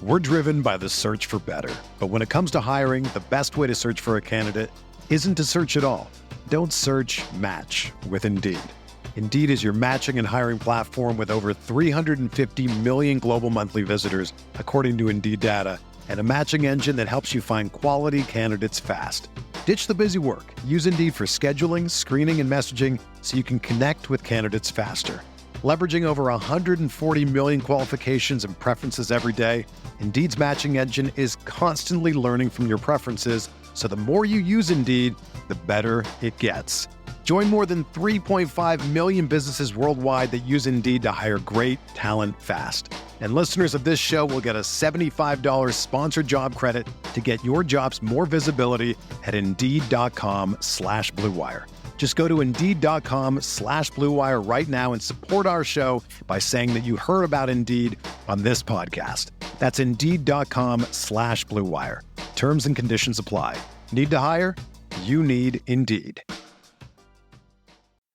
We're driven by the search for better. But when it comes to hiring, the best way to search for a candidate isn't to search at all. Don't search, match with Indeed. Indeed is your matching and hiring platform with over 350 million global monthly visitors, according to Indeed data, and a matching engine that helps you find quality candidates fast. Ditch the busy work. Use Indeed for scheduling, screening, and messaging so you can connect with candidates faster. Leveraging over 140 million qualifications and preferences every day, Indeed's matching engine is constantly learning from your preferences, so the more you use Indeed, the better it gets. Join more than 3.5 million businesses worldwide that use Indeed to hire great talent fast. And listeners of this show will get a $75 sponsored job credit to get your jobs more visibility at Indeed.com/Blue Wire. Just go to Indeed.com/Blue Wire right now and support our show by saying that you heard about Indeed on this podcast. That's Indeed.com/Blue Wire. Terms and conditions apply. Need to hire? You need Indeed.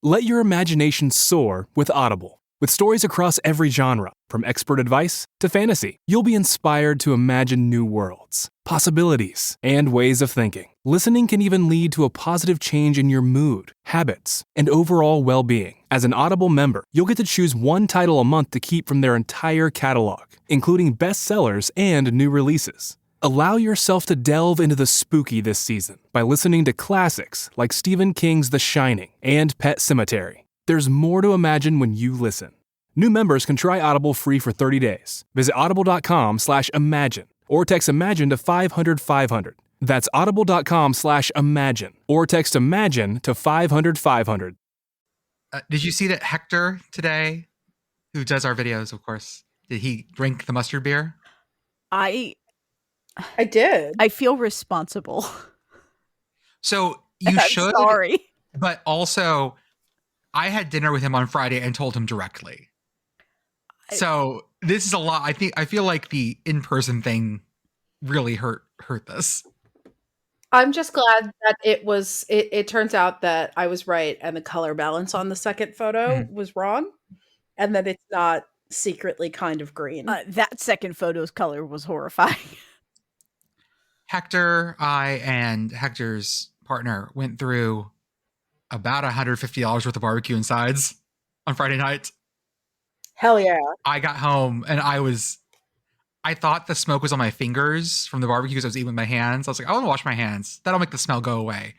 Let your imagination soar with Audible. With stories across every genre, from expert advice to fantasy, you'll be inspired to imagine new worlds, possibilities, and ways of thinking. Listening can even lead to a positive change in your mood, habits, and overall well-being. As an Audible member, you'll get to choose one title a month to keep from their entire catalog, including bestsellers and new releases. Allow yourself to delve into the spooky this season by listening to classics like Stephen King's The Shining and Pet Sematary. There's more to imagine when you listen. New members can try Audible free for 30 days. Visit audible.com/imagine or text imagine to 500-500. That's audible.com/imagine or text imagine to 500-500. Did you see that Hector today, who does our videos, of course, did he drink the mustard beer? I did. I feel responsible. So you I'm should. sorry. But also, I had dinner with him on Friday and told him directly. So this is a lot. I feel like the in-person thing really hurt this. I'm just glad that it turns out that I was right and the color balance on the second photo was wrong and that it's not secretly kind of green. That second photo's color was horrifying. Hector, I and Hector's partner went through about $150 worth of barbecue and sides on Friday night. Hell yeah. I got home and I thought the smoke was on my fingers from the barbecue because I was eating with my hands. I was like, I want to wash my hands. That'll make the smell go away.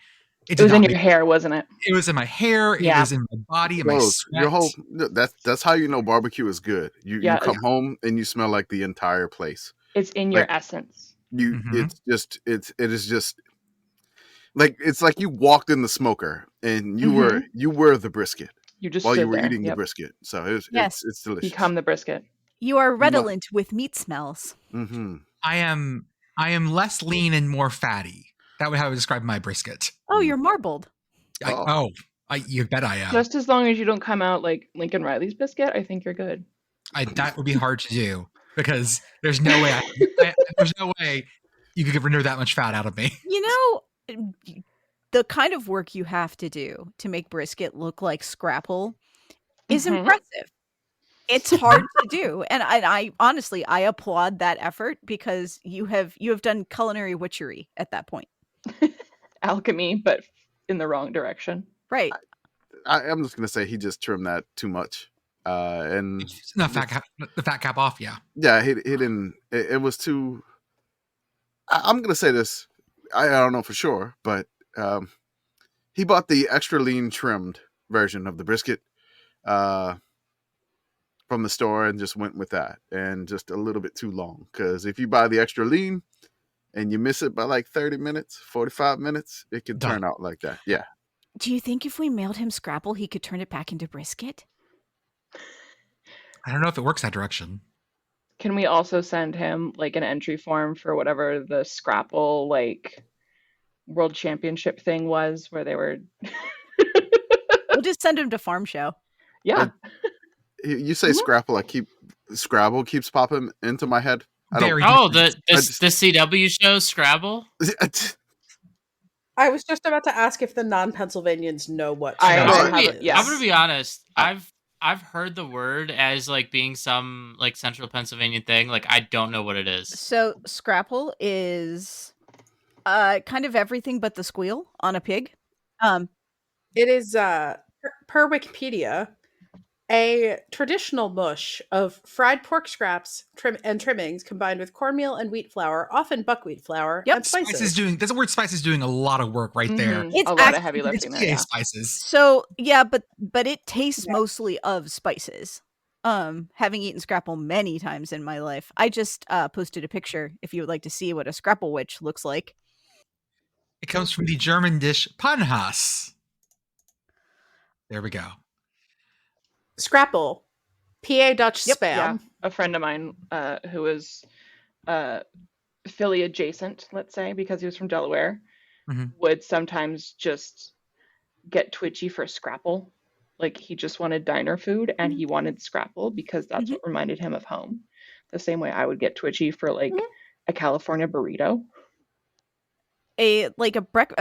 It was in your hair, wasn't it? It was in my hair. Yeah. It was in my body, in my sweat. That's how you know barbecue is good. You come home and you smell like the entire place. It's in your essence. It is just like it's like you walked in the smoker and you were the brisket. You just while stood you were there. eating the brisket. So it's delicious. Become the brisket. You are redolent with meat smells. Mm-hmm. I am less lean and more fatty. That would how I would describe my brisket. Oh, you're marbled. You bet I am. Just as long as you don't come out like Lincoln Riley's biscuit, I think you're good. That would be hard to do because there's no way there's no way you could render that much fat out of me. You know, the kind of work you have to do to make brisket look like Scrapple is impressive. It's hard to do, and I honestly I applaud that effort because you have done culinary witchery at that point. Alchemy, but in the wrong direction. Right. I'm just gonna say he just trimmed that too much, and the fat cap off. Yeah, he didn't. It was too. I'm gonna say this. I don't know for sure, but he bought the extra lean trimmed version of the brisket from the store and just went with that, and just a little bit too long. Because if you buy the extra lean and you miss it by like 30 minutes, 45 minutes, it can turn out like that. Yeah. Do you think if we mailed him Scrapple, he could turn it back into brisket? I don't know if it works that direction. Can we also send him like an entry form for whatever the Scrapple like world championship thing was where they were? We'll just send him to Farm Show. Yeah. You say Scrapple, Scrabble keeps popping into my head. The CW show Scrabble? I was just about to ask if the non-Pennsylvanians know what I'm going to be honest. I I've heard the word as like being some like central Pennsylvania thing. Like I don't know what it is. So scrapple is kind of everything but the squeal on a pig. It is per Wikipedia a traditional mush of fried pork scraps and trimmings combined with cornmeal and wheat flour, often buckwheat flour, and spices. That's the word spices doing a lot of work right there. It's a lot of heavy lifting It's there. Yeah. spices. So yeah, but it tastes mostly of spices. Having eaten scrapple many times in my life, I just posted a picture if you would like to see what a scrapple witch looks like. It comes from the German dish Panhas. There we go. Scrapple, PA Dutch spam. Yeah, a friend of mine who was Philly adjacent, let's say, because he was from Delaware, would sometimes just get twitchy for scrapple. Like he just wanted diner food and he wanted scrapple because that's what reminded him of home. The same way I would get twitchy for like a California burrito. A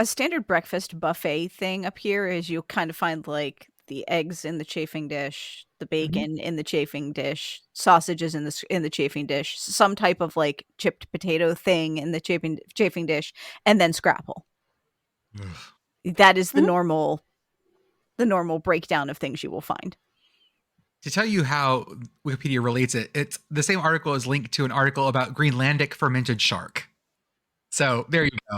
standard breakfast buffet thing up here is you kind of find like the eggs in the chafing dish, the bacon in the chafing dish, sausages in the chafing dish, some type of like chipped potato thing in the chafing dish, and then scrapple. That is the normal breakdown of things you will find. To tell you how Wikipedia relates it, it's the same article is linked to an article about Greenlandic fermented shark. So there you go.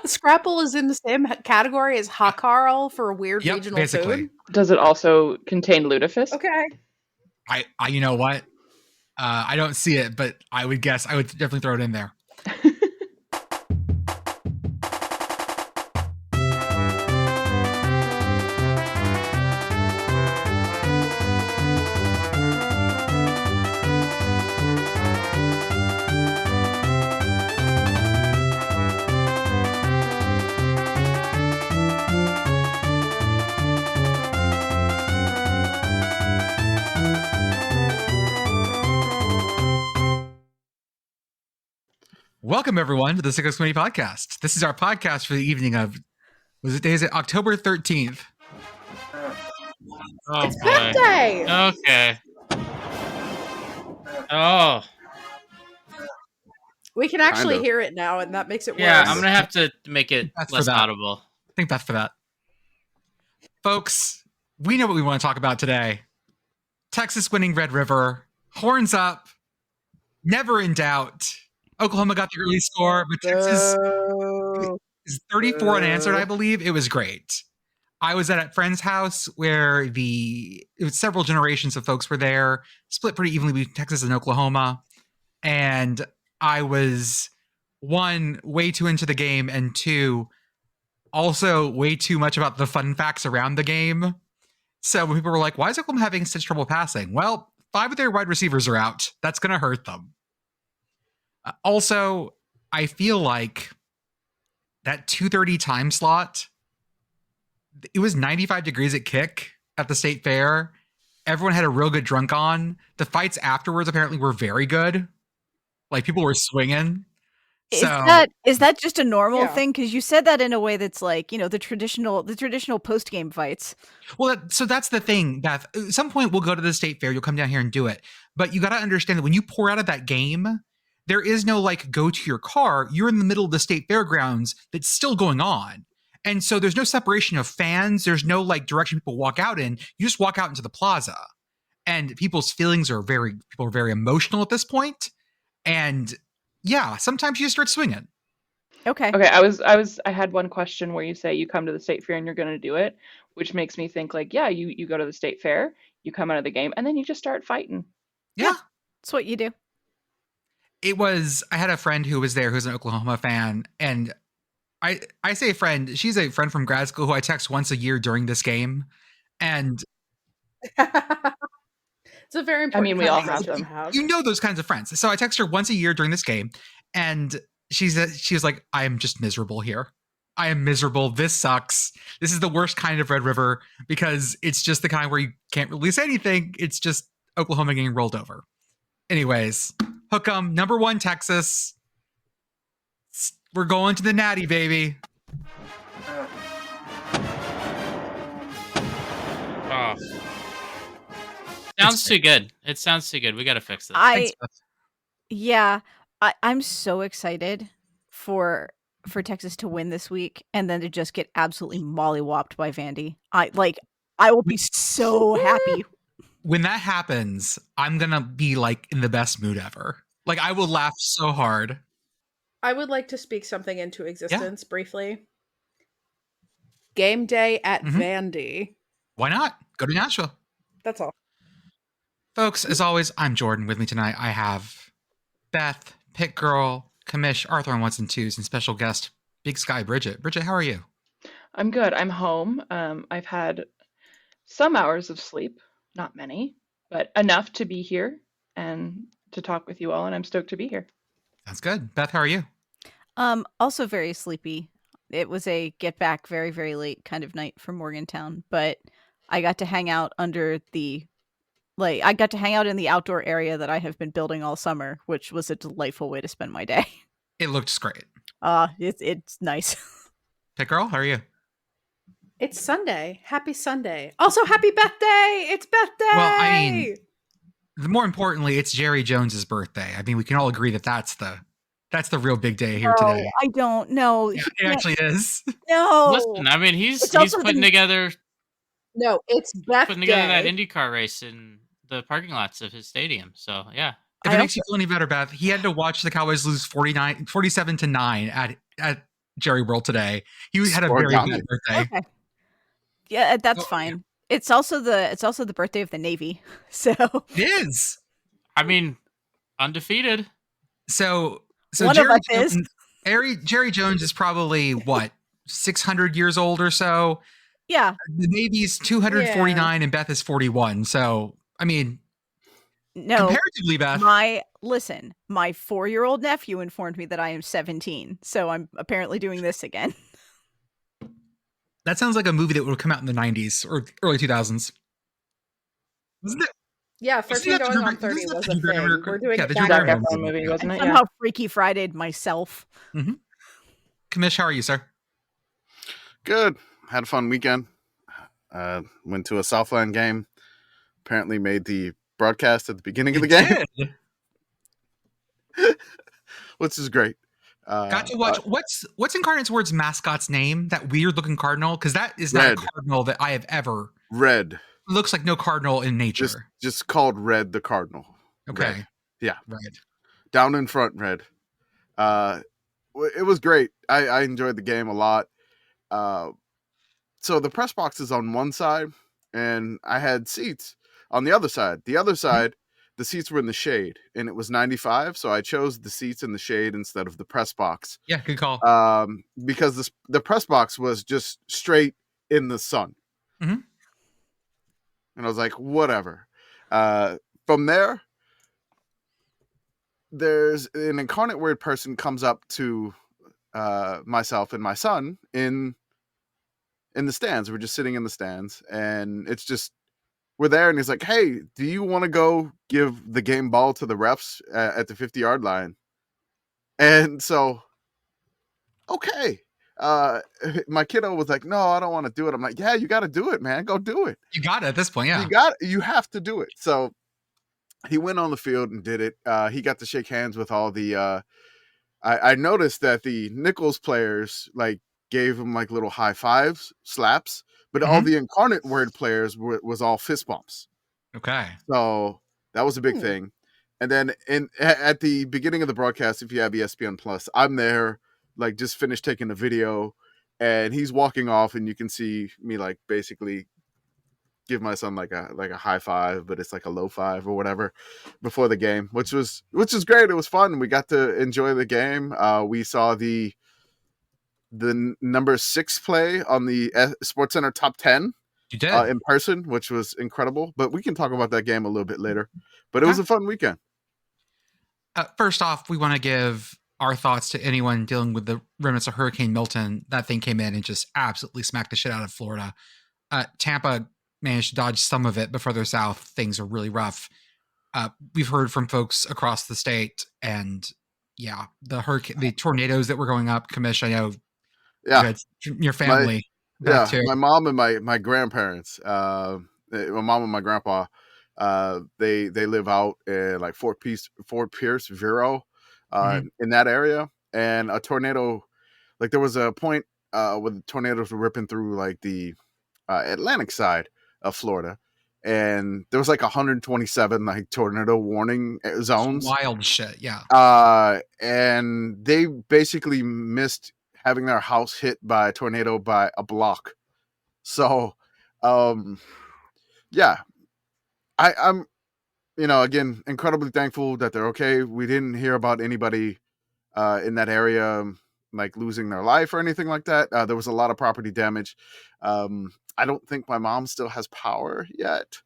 Scrapple is in the same category as Hakarl for a weird regional food. Does it also contain lutefisk? Okay. I you know what? I don't see it, but I would guess I would definitely throw it in there. Welcome everyone to the Sickos Committee Podcast. This is our podcast for the evening of October 13th. Oh, it's birthday. Okay. Oh. We can actually hear it now, and that makes it worse. Yeah, I'm gonna have to make it less audible. I think that's for that. Folks, we know what we want to talk about today. Texas winning Red River, horns up, never in doubt. Oklahoma got the early score, but Texas is 34 unanswered, I believe. It was great. I was at a friend's house where it was several generations of folks were there, split pretty evenly between Texas and Oklahoma. And I was, one, way too into the game, and two, also way too much about the fun facts around the game. So when people were like, why is Oklahoma having such trouble passing? Well, 5 of their wide receivers are out. That's going to hurt them. Also, I feel like that 2:30 time slot, it was 95 degrees at kick at the state fair. Everyone had a real good drunk on. The fights afterwards apparently were very good. Like people were swinging. Is that just a normal thing? Because you said that in a way that's like, you know, the traditional post-game fights. Well, so that's the thing, Beth. At some point we'll go to the state fair. You'll come down here and do it. But you got to understand that when you pour out of that game, there is no like go to your car. You're in the middle of the state fairgrounds that's still going on. And so there's no separation of fans. There's no like direction people walk out in. You just walk out into the plaza. And people's feelings people are very emotional at this point. And yeah, sometimes you just start swinging. Okay. I had one question where you say you come to the state fair and you're going to do it, which makes me think like, yeah, you go to the state fair, you come out of the game, and then you just start fighting. Yeah. That's what you do. I had a friend who was there who's an Oklahoma fan, and I say friend, she's a friend from grad school who I text once a year during this game. And it's a very important. I mean, we all have them. You know those kinds of friends. So I text her once a year during this game, and she was like, I am just miserable here. I am miserable. This sucks. This is the worst kind of Red River because it's just the kind where you can't really say anything. It's just Oklahoma getting rolled over. Anyways, hook 'em. Number 1, Texas. We're going to the Natty, baby. Oh. Sounds too good. It sounds too good. We got to fix this. Thanks, Beth. I'm so excited for Texas to win this week and then to just get absolutely mollywopped by Vandy. I will be so happy. When that happens, I'm going to be like in the best mood ever. Like I will laugh so hard. I would like to speak something into existence briefly. Game day at Vandy. Why not? Go to Nashville. That's all. Folks, as always, I'm Jordan. With me tonight, I have Beth, Pit Girl, Kamish, Arthur on ones and twos, and special guest, Big Sky Bridget. Bridget, how are you? I'm good. I'm home. I've had some hours of sleep, not many, but enough to be here and to talk with you all, and I'm stoked to be here. That's good. Beth, how are you? Also very sleepy. It was a get back very, very late kind of night from Morgantown, but I got to hang out I got to hang out in the outdoor area that I have been building all summer, which was a delightful way to spend my day. It looked great. It's nice. Pit Girl, how are you? It's Sunday. Happy Sunday. Also, happy birthday. It's birthday. Well, I mean, more importantly, it's Jerry Jones's birthday. I mean, we can all agree that that's the real big day here today. I don't know. Yeah, it actually is. No. Listen, I mean, he's also putting together it's birthday. that IndyCar race in the parking lots of his stadium. So yeah. If it makes you feel any better, Beth, he had to watch the Cowboys lose 47-9 at Jerry World today. He had a very good birthday. Okay. Yeah, that's fine. Yeah. It's also the birthday of the Navy. So it is. I mean, undefeated. So one Jerry of us Jones, is. Jerry Jones is probably what, 600 years old or so. Yeah. The Navy's 249 and Beth is 41. So I mean, no. Comparatively, Beth. My 4-year-old nephew informed me that I am 17. So I'm apparently doing this again. That sounds like a movie that would come out in the 90s or early 2000s. Wasn't it? Yeah, 13 going on 30 was a thing. We're doing the Zac Efron movie, wasn't it? Somehow Freaky Friday'd myself. Mm-hmm. Kamish, how are you, sir? Good. Had a fun weekend. Went to a Southland game. Apparently made the broadcast at the beginning of the game. Which is great. Got to watch what's Incarnate Word's mascot's name? That weird looking cardinal? Because that is not a cardinal that I have ever. Red. Looks like no cardinal in nature. Just called Red the Cardinal. Okay. Red. Yeah. Red. Down in front, Red. It was great. I enjoyed the game a lot. So the press box is on one side, and I had seats on the other side. The other side, the seats were in the shade, and it was 95, so I chose the seats in the shade instead of the press box. Yeah, good call. Because the press box was just straight in the sun. Mm-hmm. And I was like, whatever. From there, there's an Incarnate Word person comes up to myself and my son in the stands. We're just sitting in the stands, and it's just, we're there, and he's like, hey, do you want to go give the game ball to the refs at the 50-yard line? And so, okay. My kiddo was like, no, I don't want to do it. I'm like, yeah, you got to do it, man. Go do it. You got it at this point, yeah. You have to do it. So he went on the field and did it. He got to shake hands with all the, I noticed that the Nichols players gave him little high fives, slaps, but all the Incarnate Word players was all fist bumps. Okay. So that was a big thing. And then at the beginning of the broadcast, if you have ESPN Plus, I'm there, just finished taking the video, and he's walking off, and you can see me basically give my son a high five, but it's a low five or whatever before the game, which was great. It was fun. We got to enjoy the game. We saw the number 6 play on the SportsCenter top 10 you did in person, which was incredible, but we can talk about that game a little bit later. But it was a fun weekend. First off, we want to give our thoughts to anyone dealing with the remnants of Hurricane Milton. That thing came in and just absolutely smacked the shit out of Florida. Tampa managed to dodge some of it, but further south, things are really rough. We've heard from folks across the state, and the tornadoes that were going up. Kamish, I know, your family. My mom and my grandparents. my mom and my grandpa, they live out in like Fort Pierce, Vero, in that area. And a tornado, like there was a point where the tornadoes were ripping through like the Atlantic side of Florida, and there was like 127 like tornado warning zones. Wild shit, yeah. And they basically missed having their house hit by a tornado by a block. So, yeah, I'm, again, incredibly thankful that they're okay. We didn't hear about anybody in that area like losing their life or anything like that. There was a lot of property damage. I don't think my mom still has power yet.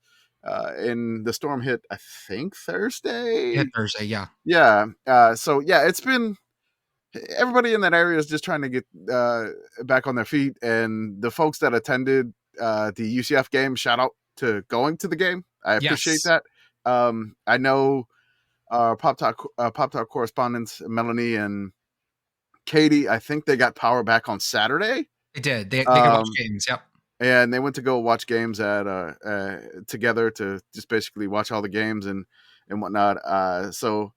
And the storm hit, I think, Thursday. Hit Thursday, yeah. Yeah. So yeah, it's been, everybody in that area is just trying to get back on their feet. And the folks that attended the UCF game, shout out to going to the game. I appreciate that. I know our Pop Talk correspondents, Melanie and Katie, I think they got power back on Saturday. They did. They could watch games, yep. And they went to go watch games at together to just basically watch all the games and whatnot. So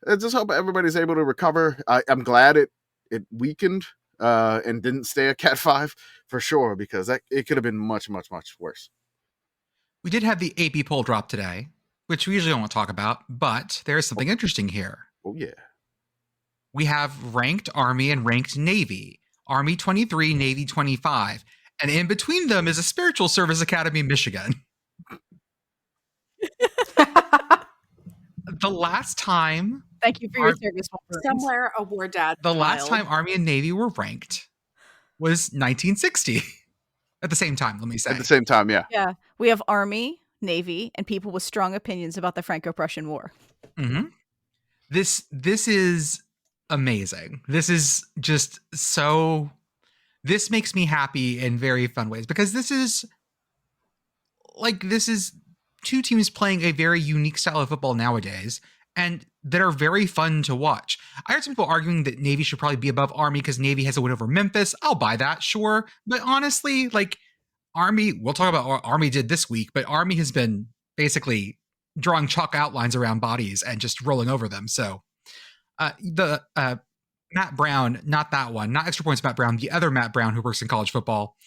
I just hope everybody's able to recover. I'm glad it weakened and didn't stay at Cat 5 for sure, because it could have been much, much, much worse. We did have the AP poll drop today, which we usually don't want to talk about, but there's something interesting here. Oh, yeah. We have ranked Army and ranked Navy. Army 23, Navy 25. And in between them is a Spiritual Service Academy, Michigan. The last time... Thank you for your service. Somewhere a war dad. The last time Army and Navy were ranked was 1960. At the same time, let me say. At the same time, yeah. Yeah. We have Army, Navy, and people with strong opinions about the Franco-Prussian War. Mm-hmm. This is amazing. This is just so... This makes me happy in very fun ways, because this is two teams playing a very unique style of football nowadays, and that are very fun to watch. I heard some people arguing that Navy should probably be above Army because Navy has a win over Memphis. I'll buy that, sure. But honestly, like Army, we'll talk about what Army did this week, but Army has been basically drawing chalk outlines around bodies and just rolling over them. So Matt Brown, not that one, not Extra Points Matt Brown, the other Matt Brown who works in college football,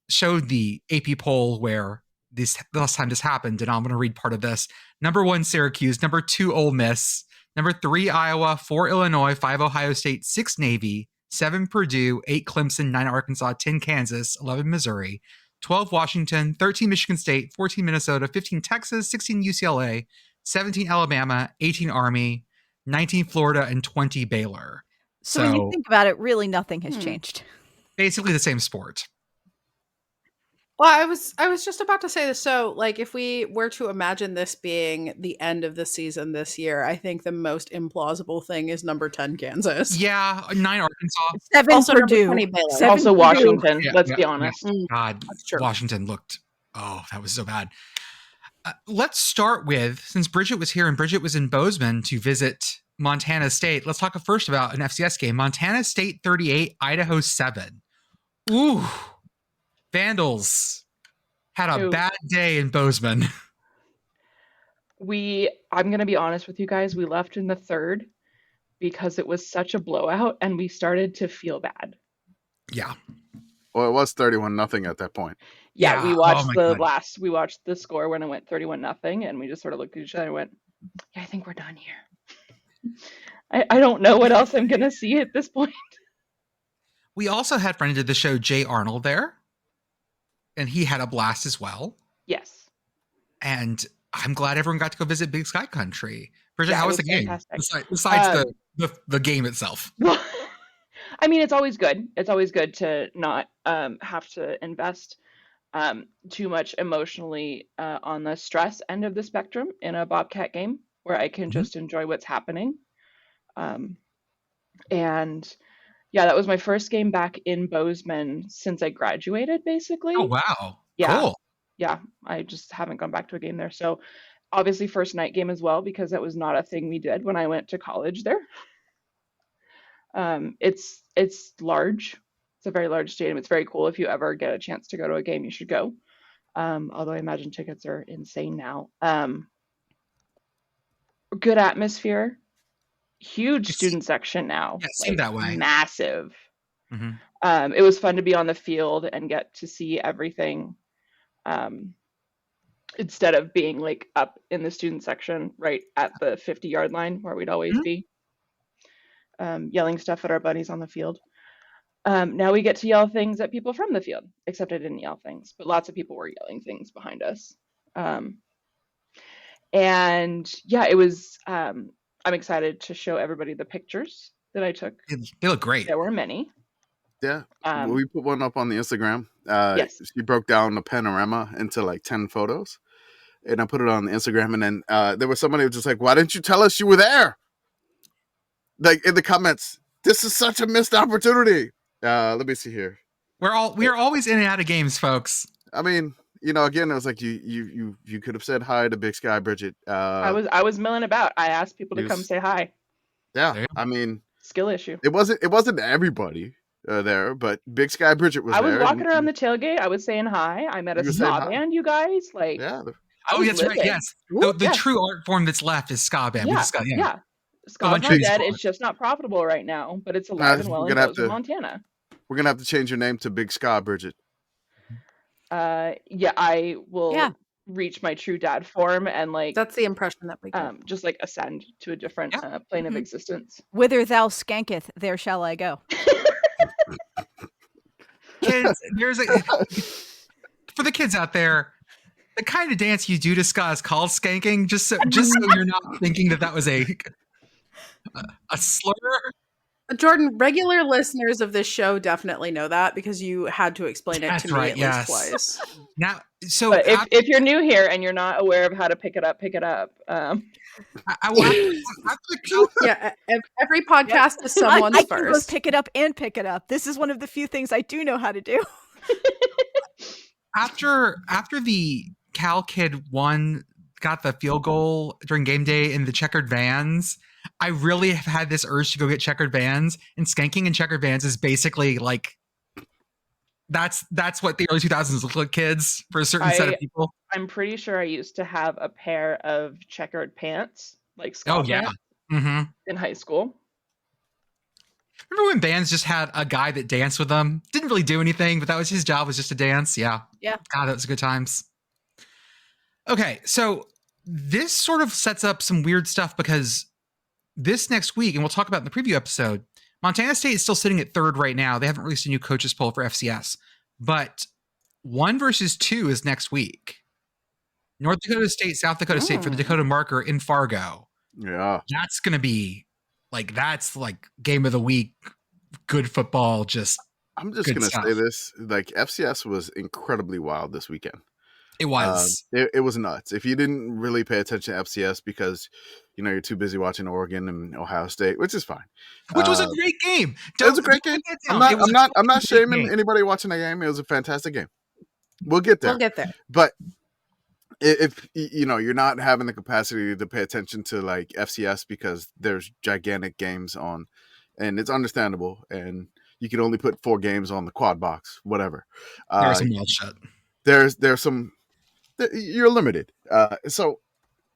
showed the AP poll where the last time this happened, and I'm going to read part of this. Number 1, Syracuse. Number 2, Ole Miss. Number 3, Iowa. 4, Illinois. 5, Ohio State. 6, Navy. 7, Purdue. 8, Clemson. 9, Arkansas. 10, Kansas. 11, Missouri. 12, Washington. 13, Michigan State. 14, Minnesota. 15, Texas. 16, UCLA. 17, Alabama. 18, Army. 19, Florida. And 20, Baylor. So when you think about it, really nothing has changed. Basically the same sport. Well, I was just about to say this. So, like, if we were to imagine this being the end of the season this year, I think the most implausible thing is number 10 Kansas. Yeah, 9 Arkansas. 7 also Purdue. 7 also Purdue. Washington. Yeah, let's be honest. God, That's true. Washington looked. Oh, that was so bad. Let's start with, since Bridget was here and Bridget was in Bozeman to visit Montana State. Let's talk first about an FCS game. Montana State 38, Idaho 7. Ooh. Vandals had a bad day in Bozeman. I'm going to be honest with you guys. We left in the third because it was such a blowout and we started to feel bad. Yeah. Well, it was 31-0 at that point. Yeah, we watched we watched the score when it went 31-0 and we just sort of looked at each other and went, yeah, I think we're done here. I don't know what else I'm going to see at this point. We also had friend of the show, Jay Arnold, there. And he had a blast as well. Yes. And I'm glad everyone got to go visit Big Sky Country. Bridget, how was the game? Besides the game itself. Well, I mean, it's always good. It's always good to not have to invest too much emotionally on the stress end of the spectrum in a Bobcat game, where I can just enjoy what's happening. And yeah, that was my first game back in Bozeman since I graduated, basically. Oh, wow. Yeah. Cool. Yeah, I just haven't gone back to a game there. So obviously first night game as well, because that was not a thing we did when I went to college there. It's large. It's a very large stadium. It's very cool. If you ever get a chance to go to a game, you should go. Although I imagine tickets are insane now. Good atmosphere, huge student section now. Yeah, it seemed that way. Massive. Mm-hmm. It was fun to be on the field and get to see everything. Instead of being like up in the student section right at the 50-yard line where we'd always be yelling stuff at our buddies on the field. Now we get to yell things at people from the field, except I didn't yell things, but lots of people were yelling things behind us. And yeah, it was, I'm excited to show everybody the pictures that I took. They look great. There were many. Yeah. We put one up on the Instagram. Yes. She broke down the panorama into like 10 photos. And I put it on the Instagram. And then there was somebody who was just like, why didn't you tell us you were there? Like in the comments, this is such a missed opportunity. Let me see here. We are always in and out of games, folks. I mean, again, it was like you could have said hi to Big Sky Bridget. I was milling about. I asked people to come say hi. Yeah, I mean, skill issue. It wasn't everybody there, but Big Sky Bridget was there. I was walking around the tailgate. I was saying hi. I met a ska band, you guys. Like, yeah. Oh, that's right. Yes, the true art form that's left is ska band. Yeah, Ska's not dead. It's just not profitable right now, but it's alive and well in Bozeman, Montana. We're gonna have to change your name to Big Ska Bridget. Yeah, I will reach my true dad form and like that's the impression that we get. Just like ascend to a different plane of existence. Whither thou skanketh, there shall I go. Kids, for the kids out there, the kind of dance you do to ska is called skanking. Just so you're not thinking that was a slur. Jordan, regular listeners of this show definitely know that because you had to explain it to me at least twice. Now, so but if you're new here and you're not aware of how to pick it up. Yeah, every podcast is someone's I first. can both pick it up and pick it up. This is one of the few things I do know how to do. After the Cal kid got the field goal during game day in the checkered Vans, I really have had this urge to go get checkered Vans, and skanking in checkered Vans is basically like that's what the early 2000s looked like, kids, for a certain set of people. I'm pretty sure I used to have a pair of checkered pants, like ska pants, in high school. Remember when bands just had a guy that danced with them? Didn't really do anything, but that was his job, was just to dance. Yeah. God, that was good times. Okay, so this sort of sets up some weird stuff because this next week, and we'll talk about in the preview episode, Montana State is still sitting at 3rd right now. They haven't released a new coaches poll for FCS, but 1 versus 2 is next week. North Dakota State, South Dakota State for the Dakota Marker in Fargo. Yeah. That's going to be that's game of the week, good football. I'm just going to say this, like FCS was incredibly wild this weekend. It was. It was nuts. If you didn't really pay attention to FCS because you're too busy watching Oregon and Ohio State, which is fine. Which was a great game. It was a great game. I'm not shaming anybody watching that game. It was a fantastic game. We'll get there. But if you're not having the capacity to pay attention to like FCS because there's gigantic games on, and it's understandable, and you can only put 4 games on the quad box, whatever. There's some mouth shut. There's some. You're limited. So,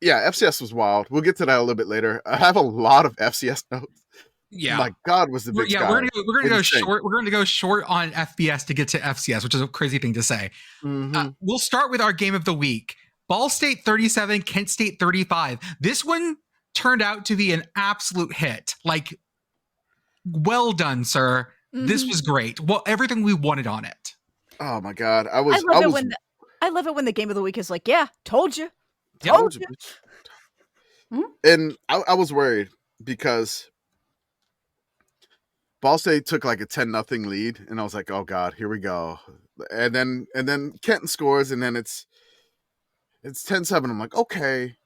yeah, FCS was wild. We'll get to that a little bit later. I have a lot of FCS notes. Yeah, my God, was the big guy. We're gonna go short. We're going to go short on FBS to get to FCS, which is a crazy thing to say. We'll start with our game of the week: Ball State 37, Kent State 35. This one turned out to be an absolute hit. Like, well done, sir. This was great. Well, everything we wanted on it. Oh my God, I love it when the game of the week is like, yeah, told you. Told you. And I was worried because Ball State took like a 10-0 lead, and I was like, oh God, here we go. And then Kenton scores, and then it's 10-7. I'm like, okay.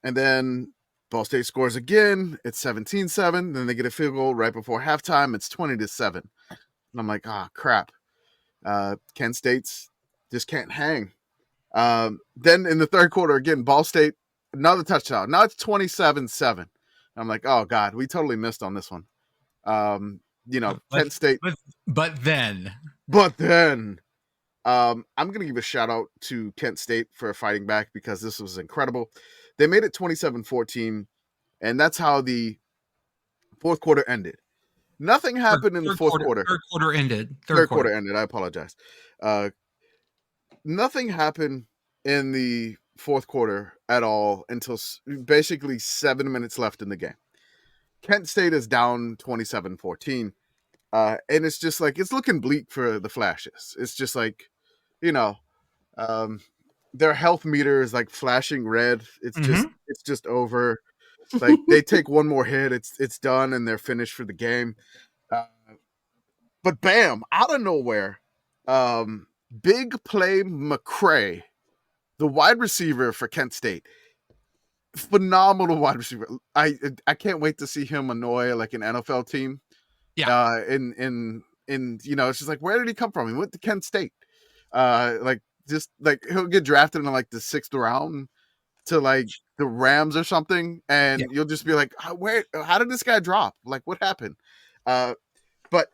And then Ball State scores again. It's 17-7. Then they get a field goal right before halftime. It's 20-7. And I'm like, crap. Kent State's just can't hang. Then in the third quarter, again, Ball State, another touchdown. Now it's 27-7. I'm like, oh God, we totally missed on this one. Kent State. But then I'm going to give a shout out to Kent State for fighting back because this was incredible. They made it 27-14, and that's how the fourth quarter ended. Nothing happened in the fourth quarter. Third quarter ended. Third quarter ended. I apologize. Nothing happened in the fourth quarter at all until basically 7 minutes left in the game. Kent State is down 27-14. And it's just like, it's looking bleak for the Flashes. It's just like, their health meter is like flashing red. It's just over. Like they take one more hit, it's done, and they're finished for the game. But bam, out of nowhere, big play McCray, the wide receiver for Kent State, phenomenal wide receiver. I can't wait to see him annoy like an NFL team. Yeah. In it's just like, where did he come from? He went to Kent State. He'll get drafted in like the 6th round to like the Rams or something, and you'll just be like, how did this guy drop? Like, what happened? But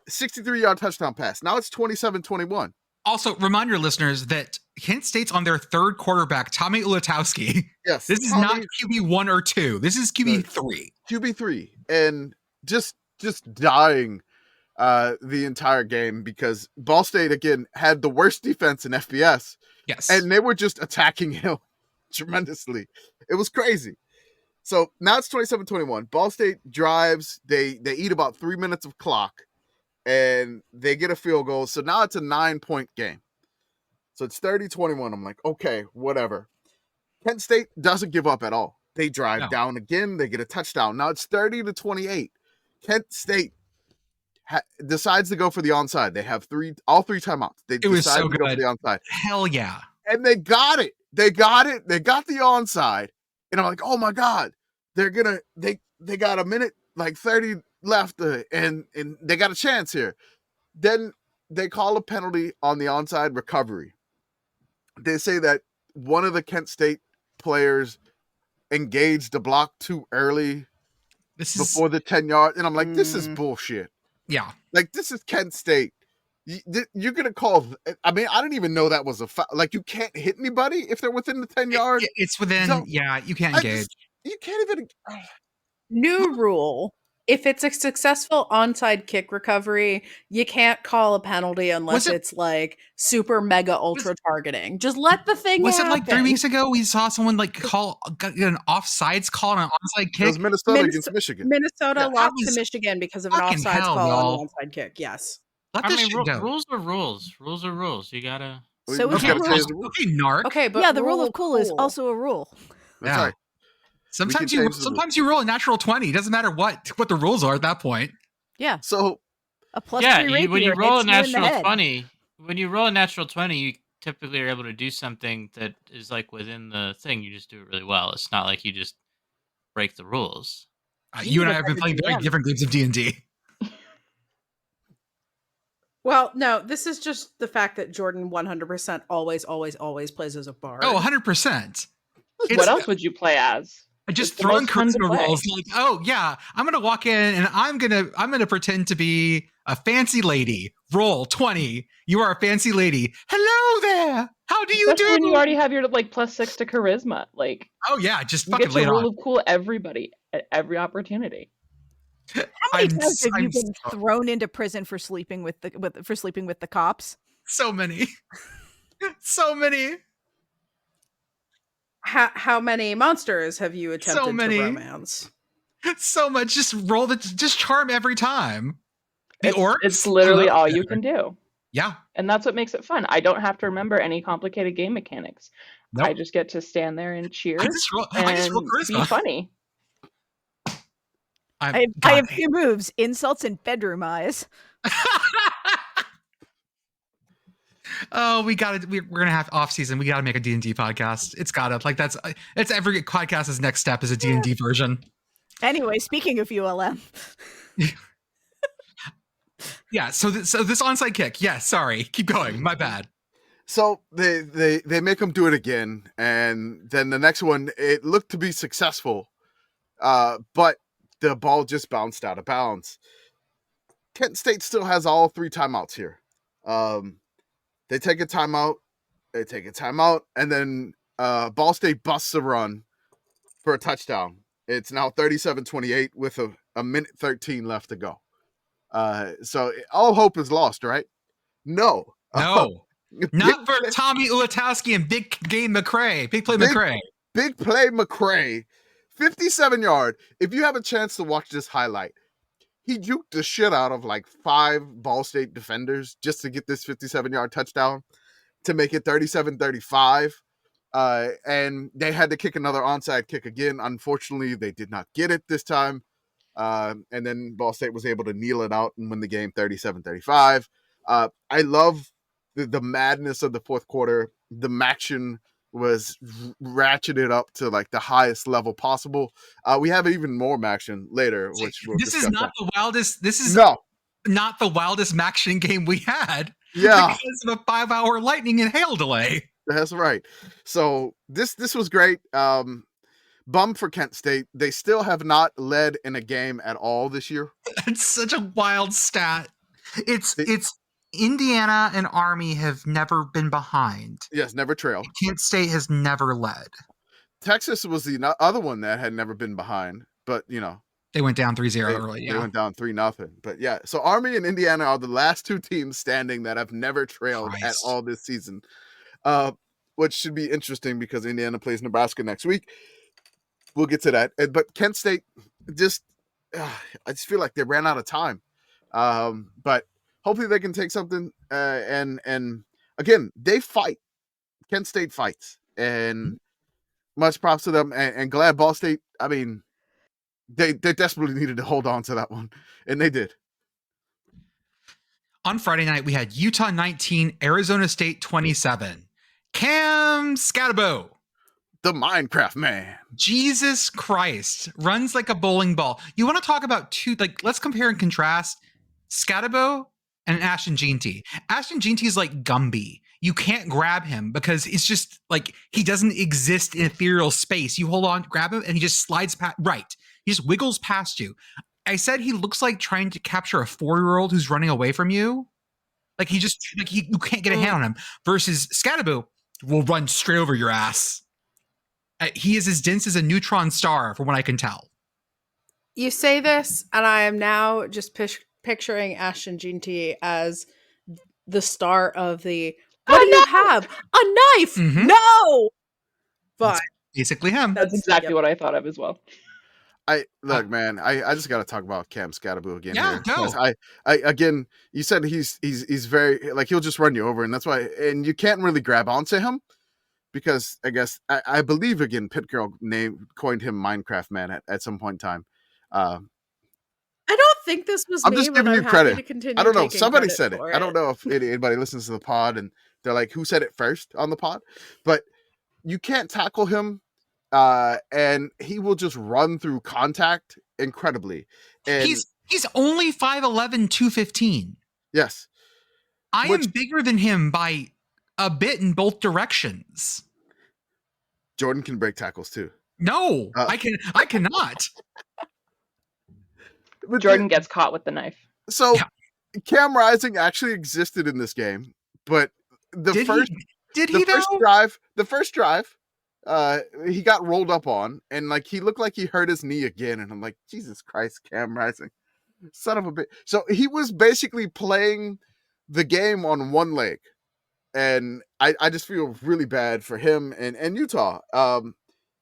63-yard touchdown pass. Now it's 27-21. Also, remind your listeners that Kent State's on their third quarterback, Tommy Ulatowski. Yes. This is not QB1 or 2. This is QB3. QB3. And just dying the entire game because Ball State, again, had the worst defense in FBS. Yes. And they were just attacking him tremendously. It was crazy. So now it's 27-21. Ball State drives. They eat about 3 minutes of clock, and they get a field goal. So now it's a 9-point game. So it's 30-21. I'm like, okay, whatever. Kent State doesn't give up at all. They drive down again. They get a touchdown. Now it's 30-28. Kent State decides to go for the onside. They have all three timeouts. They decide to go for the onside. Hell yeah. And they got it. They got the onside. And I'm like, oh my God, they got a minute, like 30 left, and they got a chance here. Then they call a penalty on the onside recovery. They say that one of the Kent State players engaged the block too early before the 10-yard. And I'm like, this is bullshit. Yeah. Like, this is Kent State. You're going to call, I mean, I didn't even know that was a foul. Like, you can't hit anybody if they're within the 10 yards. It's within, you can't engage. You can't even. New rule. If it's a successful onside kick recovery, you can't call a penalty unless it's like super mega ultra targeting. Just let the thing happen. Was it like 3 weeks ago we saw someone like call an offsides call on an onside kick? It was Minnesota against Michigan. Minnesota lost to Michigan because of an offsides call on an onside kick. Yes. Rules are rules. Rules are rules. You gotta. So okay, narc. Okay, but the rule of cool is also a rule. That's right. Sometimes you roll a natural 20. It doesn't matter what the rules are at that point. Yeah. So a +3 when you roll a natural 20, you typically are able to do something that is like within the thing. You just do it really well. It's not like you just break the rules. You and I have been playing very different games of D&D. Well, no, this is just the fact that Jordan 100% always plays as a bard. Oh, 100%. What else would you play as? I just throw in charisma rolls like, oh yeah, I'm gonna walk in and I'm gonna pretend to be a fancy lady. Roll 20. You are a fancy lady. Hello there. How do you do? When you already have your like +6 to charisma, like. Oh yeah, just you fucking get lay to it rule on. of cool everybody at every opportunity. How many times have you been thrown into prison for sleeping with the cops? So many. So many. How many monsters have you attempted to romance? So much. Just charm every time. It's literally all you can do. Yeah. And that's what makes it fun. I don't have to remember any complicated game mechanics. Nope. I just get to stand there and cheer and be funny. I have 2 moves: insults and bedroom eyes. Oh, we're gonna have off season. We gotta make a D&D podcast. It's gotta it's every podcast's next step is a D&D version. Anyway, speaking of ULM. Yeah, so this onside kick. Yeah, sorry. Keep going. My bad. So they make them do it again, and then the next one, it looked to be successful, but the ball just bounced out of bounds. Kent State still has all 3 timeouts here. They take a timeout. And then Ball State busts a run for a touchdown. It's now 37-28 with a minute 13 left to go. So all hope is lost, right? No. Not for Tommy Ulatowski and Big Play McCray. Big Play McCray. 57-yard. If you have a chance to watch this highlight, he juked the shit out of like 5 Ball State defenders just to get this 57-yard touchdown to make it 37-35. And they had to kick another onside kick again. Unfortunately, they did not get it this time. And then Ball State was able to kneel it out and win the game 37-35. I love the madness of the fourth quarter. The action was ratcheted up to like the highest level possible. We have even more action later, which we'll this is not the wildest. This is not the wildest action game we had. Yeah, because of a 5-hour lightning and hail delay. That's right. So this was great. Bum for Kent State. They still have not led in a game at all this year. It's such a wild stat. It's Indiana and Army have never been behind. Yes, never trailed. Kent State has never led. Texas was the other one that had never been behind, but they went down 3-0 early. They went down 3-0. But yeah, so Army and Indiana are the last 2 teams standing that have never trailed at all this season, which should be interesting because Indiana plays Nebraska next week. We'll get to that. But Kent State I just feel like they ran out of time. But hopefully they can take something. And again, they fight. Kent State fights. And much props to them. And glad Ball State, I mean, they desperately needed to hold on to that one. And they did. On Friday night, we had Utah 19, Arizona State 27. Cam Skattebo. The Minecraft man. Jesus Christ. Runs like a bowling ball. You want to talk about let's compare and contrast Skattebo and Ashton Jeanty. Ashton Jeanty is like Gumby. You can't grab him because it's just like he doesn't exist in ethereal space. You hold on, grab him, and he just slides past. Right. He just wiggles past you. I said he looks like trying to capture a 4-year-old who's running away from you. Like you can't get a hand on him. Versus Skattebo will run straight over your ass. He is as dense as a neutron star, from what I can tell. You say this, and I am now just picturing Ashton Jeanty as the star of the. What do you have? A knife? Mm-hmm. No. But that's basically him. That's exactly what I thought of as well. Look, man. I just got to talk about Cam Skattebo again. Yeah, here. No. Again, you said he's very like he'll just run you over, and that's why. And you can't really grab onto him. Because I guess I believe again, Pit Girl coined him Minecraft Man at some point in time. I don't think this was. I'm just giving you credit. I don't know. Somebody said it. I don't know if anybody listens to the pod and they're like, "Who said it first on the pod?" But you can't tackle him, and he will just run through contact incredibly. And he's only 5'11", 215. Yes, I am bigger than him by a bit in both directions. Jordan can break tackles too. No, I cannot. But Jordan gets caught with the knife. So Cam Rising actually existed in this game, but the first drive, he got rolled up on, and like he looked like he hurt his knee again, and I'm like, Jesus Christ, Cam Rising, son of a bitch. So he was basically playing the game on one leg. And I just feel really bad for him and Utah.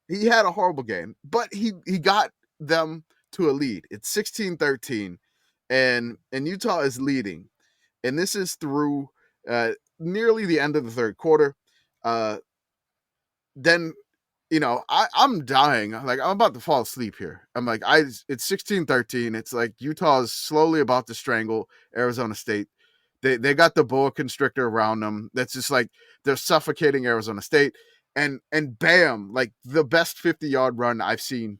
He had a horrible game, but he got them to a lead. It's 16-13, and Utah is leading. And this is through nearly the end of the third quarter. Then, I'm dying. Like, I'm about to fall asleep here. I'm like, it's 16-13. It's like Utah is slowly about to strangle Arizona State. They got the boa constrictor around them. That's just like they're suffocating Arizona State. And bam, like the best 50-yard run I've seen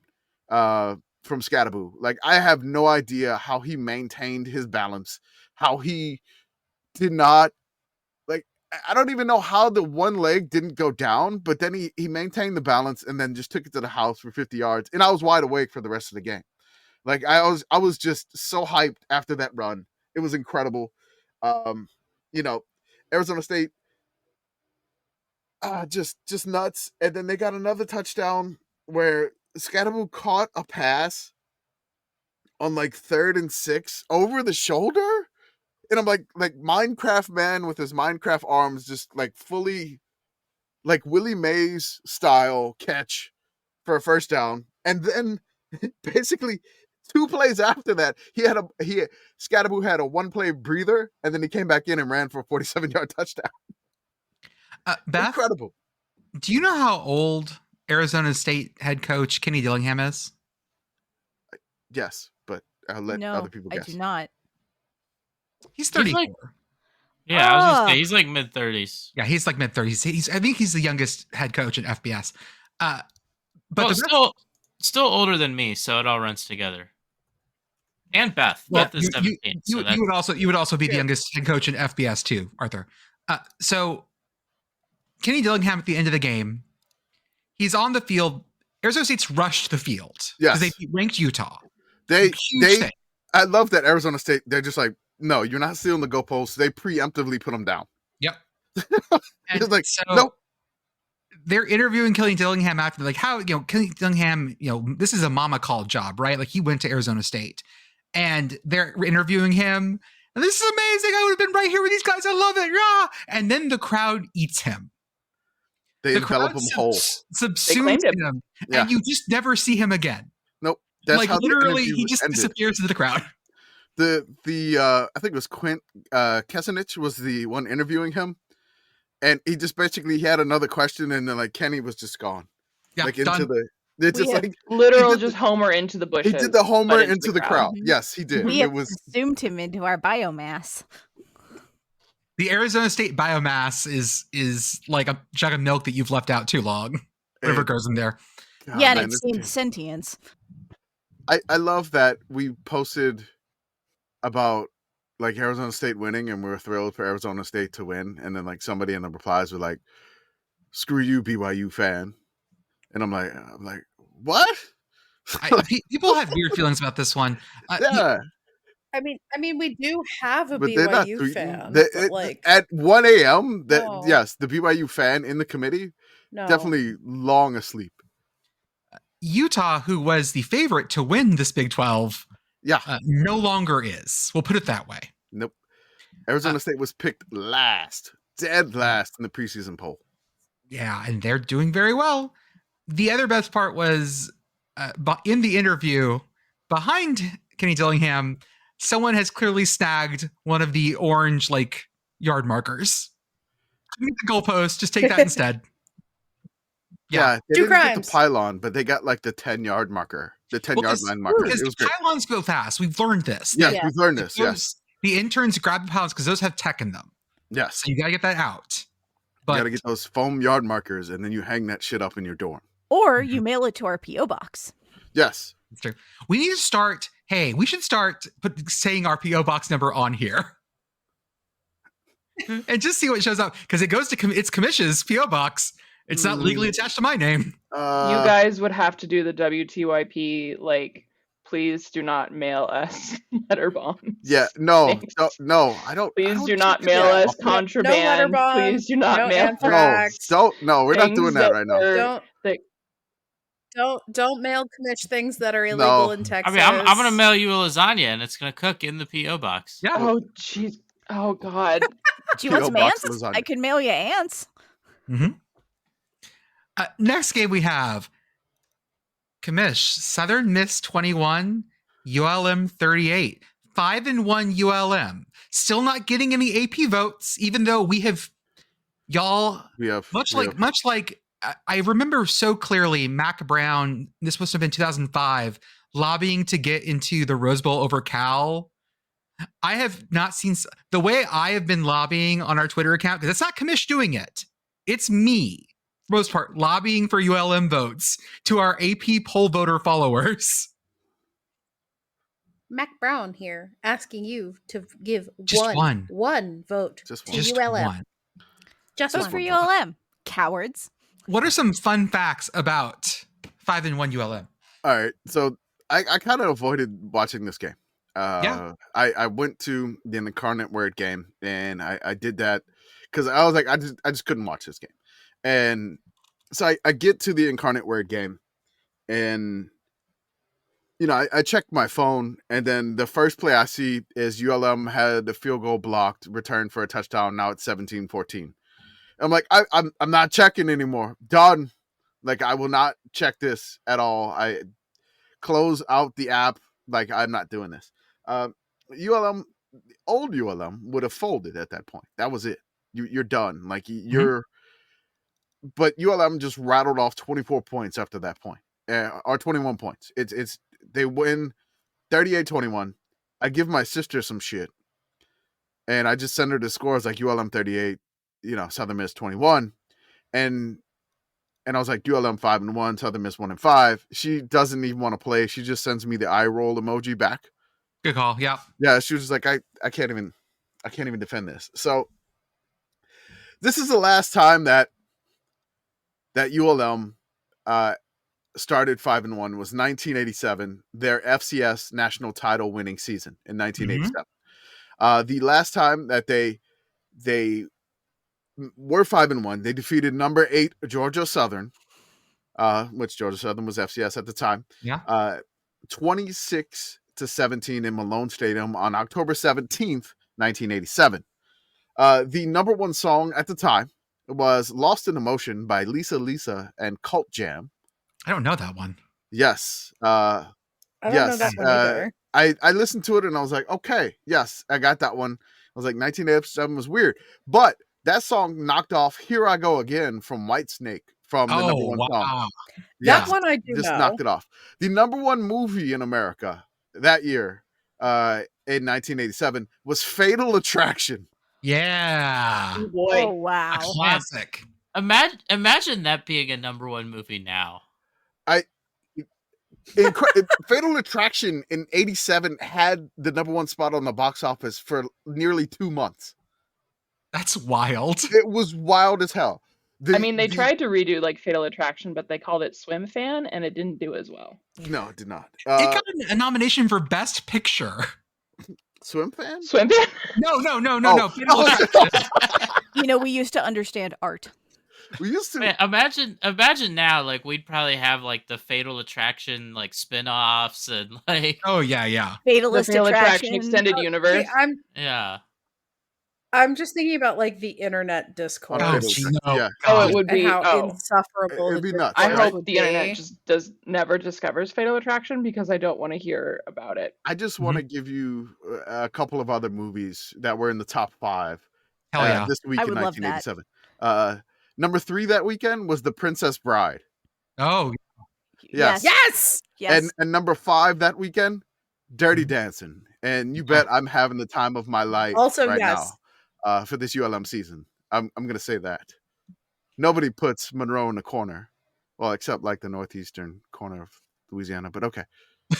from Skattebo. Like I have no idea how he maintained his balance, how he did not like I don't even know how the one leg didn't go down, but then he maintained the balance and then just took it to the house for 50 yards. And I was wide awake for the rest of the game. Like I was just so hyped after that run. It was incredible. Arizona State, just nuts. And then they got another touchdown where Scadaboo caught a pass on like 3rd and 6 over the shoulder. And I'm like Minecraft man with his Minecraft arms just like fully like Willie Mays style catch for a first down. And then basically 2 plays after that, Scadaboo had a 1-play breather, and then he came back in and ran for a 47-yard touchdown. Beth, incredible. Do you know how old Arizona State head coach Kenny Dillingham is? Yes, but I'll let other people guess. I do not. He's 34. I was gonna say he's like mid-30s. Yeah, he's like mid-30s. I think he's the youngest head coach in FBS. But still older than me, so it all runs together. And Beth. Well, Beth is 17. You would also be the youngest head coach in FBS too, Arthur. So Kenny Dillingham at the end of the game, he's on the field. Arizona State's rushed the field because they ranked Utah. I love that Arizona State. They're just like, no, you're not stealing the goalposts. They preemptively put them down. Yep. It's like, nope. They're interviewing Kenny Dillingham after, like, how, Kenny Dillingham, this is a mama call job, right? Like, he went to Arizona State, and they're interviewing him. And this is amazing. I would have been right here with these guys. I love it. Yeah. And then the crowd eats him. They envelop him whole. Subsumes him. Yeah. And you just never see him again. Nope. That's like, how literally, he just disappears into the crowd. I think it was Quint Kesenich was the one interviewing him. And he just basically had another question, and then like Kenny was just gone. Yeah, like into done. Just homer into the bushes. He did the homer into the crowd. Mm-hmm. Yes, he did. We consumed him into our biomass. The Arizona State biomass is like a jug of milk that you've left out too long. Whatever goes in there. God, and it seems sentience. I love that we posted about like Arizona State winning, and we were thrilled for Arizona State to win. And then like somebody in the replies were like, "Screw you, BYU fan," and I'm like, what? People have weird feelings about this one. Yeah. I mean, we do have a BYU fan. Like at 1 a.m. Yes, the BYU fan in the committee definitely long asleep. Utah, who was the favorite to win this Big 12, no longer is. We'll put it that way. Nope. Arizona State was picked dead last in the preseason poll. Yeah, and they're doing very well. The other best part was in the interview behind Kenny Dillingham, someone has clearly snagged one of the orange yard markers. The goalpost, just take that instead. Yeah, they didn't get the pylon, but they got like the 10-yard marker, the 10-yard line marker. Because the pylons go fast. We've learned this. Yes, we've learned this. Yes, the interns grab the pylons because those have tech in them. Yes, so you gotta get that out. But you gotta get those foam yard markers, and then you hang that shit up in your dorm, or you mail it to our PO box. Yes, that's true. We need to start. Hey, we should start saying our PO box number on here. And just see what shows up, because it goes to it's Kamish's PO box. It's not legally attached to my name. You guys would have to do the WTYP, please do not mail us letter bombs. Yeah, no, I don't. Please do not mail us contraband. No letter bombs, please do not mail anthrax. No, we're not doing that right now. Don't mail Kamish things that are illegal in Texas. I mean, I'm gonna mail you a lasagna, and it's gonna cook in the PO box. Yeah. Oh jeez. Oh God. Do you want some ants? I could mail you ants. Mm-hmm. Next game we have Kamish, Southern Miss 21, ULM 38. 5-1 ULM. Still not getting any AP votes, even though we have much like I remember so clearly Mac Brown, this must have been 2005, lobbying to get into the Rose Bowl over Cal. I have not seen the way I have been lobbying on our Twitter account, because it's not Kamish doing it. It's me, for the most part, lobbying for ULM votes to our AP poll voter followers. Mac Brown here, asking you to give one vote to ULM. Just for ULM. Cowards. What are some fun facts about 5-1 ULM? All right, so I kind of avoided watching this game. I went to the Incarnate Word game, and I did that because I was like, I just couldn't watch this game. And so I get to the Incarnate Word game, and I check my phone, and then the first play I see is ULM had the field goal blocked, returned for a touchdown. Now it's 17-14. I'm like, I'm not checking anymore. Done. Like, I will not check this at all. I close out the app. Like, I'm not doing this. ULM, old ULM would have folded at that point. That was it. You're done. Like, you're. But ULM just rattled off 24 points after that point, or 21 points. They win 38-21. I give my sister some shit, and I just send her the scores like ULM 38, Southern Miss 21, and I was like ULM 5-1, Southern Miss 1-5. She doesn't even want to play. She just sends me the eye roll emoji back. Good call. Yeah. Yeah. She was just like, I can't even defend this. So this is the last time that ULM started 5-1 was 1987, their FCS national title winning season in 1987. The last time that they were 5-1, they defeated number 8 Georgia Southern, which Georgia Southern was FCS at the time. Yeah. 26-17 in Malone Stadium on October 17th, 1987. The number one song at the time was Lost in Emotion by Lisa Lisa and Cult Jam. I don't know that one. Yes. I don't know that one either. I listened to it and I was like, okay, yes, I got that one. I was like, 1987 was weird. But that song knocked off Here I Go Again from Whitesnake from the number one song. Yeah, that one I do just know. knocked it off. The number one movie in America that year in 1987 was Fatal Attraction. Yeah. Oh, boy. Oh, wow. A classic. Imagine that being a number one movie now. Fatal Attraction in 87 had the number one spot on the box office for nearly 2 months. That's wild. It was wild as hell. They tried to redo like Fatal Attraction, but they called it Swim Fan, and it didn't do as well. No, it did not. It got a nomination for Best Picture. Swim Fan? Swim Fan? No. Fatal Oh. Attraction. We used to understand art. We used to. Man, imagine now, like, we'd probably have like the Fatal Attraction like spin-offs and like. Oh yeah. Fatalist The Fatal Attraction. Extended Universe. Yeah. I'm just thinking about like the internet discourse. Oh, Fatal gee, Attraction, no. yeah. Oh, it would And be. how insufferable It'd be the nuts, I discourse right? hope would the internet be. just never discovers Fatal Attraction because I don't want to hear about it. I just want to give you a couple of other movies that were in the top 5 Hell yeah. this week I in would love that. 1987. Number 3 that weekend was The Princess Bride. Oh, Yes. Yes. Yes. And number 5 that weekend, Dirty Dancing. And you bet I'm having the time of my life Also, right yes. now for this ULM season. I'm going to say that. Nobody puts Monroe in the corner. Well, except like the northeastern corner of Louisiana, but okay.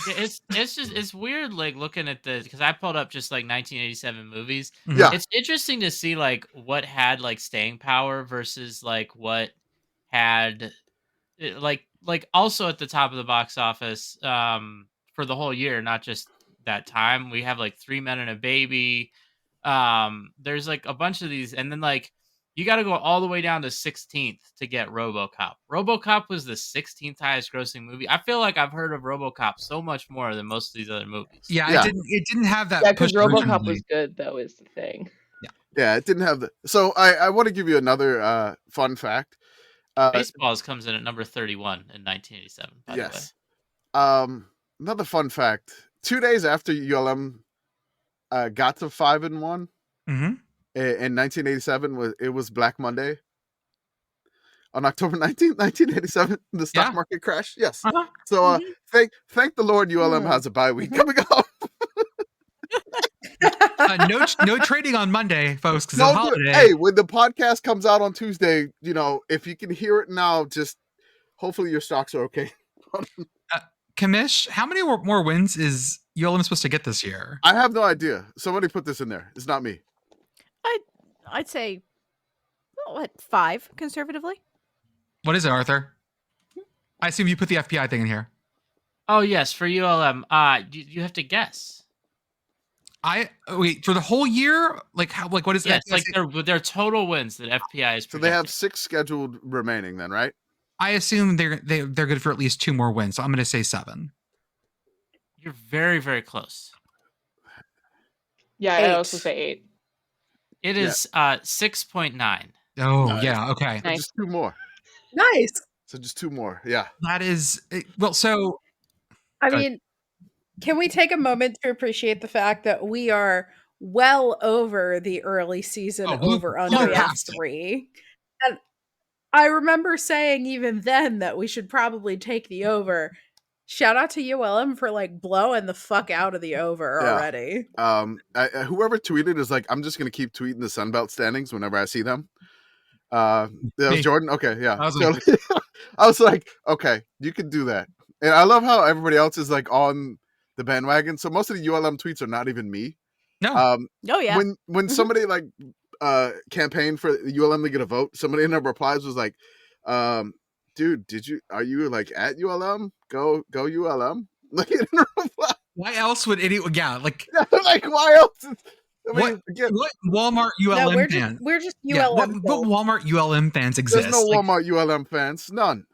It's weird like looking at the because I pulled up just like 1987 movies. Yeah. It's interesting to see like what had like staying power versus like what had like also at the top of the box office for the whole year, not just that time. We have like 3 Men and a Baby. There's like a bunch of these, and then like you got to go all the way down to 16th to get RoboCop. RoboCop was the 16th highest grossing movie. I feel like I've heard of RoboCop so much more than most of these other movies. yeah. It didn't have that. Yeah, because push RoboCop originally. was good though, is the thing. Yeah, it didn't have the. So I want to give you another fun fact. Baseballs comes in at number 31 in 1987. By Yes. the way. Another fun fact. 2 days after ULM got to 5-1 Mhm. in 1987, it was Black Monday. On October 19th, 1987, the stock market crashed. Yes. Uh-huh. So thank the Lord ULM has a bye week coming up. No trading on Monday, folks, because No, it's a holiday. hey, when the podcast comes out on Tuesday, if you can hear it now, just hopefully your stocks are okay. Kamish, how many more wins is ULM supposed to get this year? I have no idea. Somebody put this in there. It's not me. I'd say, 5 conservatively. What is it, Arthur? I assume you put the FPI thing in here. Oh yes, for ULM. You have to guess. Wait, for the whole year? Like how? Like what is Yeah, that? it's like their total wins that FPI is. So they have projecting. 6 scheduled remaining, then, right? I assume they're good for at least 2 more wins. So I'm going to say 7. You're very, very close. Yeah, 8. I also say 8. It is 6.9. Oh Nice. yeah, okay. So just 2 more. Nice. So just 2 more. Yeah. That is well. So I Good. mean, can we take a moment to appreciate the fact that we are well over the early season blew over-under past it. 3? And I remember saying even then that we should probably take the over. Shout out to ULM for like blowing the fuck out of the over Yeah. already. Whoever tweeted is like, I'm just gonna keep tweeting the Sunbelt standings whenever I see them. That was Me. Jordan. Okay, yeah. That was So, me. I was like, okay, you can do that. And I love how everybody else is like on the bandwagon. So most of the ULM tweets are not even me. No. Oh yeah. When somebody like campaigned for ULM to get a vote, somebody in their replies was like, dude, are you like at ULM? Go ULM. Like, in a reply. Why else would anyone? Yeah, like Like, why else? I mean, what? again, What Walmart ULM No, we're fans? just Yeah, ULM. what filled. Walmart ULM fans exist? there's no Like, Walmart ULM fans. None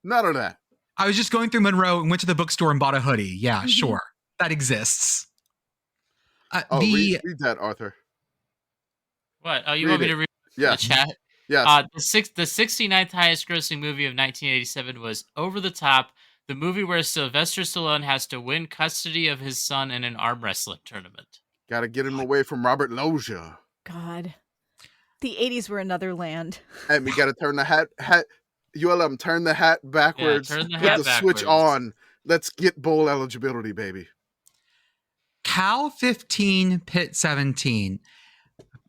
of that. I was just going through Monroe and went to the bookstore and bought a hoodie. Yeah, Mhm. sure, that exists. Oh, The read that, Arthur. What? Oh, you Read want me it. to read Yeah. the chat? Yes. The 69th highest grossing movie of 1987 was Over the Top, the movie where Sylvester Stallone has to win custody of his son in an arm wrestling tournament. Got to get him away from Robert Loggia. God, the '80s were another land. And we got to turn the hat. ULM, turn the hat backwards. turn the put hat the switch backwards. on. Let's get bowl eligibility, baby. Cal 15, Pitt 17.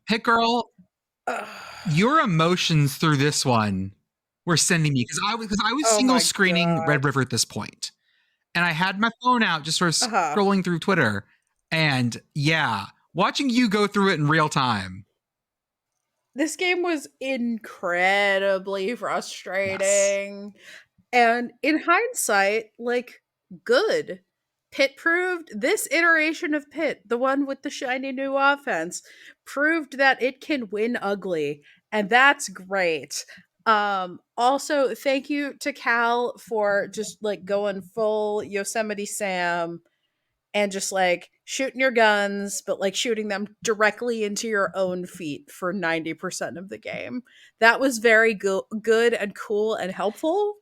Pit Girl, your emotions through this one were sending me because I was Oh single my screening God. Red River at this point, and I had my phone out just sort of Uh-huh. scrolling through Twitter, and yeah, watching you go through it in real time. This game was incredibly frustrating. And in hindsight, like, good. Pitt proved this iteration of Pitt, the one with the shiny new offense, proved that it can win ugly. And that's great. Also, thank you to Cal for just like going full Yosemite Sam and just like shooting your guns, but like shooting them directly into your own feet for 90% of the game. That was very good and cool and helpful.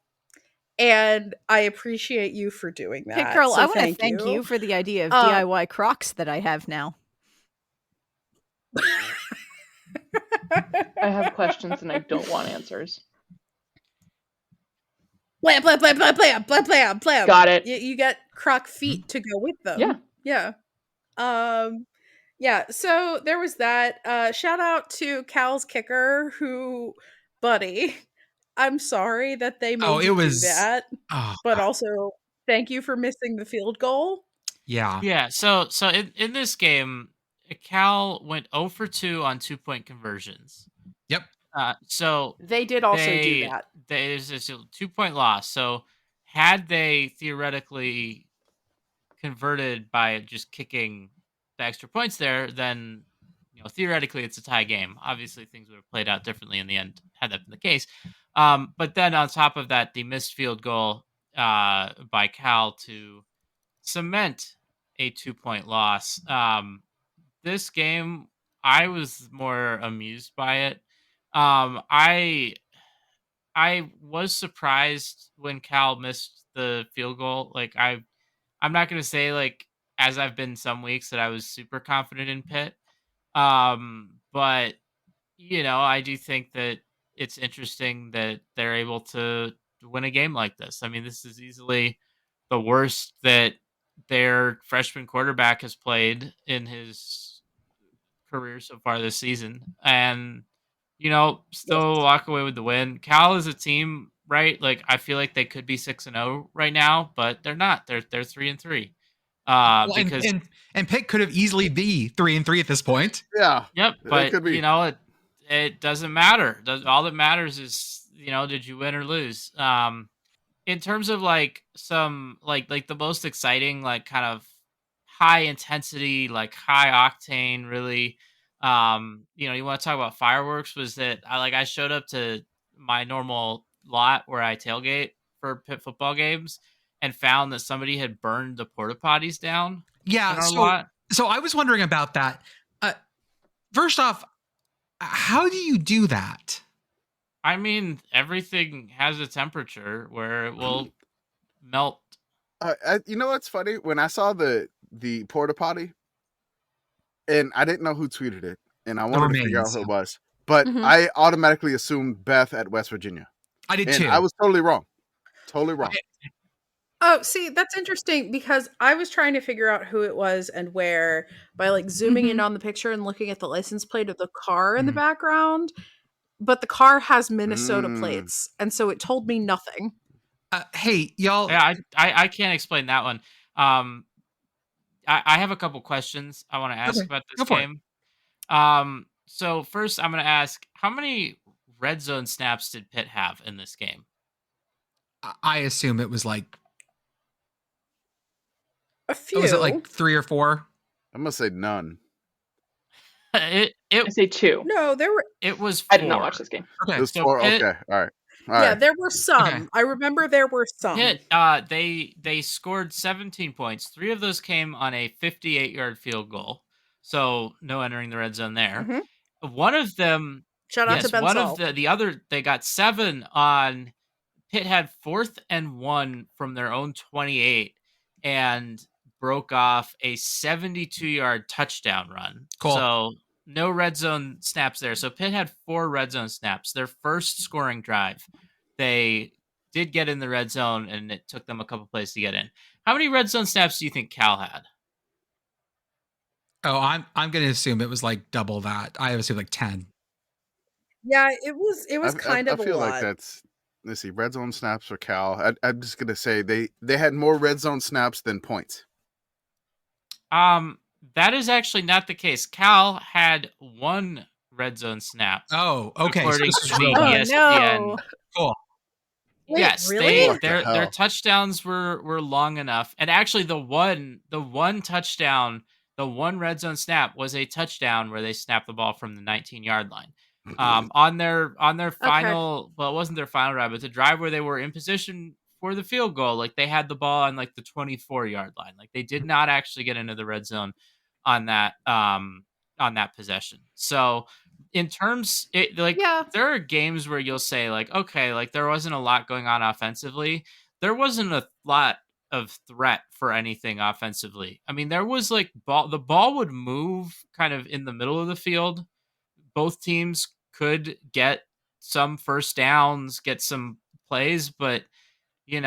And I appreciate you for doing that. Pit Girl, So I want to thank you for the idea of DIY Crocs that I have now. I have questions and I don't want answers. Blam, blam, blam, blam, blam, blam, blam, blam. Got it. You get Croc feet to go with them. Yeah. Yeah. Yeah, so there was that. Shout out to Cal's kicker who, buddy, I'm sorry that they made you do that. But also thank you for missing the field goal. Yeah. Yeah, so in this game, Cal went 0 for 2 on 2-point conversions. Yep. So they did also do that. There's a 2-point loss. So had they theoretically converted by just kicking the extra points there, then theoretically it's a tie game. Obviously, things would have played out differently in the end had that been the case. But then on top of that, the missed field goal by Cal to cement a 2-point loss. This game, I was more amused by it. I was surprised when Cal missed the field goal. Like I'm not gonna say like as I've been some weeks that I was super confident in Pitt. But I do think that it's interesting that they're able to win a game like this. I mean, this is easily the worst that their freshman quarterback has played in his career so far this season. And, still walk away with the win. Cal is a team, right? Like, I feel like they could be 6-0 right now, but they're not. They're 3-3. Because and Pitt could have easily be 3-3 at this point. Yeah. Yep. But it doesn't matter. All that matters is, did you win or lose? In terms of like some like the most exciting like kind of high intensity, like high octane, really. You want to talk about fireworks? Was that I showed up to my normal lot where I tailgate for Pitt football games and found that somebody had burned the porta potties down in our lot. So I was wondering about that. First off, how do you do that? I mean, everything has a temperature where it will melt. You know what's funny? When I saw the porta potty, and I didn't know who tweeted it, and I wanted to figure out who it was, but I automatically assumed Beth at West Virginia. I did too. I was totally wrong. Totally wrong. Oh, see, that's interesting because I was trying to figure out who it was and where by like zooming in on the picture and looking at the license plate of the car in the background. But the car has Minnesota plates, and so it told me nothing. Hey, y'all. Yeah, I can't explain that one. I have a couple questions I want to ask about this game. So first, I'm going to ask, how many red zone snaps did Pitt have in this game? I assume it was like a few. Was it like 3 or 4? I'm gonna say none. I say 2. No, there were. It was 4. I did not watch this game. Okay, it was 4. Pitt, okay, all right. Yeah, there were some. Okay. I remember there were some. Pitt, they scored 17 points. 3 of those came on a 58-yard field goal, so no entering the red zone there. One of them. Shout out to Ben one Saul. of the other. They got 7 on. Pitt had 4th and 1 from their own 28 and broke off a 72-yard touchdown run. Cool. So no red zone snaps there. So Pitt had 4 red zone snaps. Their first scoring drive, they did get in the red zone, and it took them a couple plays to get in. How many red zone snaps do you think Cal had? Oh, I'm going to assume it was like double that. I assume like 10. Yeah, it was kind of a lot. I feel like that's. Let's see, red zone snaps for Cal. I'm just gonna say they had more red zone snaps than points. That is actually not the case. Cal had 1 red zone snap. Oh, okay. According to the ESPN. No. Cool. Wait, yes, really? their touchdowns were long enough, and actually the one touchdown, the 1 red zone snap was a touchdown where they snapped the ball from the 19-yard line. On their final, well, it wasn't their final drive, but the drive where they were in position for the field goal, like they had the ball on like the 24-yard line. Like they did not actually get into the red zone on that possession. So in terms, there are games where you'll say like, okay, like there wasn't a lot going on offensively. There wasn't a lot of threat for anything offensively. I mean, there was like the ball would move kind of in the middle of the field. Both teams could get some first downs, get some plays, but they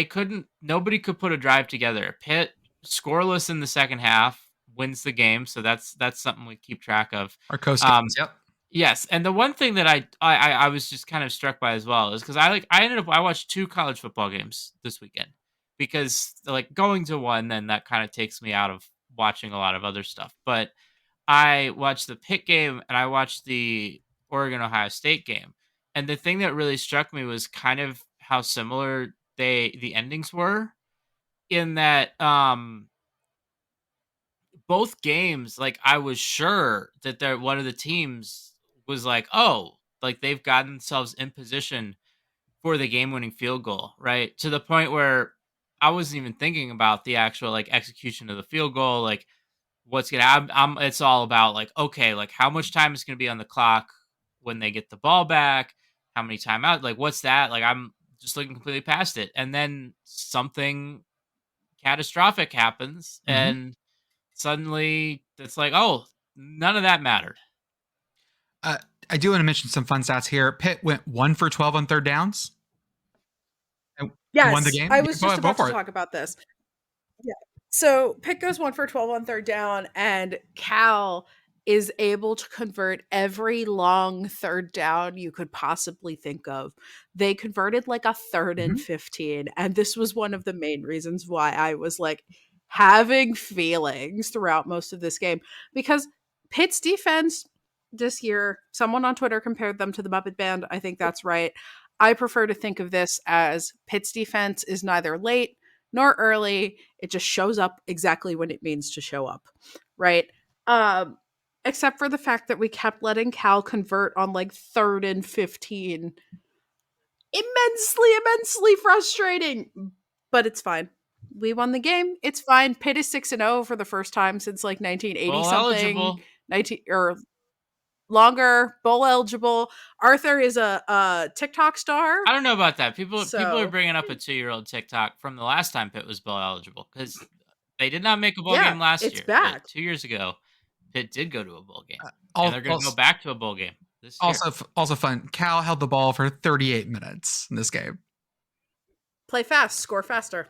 couldn't. Nobody could put a drive together. Pitt scoreless in the second half wins the game, so that's something we keep track of. Our coast games, yep. Yes, and the one thing that I was just kind of struck by as well is because I watched 2 college football games this weekend because like going to one, then that kind of takes me out of watching a lot of other stuff, but I watched the Pitt game and I watched the Oregon-Ohio State game. And the thing that really struck me was kind of how similar the endings were in that both games, like I was sure that one of the teams was like, oh, like they've gotten themselves in position for the game-winning field goal, right? To the point where I wasn't even thinking about the actual like execution of the field goal, like what's gonna happen. It's all about like, okay, like how much time is gonna be on the clock when they get the ball back, how many timeouts, like what's that? Like I'm just looking completely past it. And then something catastrophic happens and suddenly it's like, oh, none of that mattered. I do want to mention some fun stats here. Pitt went 1 for 12 on third downs. Yes, won the game. I was just about to talk about this. Yeah. So Pitt goes 1 for 12 on third down, and Cal is able to convert every long third down you could possibly think of. They converted like a 3rd and 15, and this was one of the main reasons why I was like having feelings throughout most of this game, because Pitt's defense this year, someone on Twitter compared them to the Muppet Band. I think that's right. I prefer to think of this as Pitt's defense is neither late nor early. It just shows up exactly when it means to show up, right? Except for the fact that we kept letting Cal convert on like 3rd and 15. Immensely frustrating, but it's fine. We won the game. It's fine. Pitt is 6-0 for the first time since like 1980 Bowl something. eligible. 19 or longer. Bowl eligible. Arthur is a TikTok star. I don't know about that. People are So- bringing up a 2-year-old TikTok from the last time Pitt was bowl eligible because they did not make a bowl Yeah, game last it's year. back. But 2 years ago, Pitt did go to a bowl game, Al- and they're going to go back to a bowl game this year. Also fun. Cal held the ball for 38 minutes in this game. Play fast, score faster.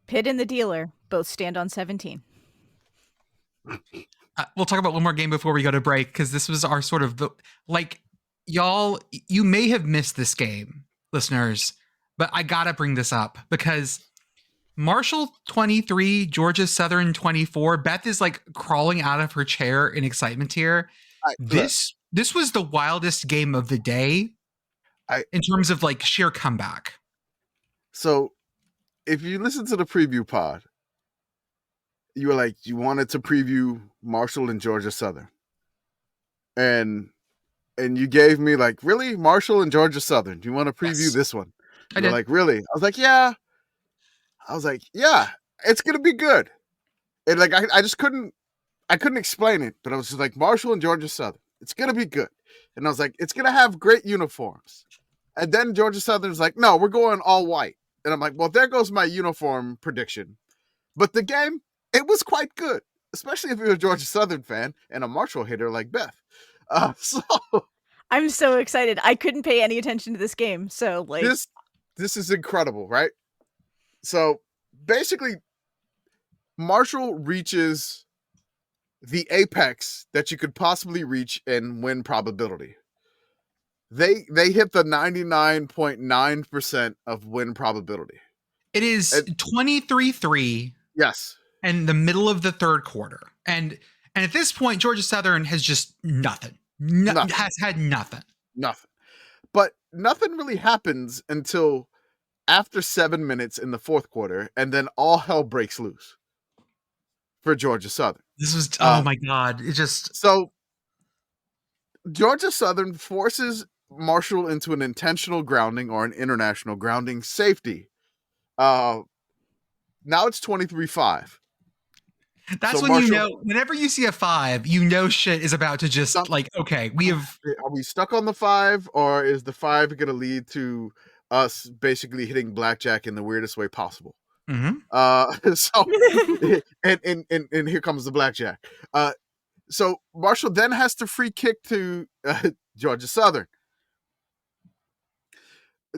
Pitt and the dealer both stand on 17. We'll talk about one more game before we go to break because this was our sort of y'all. You may have missed this game, listeners, but I gotta bring this up because Marshall 23, Georgia Southern 24. Beth is like crawling out of her chair in excitement here. This was the wildest game of the day in terms of like sheer comeback. So, if you listen to the preview pod, you were like, you wanted to preview Marshall and Georgia Southern. And you gave me like, really? Marshall and Georgia Southern. Do you want to preview Yes. this one? I You're did. like, really? I was like, yeah. It's going to be good. And like, I just couldn't explain it, but I was just like, Marshall and Georgia Southern. It's going to be good. And I was like, it's going to have great uniforms. And then Georgia Southern's like, no, we're going all white. And I'm like, well, there goes my uniform prediction. But the game, it was quite good, especially if you're a Georgia Southern fan and a Marshall hitter like Beth. So I'm so excited. I couldn't pay any attention to this game. So like this is incredible, right? So basically, Marshall reaches the apex that you could possibly reach in win probability. They hit the 99.9% of win probability. It is 23-3. Yes. In the middle of the third quarter. And at this point, Georgia Southern has just nothing. Has had nothing. Nothing. But nothing really happens until after 7 minutes in the fourth quarter, and then all hell breaks loose for Georgia Southern. This was, oh my God. It just. So Georgia Southern forces Marshall into an intentional grounding or an international grounding safety. Now it's 23-5. That's So when Marshall, you know, whenever you see a 5, you know shit is about to just like, okay, are we stuck on the 5, or is the 5 going to lead to us basically hitting blackjack in the weirdest way possible? Mm-hmm. And here comes the blackjack. So Marshall then has to free kick to Georgia Southern.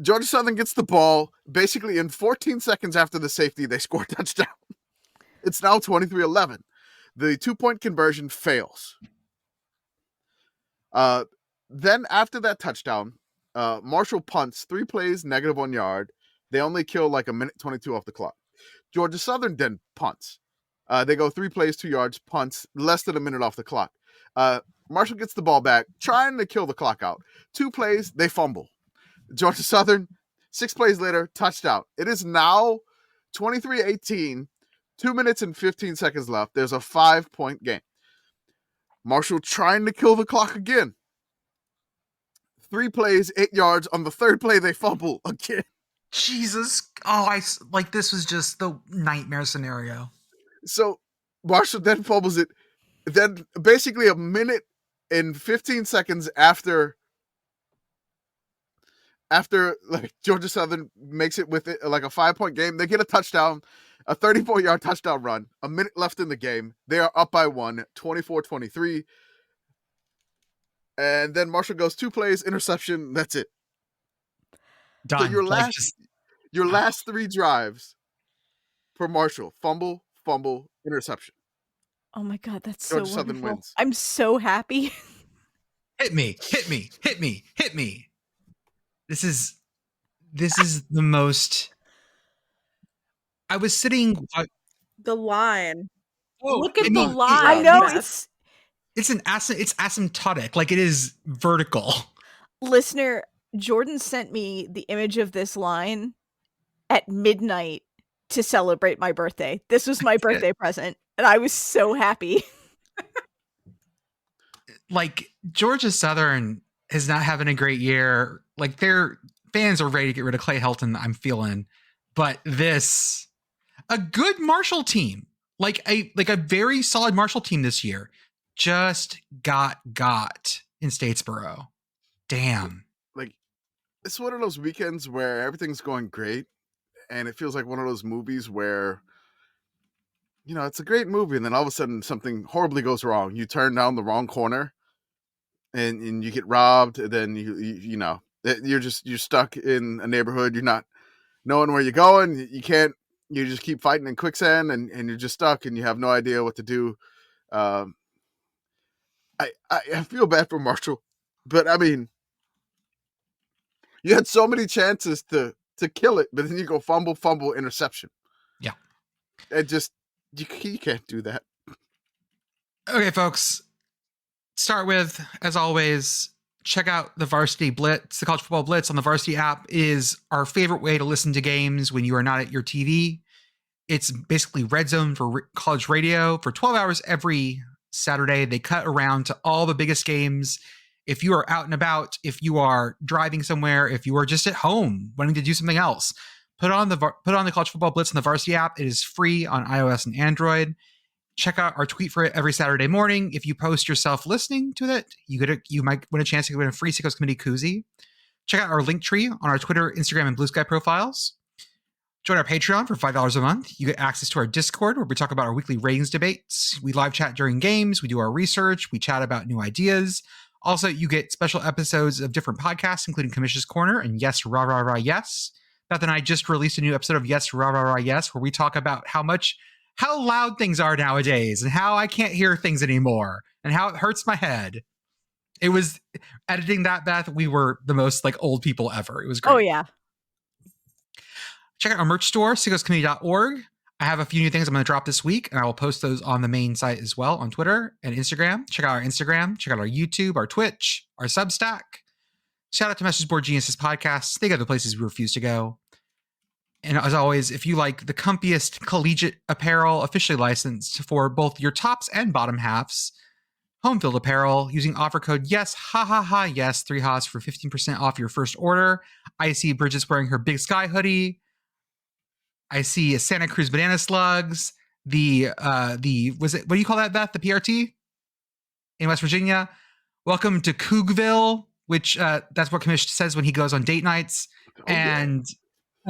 Georgia Southern gets the ball. Basically, in 14 seconds after the safety, they score a touchdown. It's now 23-11. The 2-point conversion fails. Then after that touchdown, Marshall punts 3 plays, -1 yard. They only kill like a minute 22 off the clock. Georgia Southern then punts. They go 3 plays, 2 yards, punts, less than a minute off the clock. Marshall gets the ball back, trying to kill the clock out. 2 plays, they fumble. Georgia Southern, 6 plays later, touchdown. It is now 23-18, 2 minutes and 15 seconds left. There's a 5-point game. Marshall trying to kill the clock again. 3 plays, 8 yards. On the 3rd play, they fumble again. Jesus. This was just the nightmare scenario. So Marshall then fumbles it. Then basically a minute and 15 seconds after like Georgia Southern makes it with it like a 5-point game, they get a touchdown, a 34-yard touchdown run, a minute left in the game. They are up by 1, 24-23. And then Marshall goes 2 plays, interception, that's it. Done. So your last 3 drives for Marshall, fumble, interception. Oh my God, that's Georgia so Southern wonderful. wins. I'm so happy. Hit me. This is the most. I was sitting. The line. Oh, Look at I the mean, line. I know Beth. it's asymptotic. Like it is vertical. Listener, Jordan sent me the image of this line at midnight to celebrate my birthday. This was my birthday present, and I was so happy. Like, Georgia Southern is not having a great year. Like, their fans are ready to get rid of Clay Helton, I'm feeling. But a good Marshall team, like a very solid Marshall team this year, just got in Statesboro. Damn. Like, it's one of those weekends where everything's going great, and it feels like one of those movies where, you know, it's a great movie, and then all of a sudden something horribly goes wrong. You turn down the wrong corner, and you get robbed, and then you know, you're stuck in a neighborhood. You're not knowing where you're going. You just keep fighting in quicksand, and you're just stuck, and you have no idea what to do. I feel bad for Marshall, but I mean, you had so many chances to kill it, but then you go fumble, interception. Yeah. It just, you can't do that. Okay, folks. Start with, as always, check out the Varsity Blitz. The College Football Blitz on the Varsity app is our favorite way to listen to games when you are not at your TV. It's basically Red Zone for college radio for 12 hours every Saturday. They cut around to all the biggest games. If you are out and about, if you are driving somewhere, if you are just at home wanting to do something else, put on the College Football Blitz on the Varsity app. It is free on iOS and Android. Check out our tweet for it every Saturday morning. If you post yourself listening to it, you might win a chance to win a free Sickos Committee koozie. Check out our link tree on our Twitter, Instagram, and Blue Sky profiles. Join our Patreon for $5 a month. You get access to our Discord where we talk about our weekly ratings debates. We live chat during games. We do our research. We chat about new ideas. Also, you get special episodes of different podcasts, including Commission's Corner and Yes, Rah, Rah, Rah, Yes. Beth and I just released a new episode of Yes, Rah, Rah, Rah, Yes, where we talk about how loud things are nowadays and how I can't hear things anymore and how it hurts my head. It was editing that, Beth. We were the most like old people ever. It was great. Oh, yeah. Check out our merch store, sickoscommittee.org. I have a few new things I'm going to drop this week, and I will post those on the main site as well on Twitter and Instagram. Check out our Instagram. Check out our YouTube, our Twitch, our Substack. Shout out to Message Board Geniuses podcasts. They go to the places we refuse to go. And as always, if you like the comfiest collegiate apparel officially licensed for both your tops and bottom halves, Home Field Apparel, using offer code YES, yes, 3 HAs for 15% off your first order. I see Bridget's wearing her Big Sky hoodie. I see a Santa Cruz banana slugs. What do you call that, Beth? The PRT in West Virginia. Welcome to Coogville, which that's what Commish says when he goes on date nights. Oh, and yeah.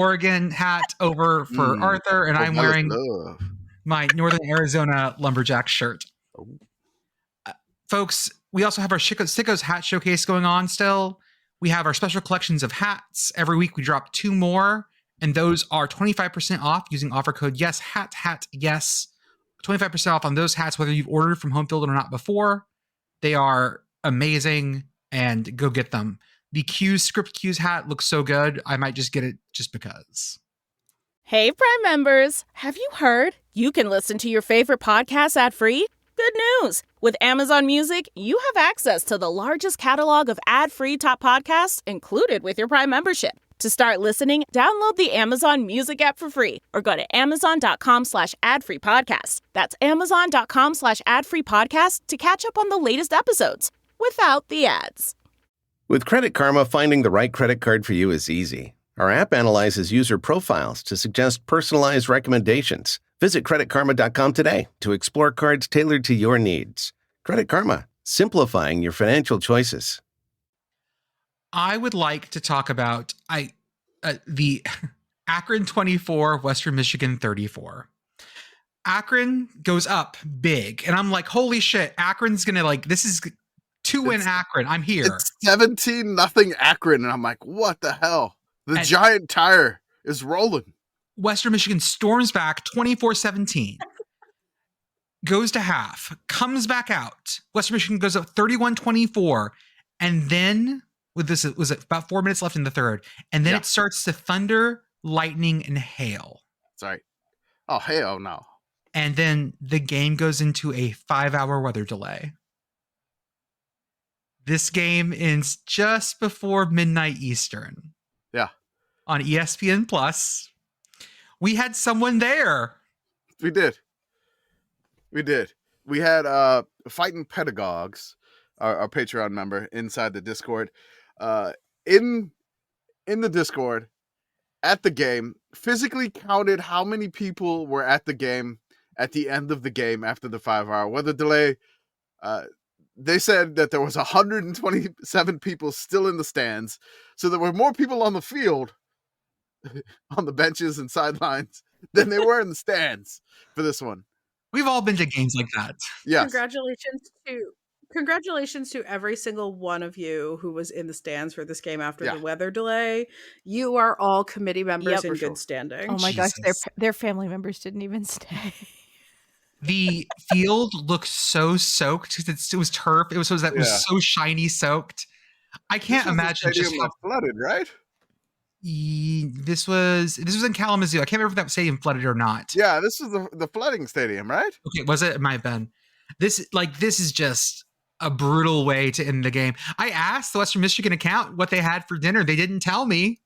Oregon hat over for Arthur, and I'm wearing my Northern Arizona Lumberjack shirt. Oh. Folks, we also have our Sickos hat showcase going on still. We have our special collections of hats. Every week we drop 2 more, and those are 25% off using offer code YES, hat, yes. 25% off on those hats, whether you've ordered from Home Field or not before. They are amazing, and go get them. The Script Q's hat looks so good, I might just get it just because. Hey, Prime members. Have you heard? You can listen to your favorite podcasts ad-free? Good news! With Amazon Music, you have access to the largest catalog of ad-free top podcasts included with your Prime membership. To start listening, download the Amazon Music app for free or go to amazon.com/ad-free-podcast. That's amazon.com/ad-free-podcast to catch up on the latest episodes without the ads. With Credit Karma, finding the right credit card for you is easy. Our app analyzes user profiles to suggest personalized recommendations. Visit creditkarma.com today to explore cards tailored to your needs. Credit Karma, simplifying your financial choices. I would like to talk about the Akron 24, Western Michigan 34. Akron goes up big, and I'm like, holy shit, Akron's going to this is 2-win Akron. I'm here. It's 17-0 Akron, and I'm like, what the hell? The giant tire is rolling. Western Michigan storms back 24-17. Goes to half. Comes back out. Western Michigan goes up 31-24. And then, it was about 4 minutes left in the third. And then it starts to thunder, lightning, and hail. Sorry. Oh, hell no. And then the game goes into a 5-hour weather delay. This game ends just before midnight Eastern. Yeah. On ESPN Plus. We had someone there. We did. We had Fighting Pedagogues, our Patreon member, inside the Discord. In the Discord, at the game, physically counted how many people were at the game at the end of the game after the 5-hour weather delay. They said that there was 127 people still in the stands. So there were more people on the field, on the benches and sidelines, than they were in the stands for this one. We've all been to games like that. Yes. Congratulations to every single one of you who was in the stands for this game after the weather delay. You are all committee members in good standing. Oh my gosh, their family members didn't even stay. The field looked so soaked because it was turf. It was so shiny soaked. I can't imagine just how flooded, right? This was in Kalamazoo. I can't remember if that stadium flooded or not. Yeah, this was the flooding stadium, right? Okay, was it? It might have been. This is just a brutal way to end the game. I asked the Western Michigan account what they had for dinner. They didn't tell me.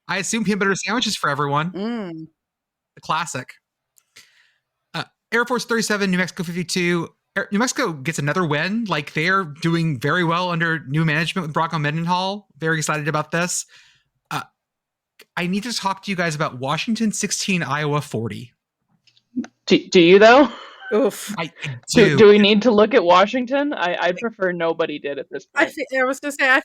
I assume peanut butter sandwiches for everyone. The classic. Air Force 37, New Mexico 52. New Mexico gets another win. Like, they're doing very well under new management with Bronco Mendenhall. Very excited about this. I need to talk to you guys about Washington 16, Iowa 40. Do you though? Oof. I do. Do we need to look at Washington? I'd prefer nobody did at this point. I was going to say,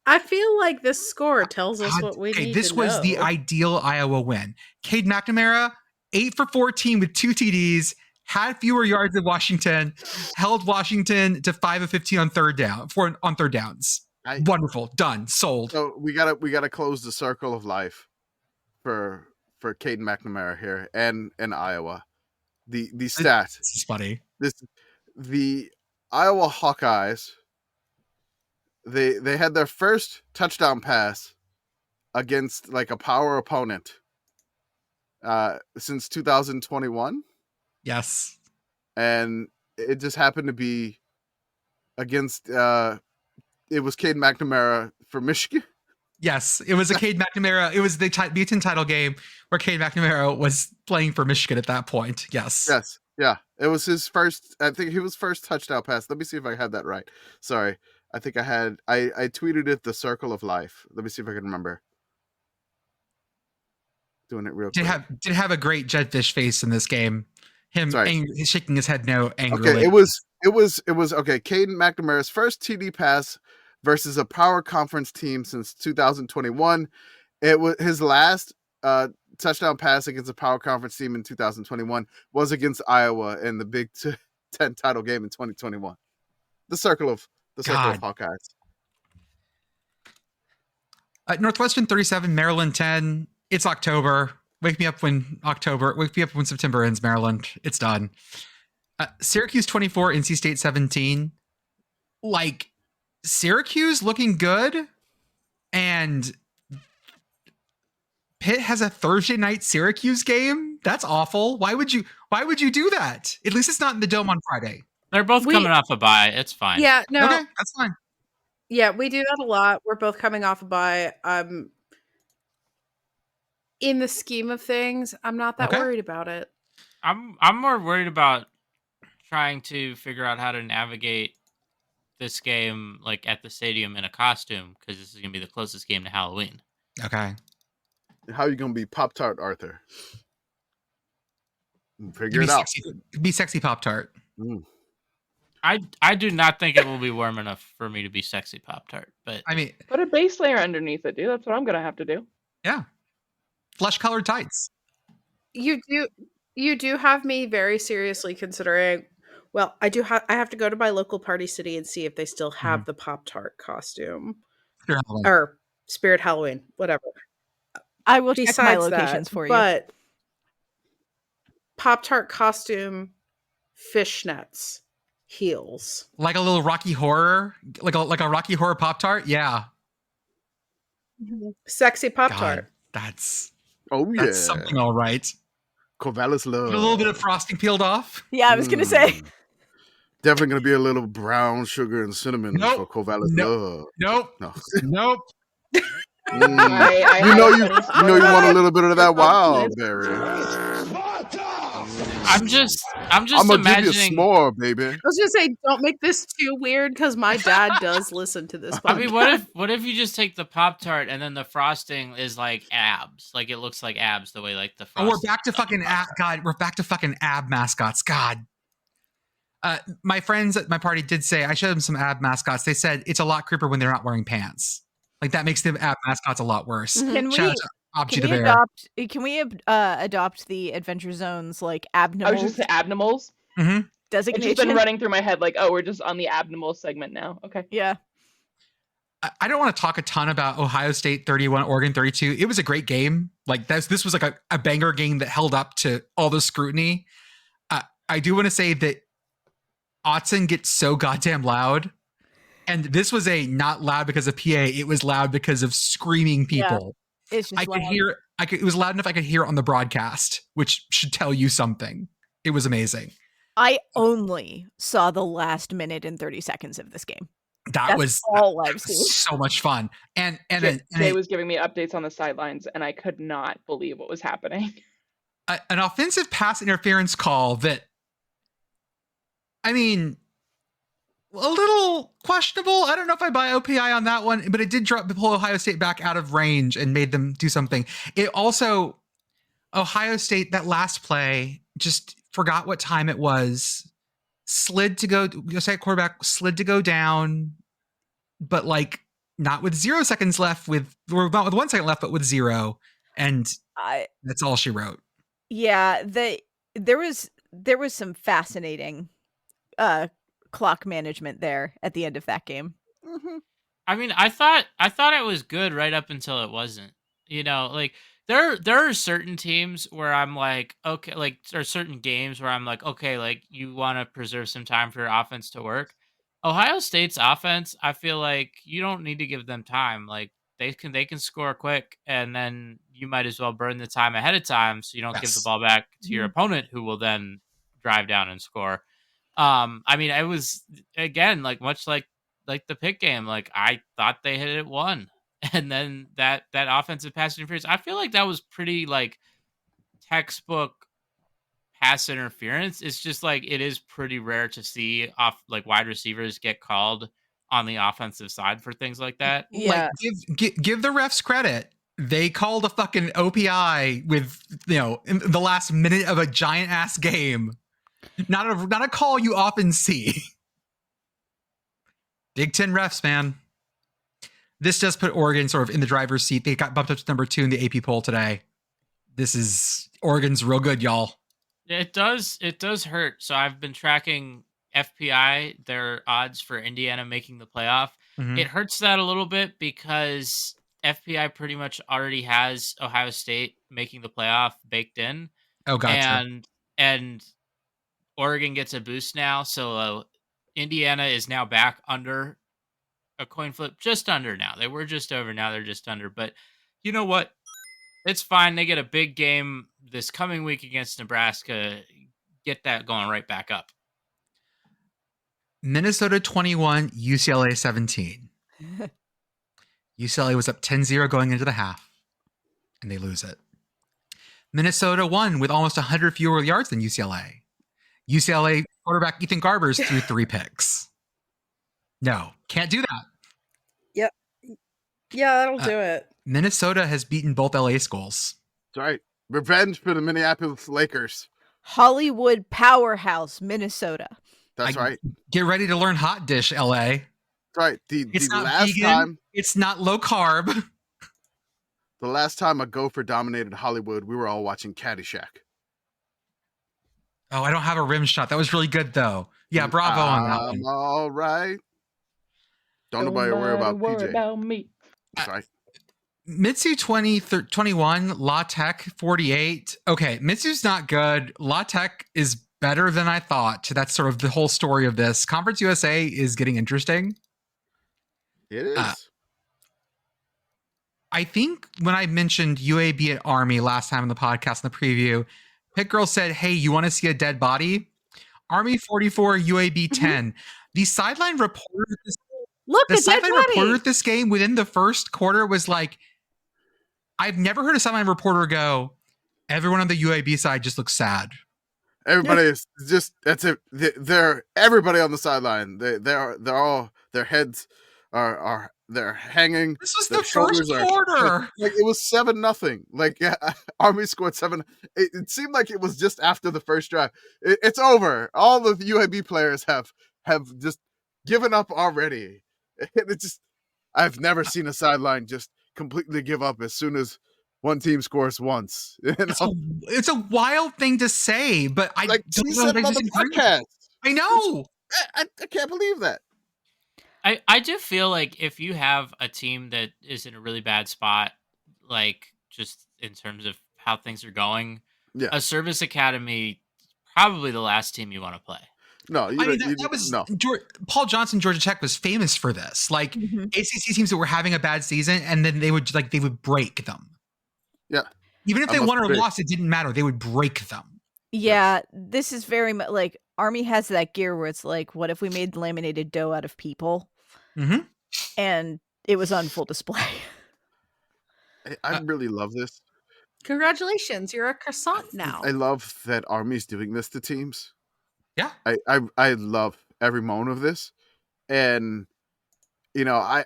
I feel like this score tells us what we need this to was know. the ideal Iowa win. Cade McNamara, 8 for 14 with 2 TDs, had fewer yards than Washington, held Washington to 5 of 15 on third downs. Wonderful. Done. Sold. So we gotta close the circle of life for Caden McNamara here and Iowa. The stat. This is funny. The Iowa Hawkeyes, they had their first touchdown pass against like a power opponent since 2021. Yes. And it just happened to be against it was Cade McNamara for Michigan. Yes, it was a Cade McNamara. It was the Big Ten title game where Cade McNamara was playing for Michigan at that point. Yes. Yes. Yeah. It was his first, I think he was first touchdown pass. Let me see if I had that right. Sorry. I think I tweeted it, the circle of life. Let me see if I can remember. Doing it real quick. Did have a great Jedfish face in this game. He's shaking his head no angrily. Okay, it was okay. Caden McNamara's first TD pass versus a power conference team since 2021. It was his last touchdown pass against a power conference team in 2021 was against Iowa in the Big Ten title game in 2021. The circle of Hawkeyes. Northwestern 37, Maryland 10. It's October. Wake me up when September ends, Maryland. It's done. Syracuse 24, NC State 17. Like, Syracuse looking good, and Pitt has a Thursday night Syracuse game. That's awful. Why would you do that? At least it's not in the Dome on Friday. They're both coming off a bye. It's fine. Yeah, no. Okay, that's fine. Yeah, we do that a lot. We're both coming off a bye. In the scheme of things, I'm not that worried about it. I'm more worried about trying to figure out how to navigate this game like at the stadium in a costume, because this is gonna be the closest game to Halloween. Okay. How are you gonna be Pop-Tart Arthur? Figure it out. Be sexy Pop-Tart. I do not think it will be warm enough for me to be sexy Pop-Tart, but I mean, put a base layer underneath it, dude. That's what I'm gonna have to do. Yeah. Flesh-colored tights. You do have me very seriously considering. Well, I have to go to my local Party City and see if they still have the Pop-Tart costume or Spirit Halloween, whatever. I will check my locations for you. But Pop-Tart costume, fishnets, heels, like a little Rocky Horror, like a Rocky Horror Pop-Tart. Yeah. Sexy Pop-Tart. That's that's something, all right. Corvallis love. A little bit of frosting peeled off. Yeah, I was gonna say. Definitely gonna be a little brown sugar and cinnamon for Corvallis love. Nope. You know you want a little bit of that wild berry. I'm just I'm gonna imagining. give you a s'more, baby. I was gonna say, don't make this too weird because my dad does listen to this podcast. I mean, what if you just take the Pop-Tart and then the frosting is like abs, like it looks like abs the way like the frosting. Oh, we're back to fucking ab. God, we're back to fucking ab mascots. God. My friends at my party did say I showed them some ab mascots. They said it's a lot creepier when they're not wearing pants. Like that makes the ab mascots a lot worse. Can Shout out to Obji the Bear. Can we adopt the Adventure Zone's like abnormal? I was just the abnormals. Mm-hmm. Designation. It's just been running through my head like, oh, we're just on the abnormal segment now. Okay. Yeah. I don't want to talk a ton about Ohio State 31, Oregon 32. It was a great game. Like this was like a banger game that held up to all the scrutiny. I do want to say that Autzen gets so goddamn loud. And this was a not loud because of PA. It was loud because of screaming people. Yeah, it's just I could hear. It was loud enough I could hear it on the broadcast, which should tell you something. It was amazing. I only saw the last minute and 30 seconds of this game. That's was all I've seen. So much fun. And Jay was giving me updates on the sidelines, and I could not believe what was happening. An offensive pass interference call that, I mean, a little questionable. I don't know if I buy OPI on that one, but it did pull Ohio State back out of range and made them do something. It also, Ohio State, that last play, just forgot what time it was, slid to go, quarterback slid to go down, but like not with 0 seconds left, or not with 1 second left, but with 0. And that's all she wrote. Yeah, there was some fascinating clock management there at the end of that game. Mm-hmm. I mean, I thought it was good right up until it wasn't. You know, like there are certain teams where I'm like, okay, like there are certain games where I'm like, okay, like you want to preserve some time for your offense to work. Ohio State's offense, I feel like you don't need to give them time. Like they can score quick, and then you might as well burn the time ahead of time so you don't give the ball back to your opponent, who will then drive down and score. I mean, I was again like much like the Pitt game. Like I thought they hit it 1, and then that offensive pass interference. I feel like that was pretty like textbook pass interference. It's just like it is pretty rare to see like wide receivers get called on the offensive side for things like that. Yeah, like, give the refs credit. They called a fucking OPI with in the last minute of a giant ass game. Not a call you often see. Big Ten refs, man. This does put Oregon sort of in the driver's seat. They got bumped up to number 2 in the AP poll today. Oregon's real good, y'all. It does hurt. So I've been tracking FPI, their odds for Indiana making the playoff. Mm-hmm. It hurts that a little bit because FPI pretty much already has Ohio State making the playoff baked in. Oh, gotcha. And Oregon gets a boost now, so Indiana is now back under a coin flip, just under now. They were just over, now they're just under. But you know what? It's fine. They get a big game this coming week against Nebraska. Get that going right back up. Minnesota 21, UCLA 17. UCLA was up 10-0 going into the half, and they lose it. Minnesota won with almost 100 fewer yards than UCLA. UCLA quarterback Ethan Garbers threw 3 picks. No, can't do that. Yep. Yeah, that'll do it. Minnesota has beaten both LA schools. That's right. Revenge for the Minneapolis Lakers. Hollywood powerhouse, Minnesota. That's right. Get ready to learn hot dish, LA. That's right. It's the not last vegan. Time, it's not low carb. The last time a gopher dominated Hollywood, we were all watching Caddyshack. Oh, I don't have a rim shot. That was really good, though. Yeah, bravo on that one. All right. Don't nobody worry about PJ. About me. That's right. Mitsu 21, La Tech 48. Okay, Mitsu's not good. La Tech is better than I thought. That's sort of the whole story of this. Conference USA is getting interesting. It is. I think when I mentioned UAB at Army last time in the podcast in the preview, Pit Girl said, hey, you want to see a dead body? Army 44, UAB 10. Mm-hmm. The sideline reporter at this game within the first quarter was like, I've never heard a sideline reporter go, everyone on the UAB side just looks sad. Everybody is just, that's it. They're everybody on the sideline. They're all, their heads they're hanging. This was their the first quarter. Like it was 7-0. Like Army scored 7. It seemed like it was just after the first drive. It's over. All the UAB players have just given up already. It just, I've never seen a sideline just completely give up as soon as one team scores once. It's a wild thing to say, but I like don't she know said if I on the disagree. podcast. I know. I can't believe that. I do feel like if you have a team that is in a really bad spot, like just in terms of how things are going, a service academy probably the last team you want to play. No, that was no. Paul Johnson, Georgia Tech was famous for this. Like ACC teams that were having a bad season, and then they would break them. Yeah, even if they won or lost, it didn't matter. They would break them. Yeah, this is very much like Army has that gear where it's like, what if we made laminated dough out of people? Mm-hmm. And it was on full display. I really love this. Congratulations, you're a croissant now. I love that Army's doing this to teams. Yeah. I love every moment of this. And you know,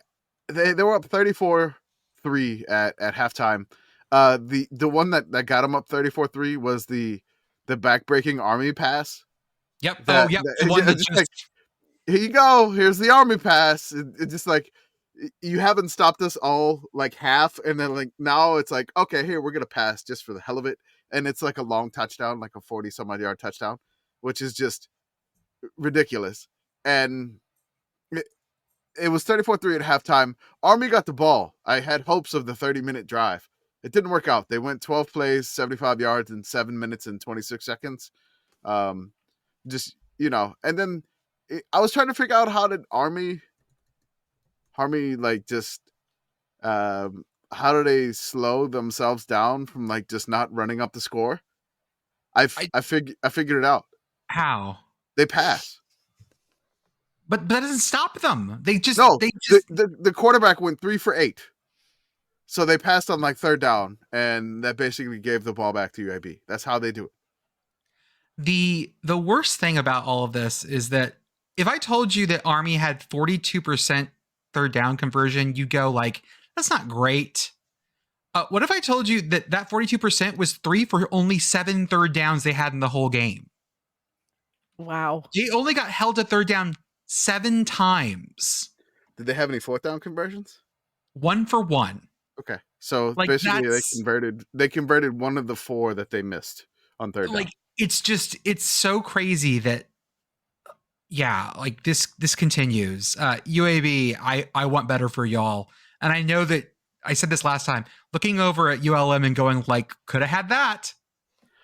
they were up 34-3 at halftime. The one that got them up 34-3 was the backbreaking Army pass. Yep. The one that just... like, here you go. Here's the Army pass. It just like, you haven't stopped us all like half, and then like now it's like, okay, here we're gonna pass just for the hell of it, and it's like a long touchdown, like a 40-some-odd yard touchdown, which is just ridiculous. And it was 34-3 at halftime. Army got the ball. I had hopes of the 30-minute drive. It didn't work out. They went 12 plays, 75 yards in 7 minutes and 26 seconds. Just, you know, and then I was trying to figure out how did Army like just how do they slow themselves down from like just not running up the score? I figured it out. How? They pass. But that doesn't stop them. The quarterback went 3 for 8. So they passed on like third down, and that basically gave the ball back to UAB. That's how they do it. The worst thing about all of this is that if I told you that Army had 42% third down conversion, you'd go like, that's not great. What if I told you that 42% was 3 for only 7 third downs they had in the whole game? Wow. They only got held to third down 7 times. Did they have any fourth down conversions? 1 for 1. Okay. So like basically they converted one of the 4 that they missed on third down. Like it's so crazy that like this continues. UAB, I want better for y'all. And I know that I said this last time, looking over at ULM and going like, could have had that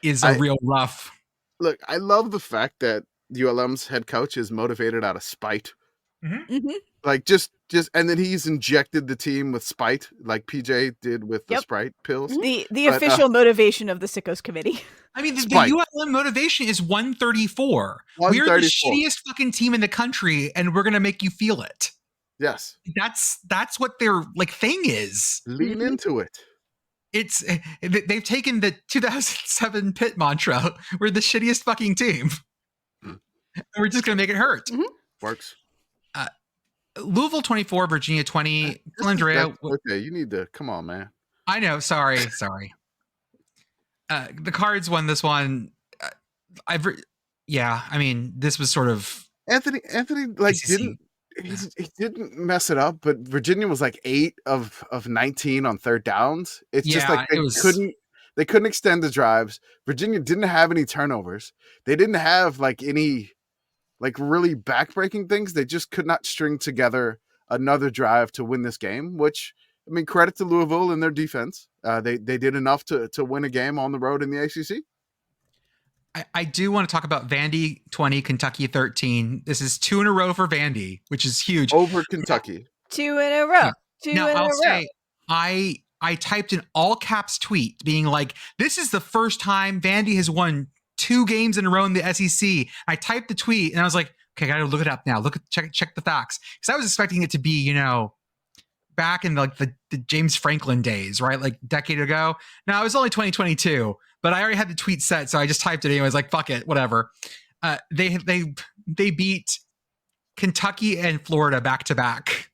is a real rough. Look, I love the fact that ULM's head coach is motivated out of spite. Mm-hmm. Mm-hmm. Like just and then he's injected the team with spite, like PJ did with the Sprite pills. The official motivation of the Sickos Committee. I mean, the ULM motivation is 134. We're the shittiest fucking team in the country, and we're gonna make you feel it. Yes, that's what their like thing is. Lean into it. It's they've taken the 2007 Pitt mantra. We're the shittiest fucking team. And we're just gonna make it hurt. Mm-hmm. Works. Louisville 24, Virginia 20. Andrea, okay, you need to come on, man. I know. Sorry. The Cards won this one. I mean, this was sort of Anthony like he didn't mess it up, but Virginia was like 8 of 19 on third downs. It's just like they couldn't extend the drives. Virginia didn't have any turnovers. They didn't have like any like really backbreaking things. They just could not string together another drive to win this game, which, I mean, credit to Louisville and their defense. They did enough to win a game on the road in the ACC. I do want to talk about Vandy 20, Kentucky 13. This is 2 in a row for Vandy, which is huge. Over Kentucky. 2 in a row. I'll say, I typed an all caps tweet being like, this is the first time Vandy has won 2 games in a row in the SEC. I typed the tweet and I was like, okay, I gotta look it up now. Check the facts. Because I was expecting it to be, back in like the James Franklin days, right? Like a decade ago. Now it was only 2022, but I already had the tweet set, so I just typed it anyways. Like fuck it, whatever. They beat Kentucky and Florida back to back.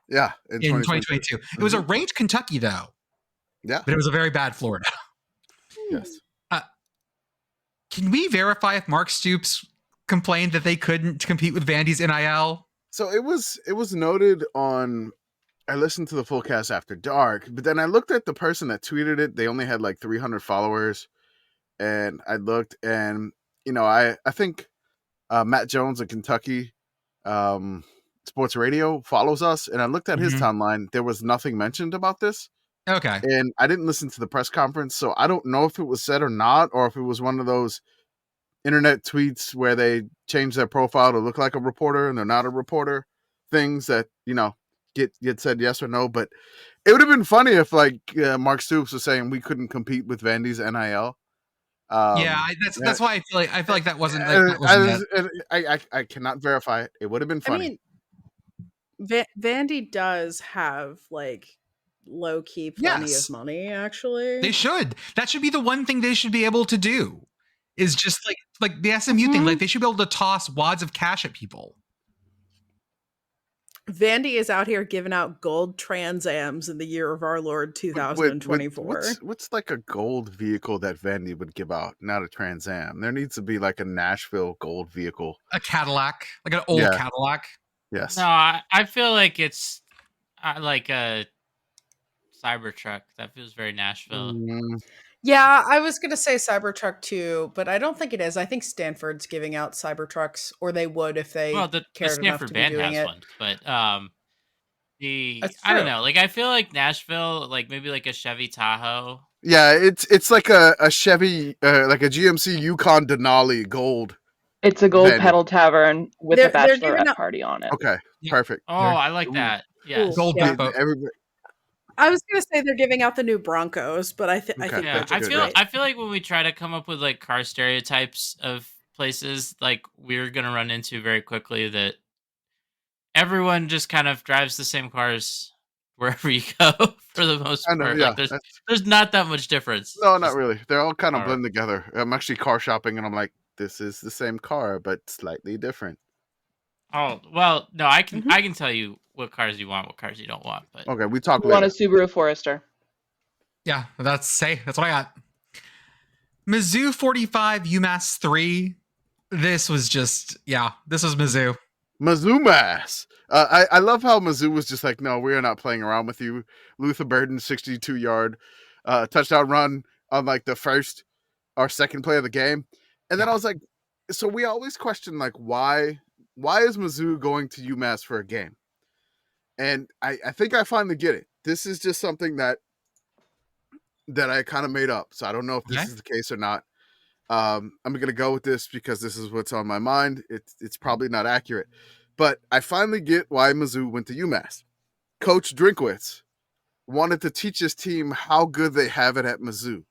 Yeah, in 2022. It was a ranked Kentucky though. Yeah, but it was a very bad Florida. Yes. Can we verify if Mark Stoops complained that they couldn't compete with Vandy's NIL? So it was noted on. I listened to the full cast after dark, but then I looked at the person that tweeted it. They only had like 300 followers, and I looked, and I think Matt Jones of Kentucky Sports Radio follows us, and I looked at his timeline. There was nothing mentioned about this. Okay. And I didn't listen to the press conference, so I don't know if it was said or not, or if it was one of those internet tweets where they change their profile to look like a reporter and they're not a reporter. Things that get said yes or no. But it would have been funny if Mark Stoops was saying we couldn't compete with Vandy's NIL. That's why I feel like that wasn't. I cannot verify it. It would have been funny. I mean, Vandy does have low key plenty of money. Actually, they should. That should be the one thing they should be able to do. Is just like the SMU thing. Like they should be able to toss wads of cash at people. Vandy is out here giving out gold Trans Ams in the year of our Lord 2024. What's like a gold vehicle that Vandy would give out? Not a Trans Am. There needs to be like a Nashville gold vehicle. A Cadillac, like an old Cadillac. Yes. No, I feel like it's like a Cybertruck. That feels very Nashville. Yeah, I was going to say Cybertruck too, but I don't think it is. I think Stanford's giving out Cybertrucks, or they would if they cared enough to be doing it. One, but I don't know. Like I feel like Nashville, like maybe like a Chevy Tahoe. Yeah, it's like a Chevy, like a GMC Yukon Denali gold. It's a gold pedal tavern with a bachelorette party on it. Okay, perfect. Oh, I like that. Yeah, gold boat. I was gonna say they're giving out the new Broncos, but I think I feel like when we try to come up with like car stereotypes of places, like we're gonna run into very quickly that everyone just kind of drives the same cars wherever you go for the most part. Yeah, like there's not that much difference. No, not really. They're all kind of blend together. I'm actually car shopping, and I'm like, this is the same car, but slightly different. Oh well, no, I can tell you what cars you want, what cars you don't want. But okay, we talk. You want a Subaru Forester? Yeah, that's what I got. Mizzou 45, UMass 3. This was just this was Mizzou. Mizzou Mass. I love how Mizzou was just like, no, we are not playing around with you. Luther Burden 62-yard touchdown run on like the first or second play of the game, and then I was like, so we always question like why is Mizzou going to UMass for a game? And I think I finally get it. This is just something that I kind of made up. So I don't know if this is the case or not. I'm going to go with this because this is what's on my mind. It's probably not accurate. But I finally get why Mizzou went to UMass. Coach Drinkwitz wanted to teach his team how good they have it at Mizzou.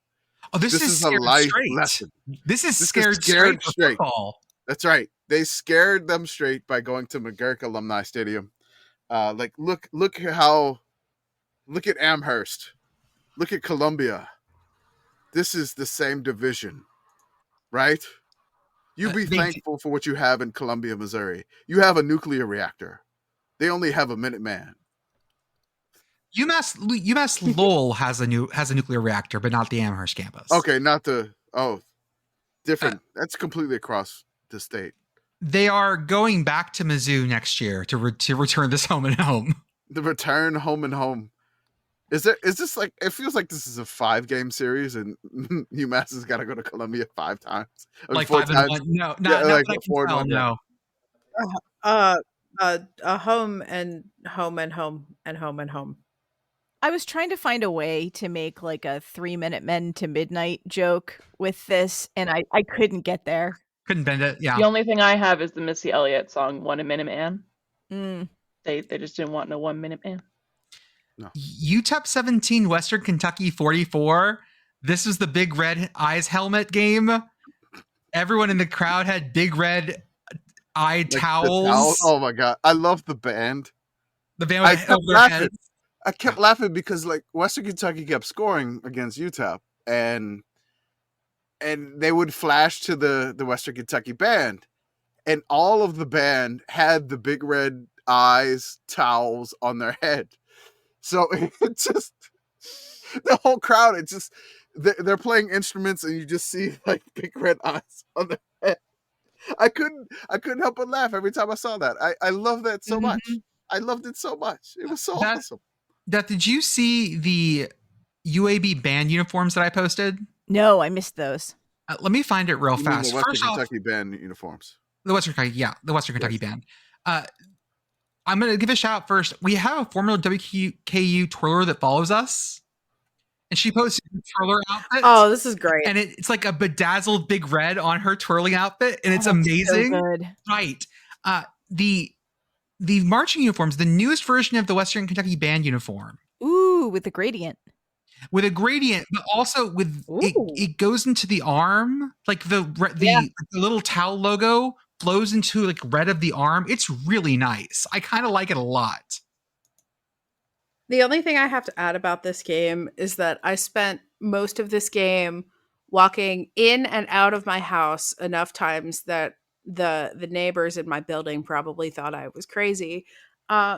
Oh, this is a life straight. lesson. This is scared straight. Football. That's right. They scared them straight by going to McGurk Alumni Stadium. Look at Amherst, look at Columbia. This is the same division, right? You be thankful for what you have in Columbia, Missouri. You have a nuclear reactor. They only have a Minuteman. UMass Lowell has a nuclear reactor, but not the Amherst campus. Okay, different. That's completely across the state. They are going back to Mizzou next year to return this home and home. The return home and home. Is this like, it feels like this is a 5-game series and UMass has got to go to Columbia 5 times. Like 5 and 1. No, not like 4 and 1. No. A home and home and home and home and home. I was trying to find a way to make like a 3-Minute Men to Midnight joke with this, and I couldn't get there. Couldn't bend it. Yeah. The only thing I have is the Missy Elliott song "1 Minute Man." Mm. They just didn't want no 1 minute man. No. UTEP 17, Western Kentucky 44. This was the Big Red Eyes helmet game. Everyone in the crowd had big red eye towels. Oh my god, I love the band. The band over their heads. I kept laughing because like Western Kentucky kept scoring against UTEP, and they would flash to the Western Kentucky band, and all of the band had the big red eyes towels on their head. So it just the whole crowd, it just they're playing instruments and you just see like big red eyes on their head. I couldn't help but laugh every time I saw that. I love that so much. I loved it so much. It was so awesome. Did you see the UAB band uniforms that I posted? No, I missed those. Let me find it real You mean fast. the Western First off, Kentucky band uniforms. the Western Kentucky band. I'm going to give a shout out first. We have a former WKU twirler that follows us, and she posted a twirler outfit. Oh, this is great. And it's like a bedazzled big red on her twirling outfit, and it's that's amazing. So good. Right. The marching uniforms, the newest version of the Western Kentucky band uniform. Ooh, with the gradient. With a gradient, but also with it goes into the arm, like the little towel logo flows into like red of the arm. It's really nice. I kind of like it a lot. The only thing I have to add about this game is that I spent most of this game walking in and out of my house enough times that the neighbors in my building probably thought I was crazy,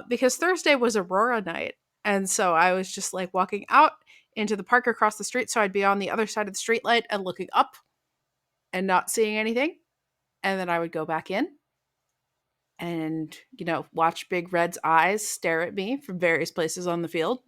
because Thursday was Aurora night. And so I was just like walking out into the park across the street, so I'd be on the other side of the street light and looking up and not seeing anything. And then I would go back in and, watch Big Red's eyes stare at me from various places on the field.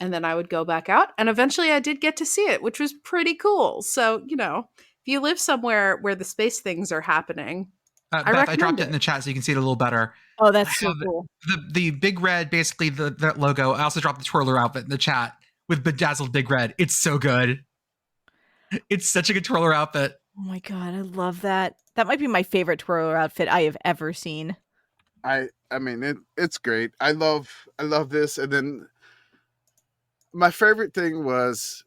And then I would go back out. And eventually I did get to see it, which was pretty cool. So, if you live somewhere where the space things are happening, Beth, I dropped it in the chat so you can see it a little better. Oh, that's so cool. The Big Red, basically the logo. I also dropped the twirler outfit in the chat with bedazzled Big Red. It's so good. It's such a good twirler outfit. Oh my God, I love that. That might be my favorite twirler outfit I have ever seen. I mean it's great. I love this. And then my favorite thing was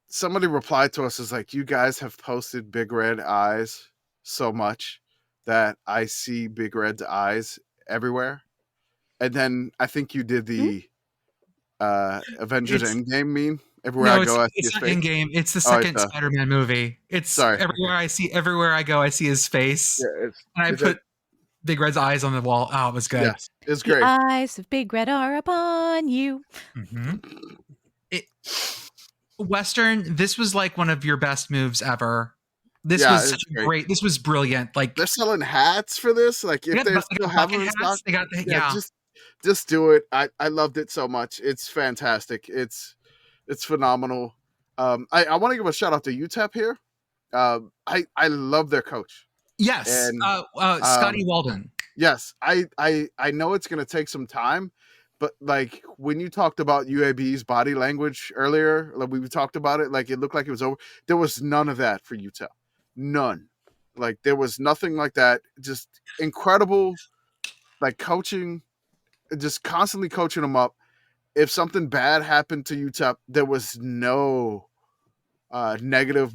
somebody replied to us as like, you guys have posted Big Red eyes so much that I see Big Red's eyes everywhere. And then I think you did the Avengers Endgame meme. Everywhere I go, I see his face. It's not Endgame. It's the second Spider-Man movie. Everywhere I go, I see his face. Yeah, and I put Big Red's eyes on the wall. Oh, it was good. Yes, it's great. The eyes of Big Red are upon you. Western, this was like one of your best moves ever. This was such great. This was brilliant. Like they're selling hats for this. Like if they still have them in stock, they got just do it. I loved it so much. It's fantastic. It's phenomenal. I want to give a shout out to UTEP here. I love their coach. Yes, and, Scotty Walden. Yes, I know it's going to take some time, but like when you talked about UAB's body language earlier, like we talked about it, like it looked like it was over. There was none of that for UTEP. None. Like there was nothing like that. Just incredible, like coaching, just constantly coaching them up. If something bad happened to UTEP, there was no negative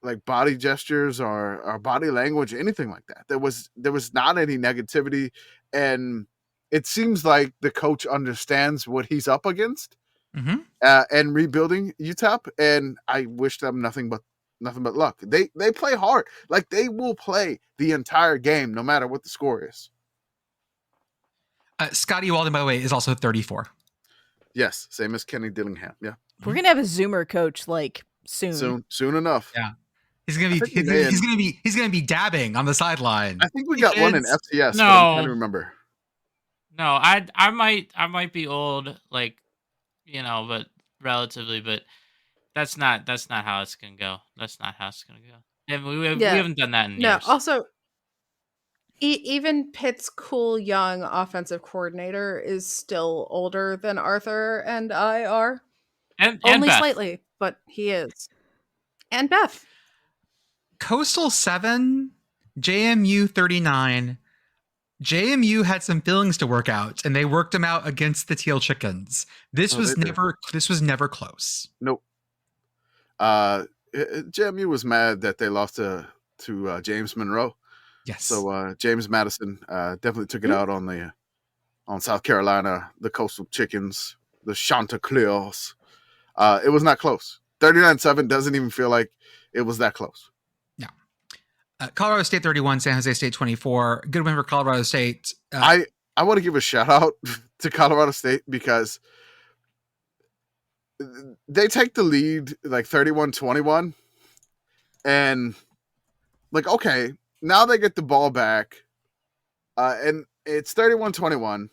like body gestures or body language, anything like that. There was not any negativity, and it seems like the coach understands what he's up against and rebuilding UTEP. And I wish them nothing but luck. They play hard. Like they will play the entire game no matter what the score is. Scotty Walden, by the way, is also 34. Yes, same as Kenny Dillingham. Yeah, we're gonna have a Zoomer coach like soon enough. Yeah, he's gonna be dabbing on the sideline. I think we got one in FCS. No, I'm trying to remember. No, I might be old, like but relatively, but that's not how it's gonna go. That's not how it's gonna go. And we haven't done that in years. Also, even Pitt's cool young offensive coordinator is still older than Arthur and I are. And only Beth. slightly, but he is. And Beth. Coastal 7, JMU 39. JMU had some feelings to work out, and they worked them out against the Teal Chickens. This was never close. Nope. JMU was mad that they lost to James Monroe. Yes. So James Madison definitely took it out on South Carolina, the Coastal Chickens. the Chanticleers. It was not close. 39-7 doesn't even feel like it was that close. No. Colorado State 31, San Jose State 24. Good win for Colorado State. I want to give a shout out to Colorado State because they take the lead like 31-21 and like, okay, now they get the ball back and it's 31-21.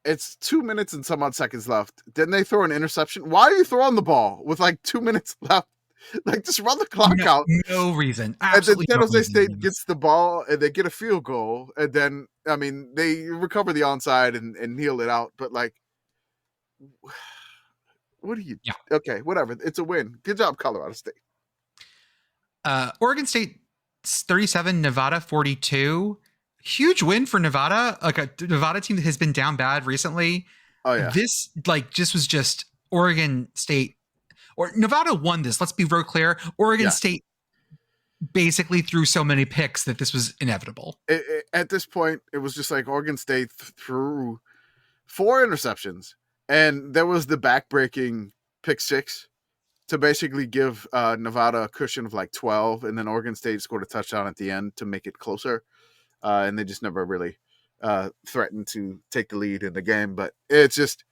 It's 2 minutes and some odd seconds left. Then they throw an interception. Why are you throwing the ball with like 2 minutes left? Like, just run the clock out. No reason. Absolutely. And then San Jose State gets the ball and they get a field goal. And then, I mean, they recover the onside and kneel it out. But, like, what do you... Yeah. Okay, whatever. It's a win. Good job, Colorado State. Oregon State 37, Nevada 42. Huge win for Nevada. Like, a Nevada team that has been down bad recently. Oh, yeah. This, like, was just Oregon State. Or Nevada won this. Let's be real clear. Oregon State basically threw so many picks that this was inevitable. At this point, it was just like Oregon State threw 4 interceptions, and there was the back-breaking pick 6 to basically give Nevada a cushion of like 12, and then Oregon State scored a touchdown at the end to make it closer, and they just never really threatened to take the lead in the game. But it's just...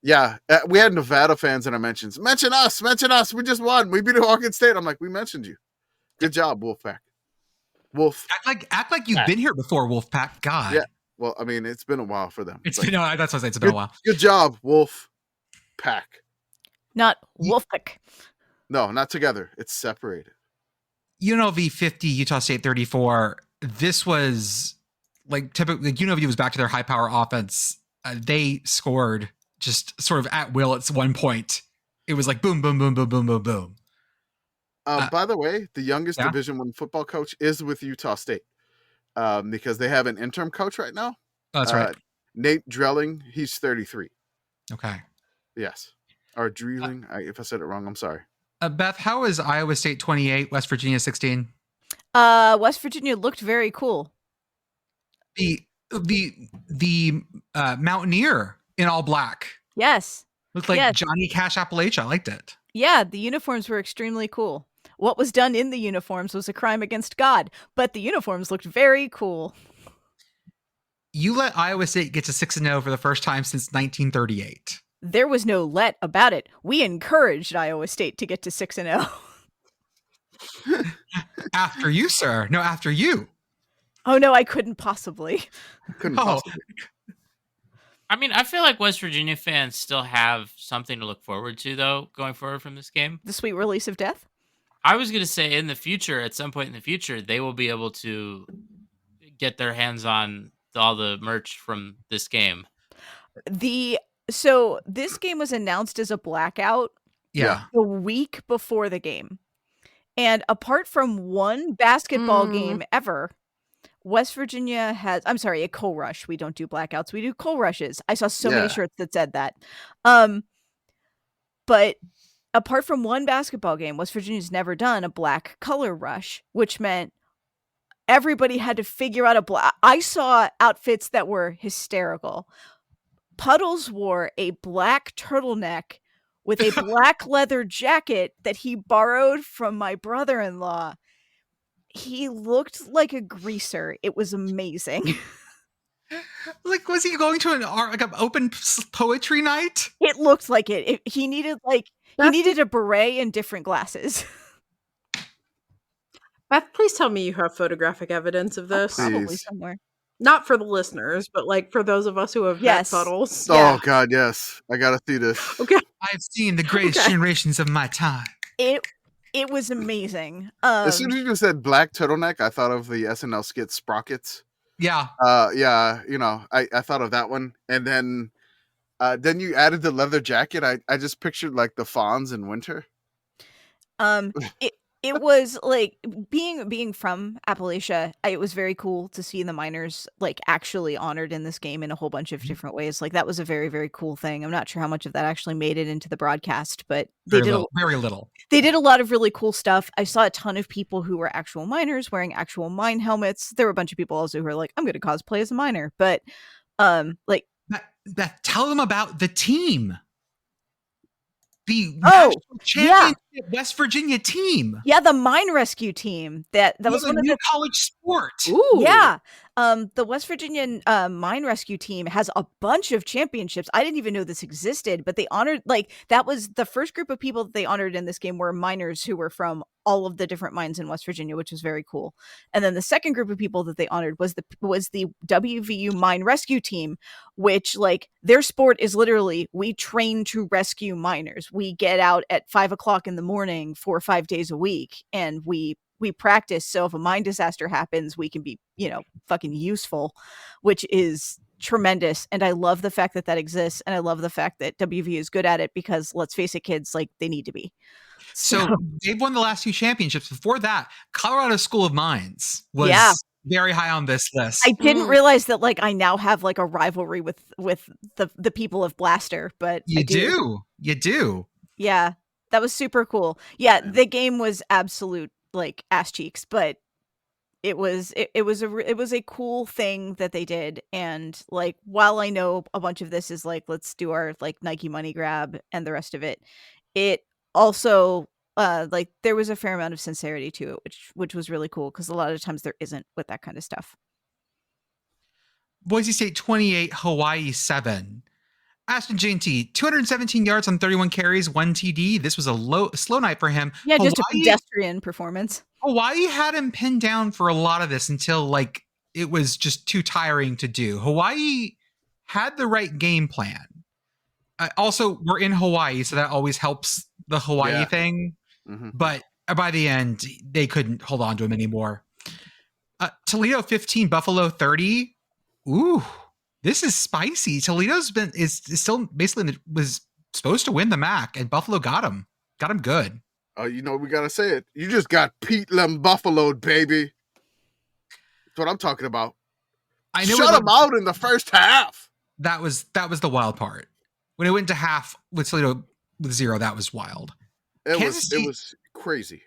Yeah, we had Nevada fans in our mentions. Mention us. We just won. We beat Oregon State. I'm like, we mentioned you. Good job, Wolfpack. Wolf. Act like you've been here before, Wolfpack. God. Yeah. Well, I mean, it's been a while for them. That's what I say. It's been a while. Good job, Wolfpack. Not Wolfpack. No, not together. It's separated. UNLV 50, Utah State 34. This was like typically UNLV was back to their high power offense. They scored just sort of at will at one point. It was like boom, boom, boom, boom, boom, boom, boom. By the way, the youngest Division I football coach is with Utah State because they have an interim coach right now. Oh, that's right. Nate Drelling, he's 33. Okay. Yes. Or Dreeling. If I said it wrong, I'm sorry. Beth, how is Iowa State 28, West Virginia 16? West Virginia looked very cool. The Mountaineer in all black. Yes. Looked like Johnny Cash Appalachia. I liked it. Yeah, the uniforms were extremely cool. What was done in the uniforms was a crime against God, but the uniforms looked very cool. You let Iowa State get to 6-0 for the first time since 1938. There was no let about it. We encouraged Iowa State to get to 6-0. After you, sir. No, after you. Oh, no, I couldn't possibly. I mean, I feel like West Virginia fans still have something to look forward to, though, going forward from this game. The sweet release of death? I was going to say in the future, at some point in the future, they will be able to get their hands on all the merch from this game. So this game was announced as a blackout the week before the game. And apart from one basketball game ever, West Virginia has, I'm sorry, a coal rush. We don't do blackouts. We do coal rushes. I saw so many shirts that said that. But apart from one basketball game, West Virginia's never done a black color rush, which meant everybody had to figure out a black. I saw outfits that were hysterical. Puddles wore a black turtleneck with a black leather jacket that he borrowed from my brother-in-law. He looked like a greaser. It was amazing. Like, was he going to an open poetry night? It looked like it. He needed a beret and different glasses. Beth, please tell me you have photographic evidence of this. Probably somewhere. Not for the listeners, but like for those of us who have met Puddles. Oh God, yes. I gotta see this. Okay. I've seen the greatest generations of my time. It was amazing. As soon as you said black turtleneck, I thought of the SNL skit Sprockets. Yeah. I thought of that one. And then you added the leather jacket. I just pictured like the Fonz in winter. It was like being from Appalachia, it was very cool to see the miners like actually honored in this game in a whole bunch of different ways. Like that was a very, very cool thing. I'm not sure how much of that actually made it into the broadcast, but very little. They did a lot of really cool stuff. I saw a ton of people who were actual miners wearing actual mine helmets. There were a bunch of people also who were like, I'm going to cosplay as a miner, but Beth, tell them about the team. The Oh, national championship West Virginia team. Yeah, the mine rescue team. That was one a of new the college sport. Ooh. Yeah. The West Virginia mine rescue team has a bunch of championships. I didn't even know this existed, but they honored, like, that was the first group of people that they honored in this game were miners who were from all of the different mines in West Virginia, which was very cool. And then the second group of people that they honored was the WVU mine rescue team, which, like, their sport is literally, we train to rescue miners. We get out at 5 o'clock in the morning 4 or 5 days a week, and we practice, so if a mine disaster happens, we can be, fucking useful, which is tremendous. And I love the fact that that exists, and I love the fact that WVU is good at it, because let's face it, kids, like, they need to be. So they've won the last 2 championships. Before that, Colorado School of Mines was very high on this list. I didn't realize that, like, I now have, like, a rivalry with the people of Blaster, but you do. Yeah, that was super cool. Yeah, the game was absolute, like, ass cheeks, but it was a cool thing that they did. And, like, while I know a bunch of this is like, let's do our, like, Nike money grab and the rest of it, it also like, there was a fair amount of sincerity to it, which was really cool, because a lot of times there isn't with that kind of stuff. Boise State 28, Hawaii 7. Ashton Jeanty, 217 yards on 31 carries, 1 TD. This was a slow night for him. Yeah, just a pedestrian performance. Hawaii had him pinned down for a lot of this until, like, it was just too tiring to do. Hawaii had the right game plan. Also, we're in Hawaii, so that always helps the Hawaii thing. Mm-hmm. But by the end, they couldn't hold on to him anymore. Toledo 15, Buffalo 30. Ooh. This is spicy. Toledo's is still basically was supposed to win the MAC, and Buffalo got him good. Oh, we gotta say it. You just got Pete Lem Buffaloed, baby. That's what I'm talking about. I know. Shut him out in the first half. That was the wild part. When it went to half with Toledo with 0, that was wild. It was crazy.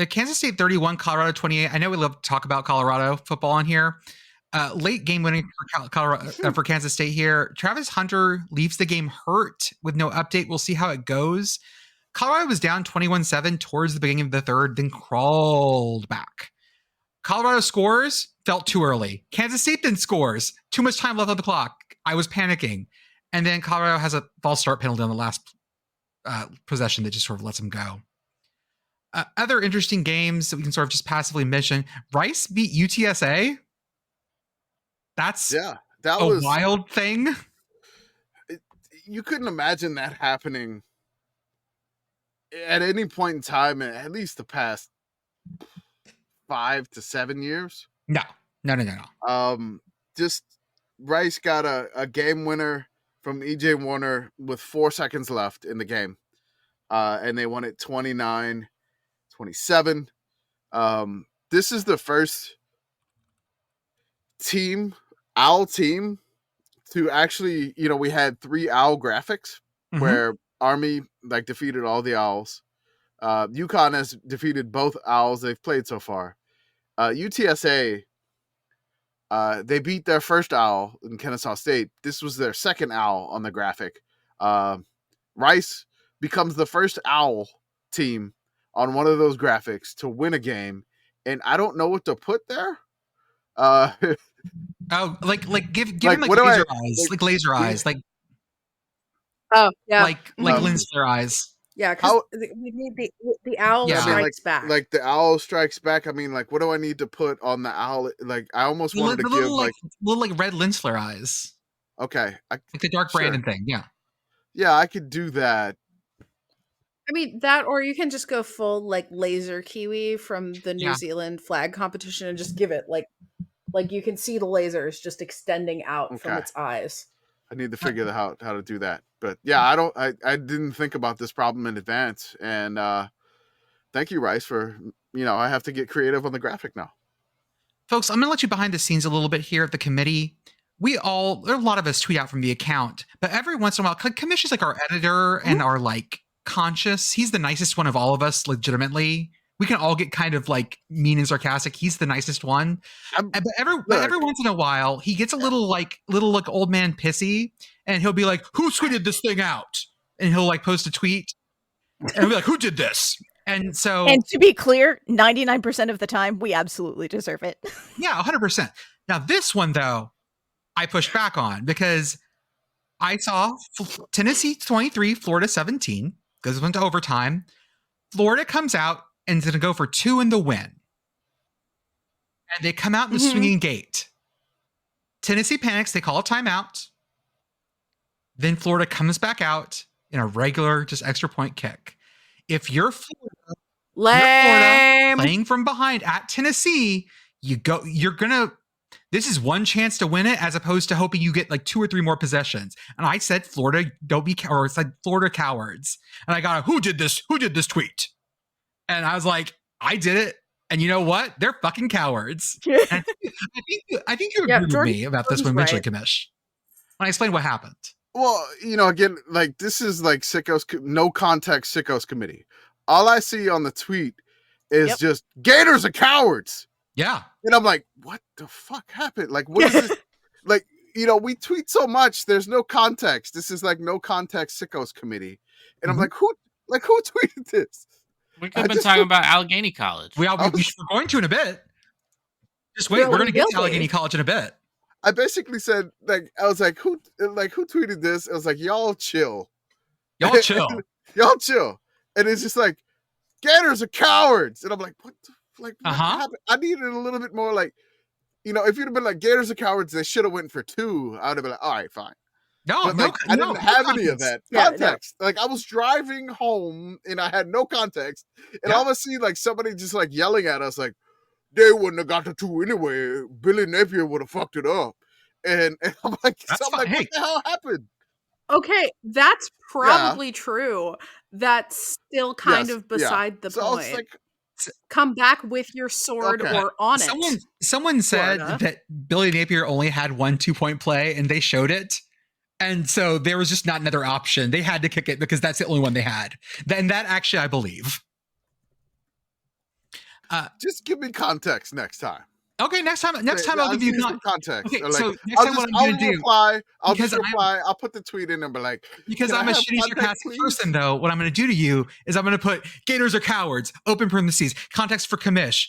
Kansas State 31, Colorado 28. I know we love to talk about Colorado football on here. Late game winning for Colorado, for Kansas State here. Travis Hunter leaves the game hurt with no update. We'll see how it goes. Colorado was down 21-7 towards the beginning of the third, then crawled back. Colorado scores, felt too early. Kansas State then scores, too much time left on the clock. I was panicking. And then Colorado has a false start penalty on the last possession that just sort of lets them go. Other interesting games that we can sort of just passively mention. Rice beat UTSA. That's that was a wild thing. You couldn't imagine that happening at any point in time, at least the past 5 to 7 years. No. Just Rice got a game winner from EJ Warner with 4 seconds left in the game. And they won it 29-27. This is the first Owl team to actually, we had 3 Owl graphics where Army defeated all the Owls. UConn has defeated both Owls they've played so far. UTSA, they beat their first Owl in Kennesaw State. This was their second Owl on the graphic. Rice becomes the first Owl team on one of those graphics to win a game, and I don't know what to put there. Give him laser eyes, laser eyes, oh yeah, like Linsler eyes. Yeah, because we need the owl strikes back. Like the owl strikes back. I mean, what do I need to put on the owl? Like I almost wanted to give little red Linsler eyes. Okay, like the Dark Brandon thing. Yeah, I could do that. I mean that, or you can just go full laser kiwi from the New Zealand flag competition and just give it like you can see the lasers just extending out from its eyes. I need to figure out how to do that. But yeah, I didn't think about this problem in advance. And thank you, Rice, for, I have to get creative on the graphic now. Folks, I'm going to let you behind the scenes a little bit here at the committee. There are a lot of us tweet out from the account, but every once in a while, Commish is our editor and our conscious. He's the nicest one of all of us, legitimately. we can all get kind of like mean and sarcastic. He's the nicest one. But every once in a while, he gets a little like old man pissy, and he'll be like, "Who tweeted this thing out?" And he'll like post a tweet, and he'll be like, "Who did this?" And so, and to be clear, 99% of the time, we absolutely deserve it. Yeah, 100%. Now this one though, I pushed back on because I saw Tennessee 23, Florida 17. Because it went to overtime. Florida comes out and is going to go for 2 in the win. And they come out in the swinging gate. Tennessee panics. They call a timeout. Then Florida comes back out in a regular, just extra point kick. If you're Florida playing from behind at Tennessee, you're going to, this is one chance to win it as opposed to hoping you get like 2 or 3 more possessions. And I said, Florida, it's like Florida cowards. And I got who did this tweet? And I was like, I did it. And you know what? They're fucking cowards. I think you agree with me about this one, Mitchell Kamish. When I explained what happened. Well, again, like this is like no context sickos committee. All I see on the tweet is just Gators are cowards. Yeah. And I'm like, what the fuck happened? Like, what is this? Like, we tweet so much. There's no context. This is like no context sickos committee. And I'm like, who tweeted this? We could have been talking about Allegheny College. We're going to in a bit. Just wait. We're going to get to Allegheny College in a bit. I basically said, like, I was like, who tweeted this? I was like, y'all chill. Y'all chill. Y'all chill. And it's just like, Gators are cowards. And I'm like, what the what happened? I needed a little bit more like, if you'd have been like Gators are cowards, they should have went for 2. I would have been like, all right, fine. No, I didn't have any of that context. Like I was driving home and I had no context, and all of a sudden, like somebody just like yelling at us, like they wouldn't have got the 2 anyway. Billy Napier would have fucked it up, and I'm like, what the hell happened? Okay, that's probably true. That's still kind of beside the point. Like, come back with your sword or on it. Someone said that Billy Napier only had 1 2-point play, and they showed it. And so there was just not another option. They had to kick it because that's the only one they had. And that actually, I believe. Just give me context next time. Okay, next time I'll give you context. Okay, like, so next time what I'm going to do. I'll just reply. I'll put the tweet in and be like. Because I'm a shitty sarcastic person, though, what I'm going to do to you is I'm going to put Gators are cowards, open parentheses, context for Kamish.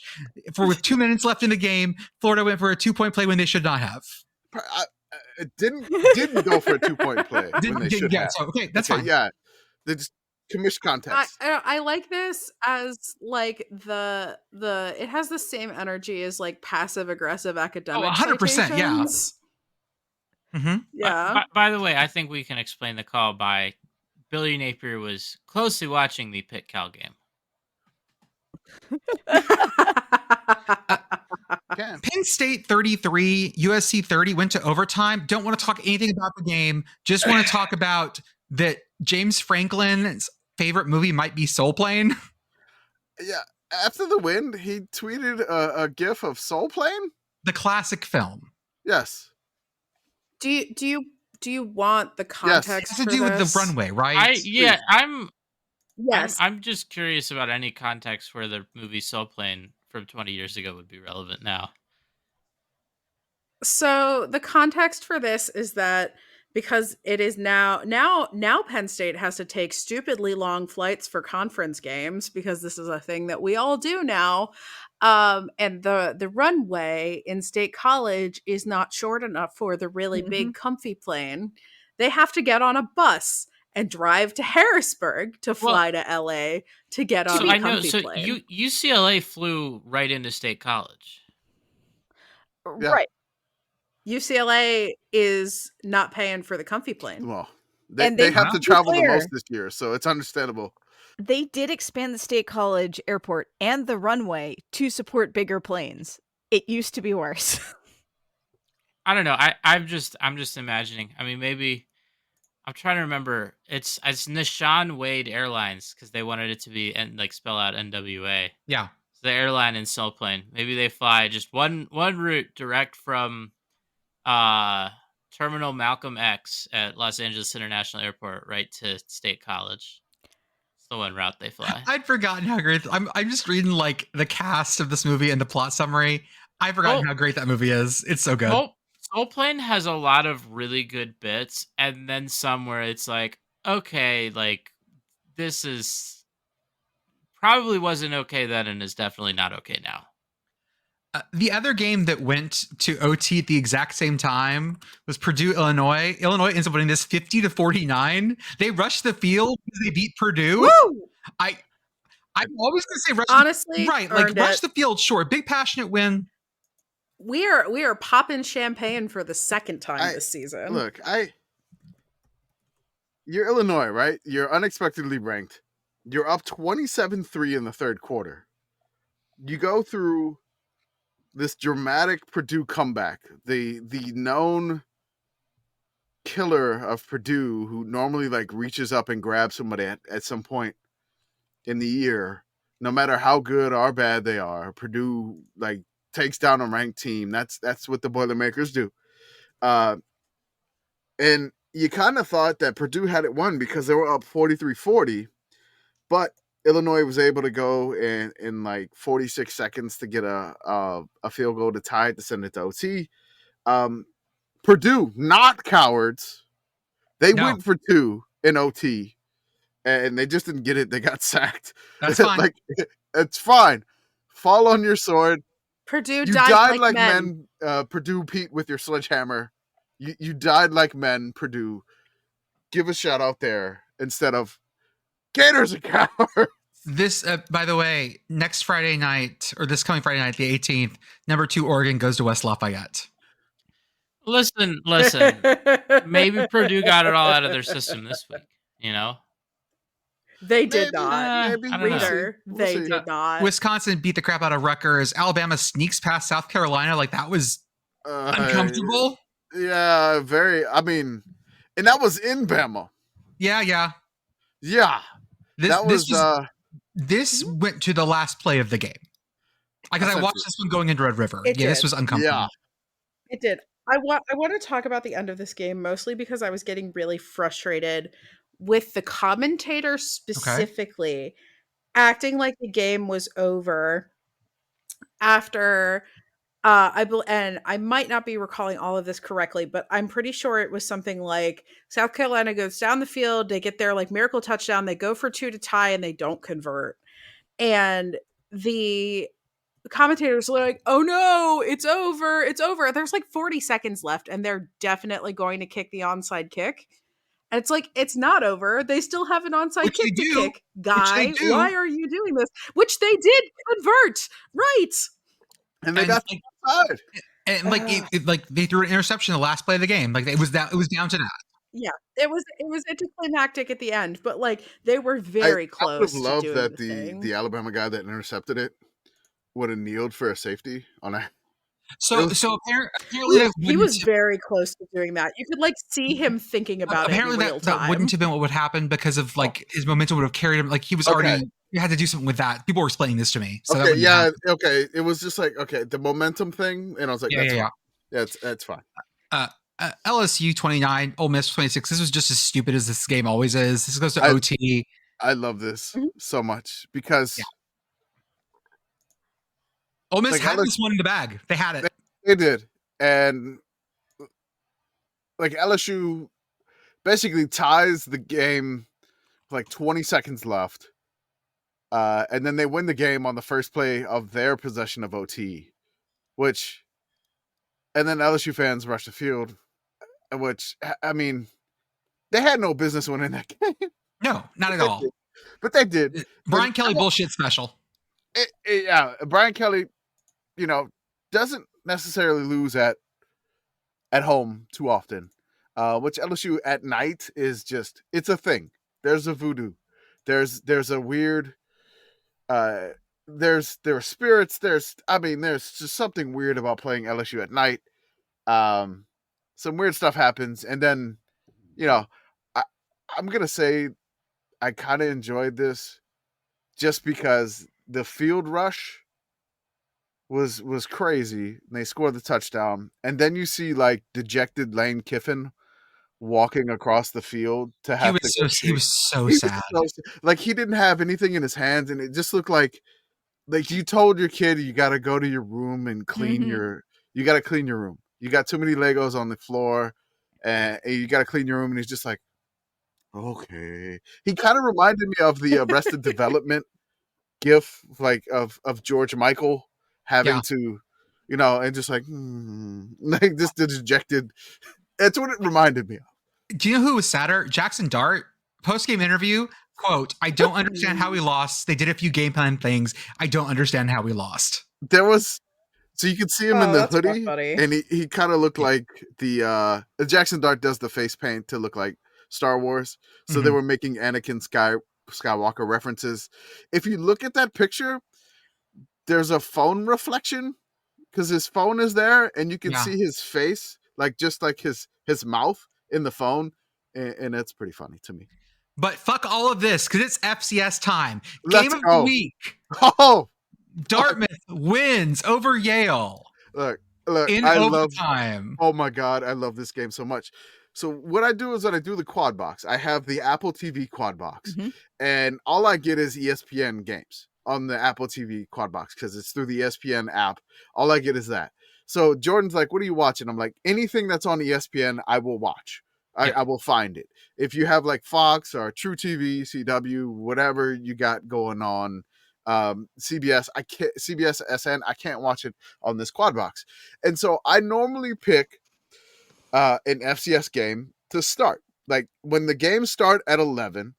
With 2 minutes left in the game, Florida went for a 2-point play when they should not have. It didn't go for a 2-point play. Didn't have. So, okay, that's fine. Yeah, they just Kamish context. I like this as like the it has the same energy as like passive aggressive academic. 100%. Yeah. Mm-hmm. Yeah. By the way, I think we can explain the call by Billy Napier was closely watching the Pitt Cal game. Penn State 33, USC 30 went to overtime. Don't want to talk anything about the game. Just want to talk about that James Franklin's favorite movie might be Soul Plane. Yeah. After the win, he tweeted a gif of Soul Plane? The classic film. Yes. Do you want the context? It has to do with the runway, right? I'm just curious about any context where the movie Soul Plane from 20 years ago would be relevant now. So the context for this is that because it is now Penn State has to take stupidly long flights for conference games because this is a thing that we all do now. And the runway in State College is not short enough for the really big comfy plane. They have to get on a bus and drive to Harrisburg to fly to LA to get on a comfy plane. UCLA flew right into State College. Yeah. Right. UCLA is not paying for the comfy plane. Well, they have to travel the most this year, so it's understandable. They did expand the State College airport and the runway to support bigger planes. It used to be worse. I don't know. I'm just imagining. I mean, maybe I'm trying to remember. It's Nishan Wade Airlines because they wanted it to be and like spell out NWA. Yeah. So the airline in Soul Plane. Maybe they fly just one route direct from Terminal Malcolm X at Los Angeles International Airport right to State College. It's the one route they fly. I'd forgotten how great. I'm just reading like the cast of this movie and the plot summary. I've forgotten how great that movie is. It's so good. Soul Plane has a lot of really good bits, and then some where it's like, okay, like this is probably wasn't okay then, and is definitely not okay now. The other game that went to OT at the exact same time was Purdue, Illinois. Illinois ends up winning this 50-49. They rushed the field because they beat Purdue. Woo! I'm always going to say rush. Honestly, right? Like rush the field, sure. Big passionate win. We are popping champagne for the second time this season. Look, you're Illinois, right? You're unexpectedly ranked. You're up 27-3 in the third quarter. You go through this dramatic Purdue comeback, the known killer of Purdue, who normally like reaches up and grabs somebody at some point in the year, no matter how good or bad they are. Purdue like takes down a ranked team. That's what the Boilermakers do. And you kind of thought that Purdue had it won because they were up 43-40, but Illinois was able to go in like 46 seconds to get a field goal to tie it to send it to OT. Purdue, not cowards. They went for 2 in OT, and they just didn't get it. They got sacked. That's fine. Like, it's fine. Fall on your sword. Purdue You died like men. Purdue, Pete, with your sledgehammer. You died like men, Purdue. Give a shout out there instead of Gators are cowards. This, by the way, next Friday night, or this coming Friday night, the 18th, number 2 Oregon goes to West Lafayette. Listen. Maybe Purdue got it all out of their system this week. You know, they did not. Maybe. I don't know. Reader, they did not. Wisconsin beat the crap out of Rutgers. Alabama sneaks past South Carolina. Like that was uncomfortable. Yeah, very. I mean, and that was in Bama. Yeah. This went to the last play of the game. Because I watched this one going into Red River. This was uncomfortable. Yeah. It did. I want to talk about the end of this game mostly because I was getting really frustrated with the commentator specifically acting like the game was over after and I might not be recalling all of this correctly, but I'm pretty sure it was something like South Carolina goes down the field, they get their like miracle touchdown, they go for 2 to tie, and they don't convert. And the commentators are like, oh no, it's over. There's like 40 seconds left, and they're definitely going to kick the onside kick. And it's like, it's not over. They still have an onside kick to kick. Guy, why are you doing this? Which they did convert. Right. And they got outside. And like like they threw an interception the last play of the game. Like it was down to that. Yeah, it was anticlimactic at the end, but like they were very close. I would love to doing that the Alabama guy that intercepted it would have kneeled for a safety on a. So apparently he was very close to doing that. You could like see him thinking about it in real time. That wouldn't have been what would happen because of like his momentum would have carried him. Like he was already. You had to do something with that. People were explaining this to me. So okay. It was just like the momentum thing, and I was like, that's fine. LSU 29, Ole Miss 26. This was just as stupid as this game always is. This goes to OT. I love this so much because Ole Miss had this one in the bag. They had it. They did, and like LSU basically ties the game with like 20 seconds left. And then they win the game on the first play of their possession of OT, and then LSU fans rush the field, which, I mean, they had no business winning that game. No, not at all. But they did. Brian Kelly bullshit special. Brian Kelly, doesn't necessarily lose at home too often, which LSU at night is just, it's a thing. There's a voodoo. There's a weird... there are spirits. There's just something weird about playing LSU at night. Some weird stuff happens, and then, I'm gonna say I kind of enjoyed this just because the field rush was crazy. And they scored the touchdown, and then you see like dejected Lane Kiffin walking across the field to have to go he was so He was sad. like he didn't have anything in his hands, and it just looked like you told your kid you got to go to your room and clean you got to clean your room. You got too many Legos on the floor, and you got to clean your room. And he's just like, okay. He kind of reminded me of the Arrested Development gif, like of George Michael having to, and just like just dejected. That's what it reminded me of. Do you know who was sadder? Jackson Dart, post-game interview, quote, "I don't understand how we lost. They did a few game plan things. I don't understand how we lost." There was, so you could see him in the hoodie, funny. and he kind of looked like the Jackson Dart does the face paint to look like Star Wars. So they were making Anakin Skywalker references. If you look at that picture, there's a phone reflection because his phone is there, and you can see his face, like just like his mouth in the phone, and it's pretty funny to me. But fuck all of this because it's FCS time. Let's Game of go. the week. Oh, Dartmouth wins over Yale. Look, in overtime. Oh my God, I love this game so much. So what I do is that I do the quad box. I have the Apple TV quad box, and all I get is ESPN games on the Apple TV quad box because it's through the ESPN app. All I get is that. So Jordan's like, "What are you watching?" I'm like, "Anything that's on ESPN, I will watch. I will find it. If you have like Fox or True TV, CW, whatever you got going on, CBS, CBS SN, I can't watch it on this quad box." And so I normally pick an FCS game to start. Like when the games start at 11,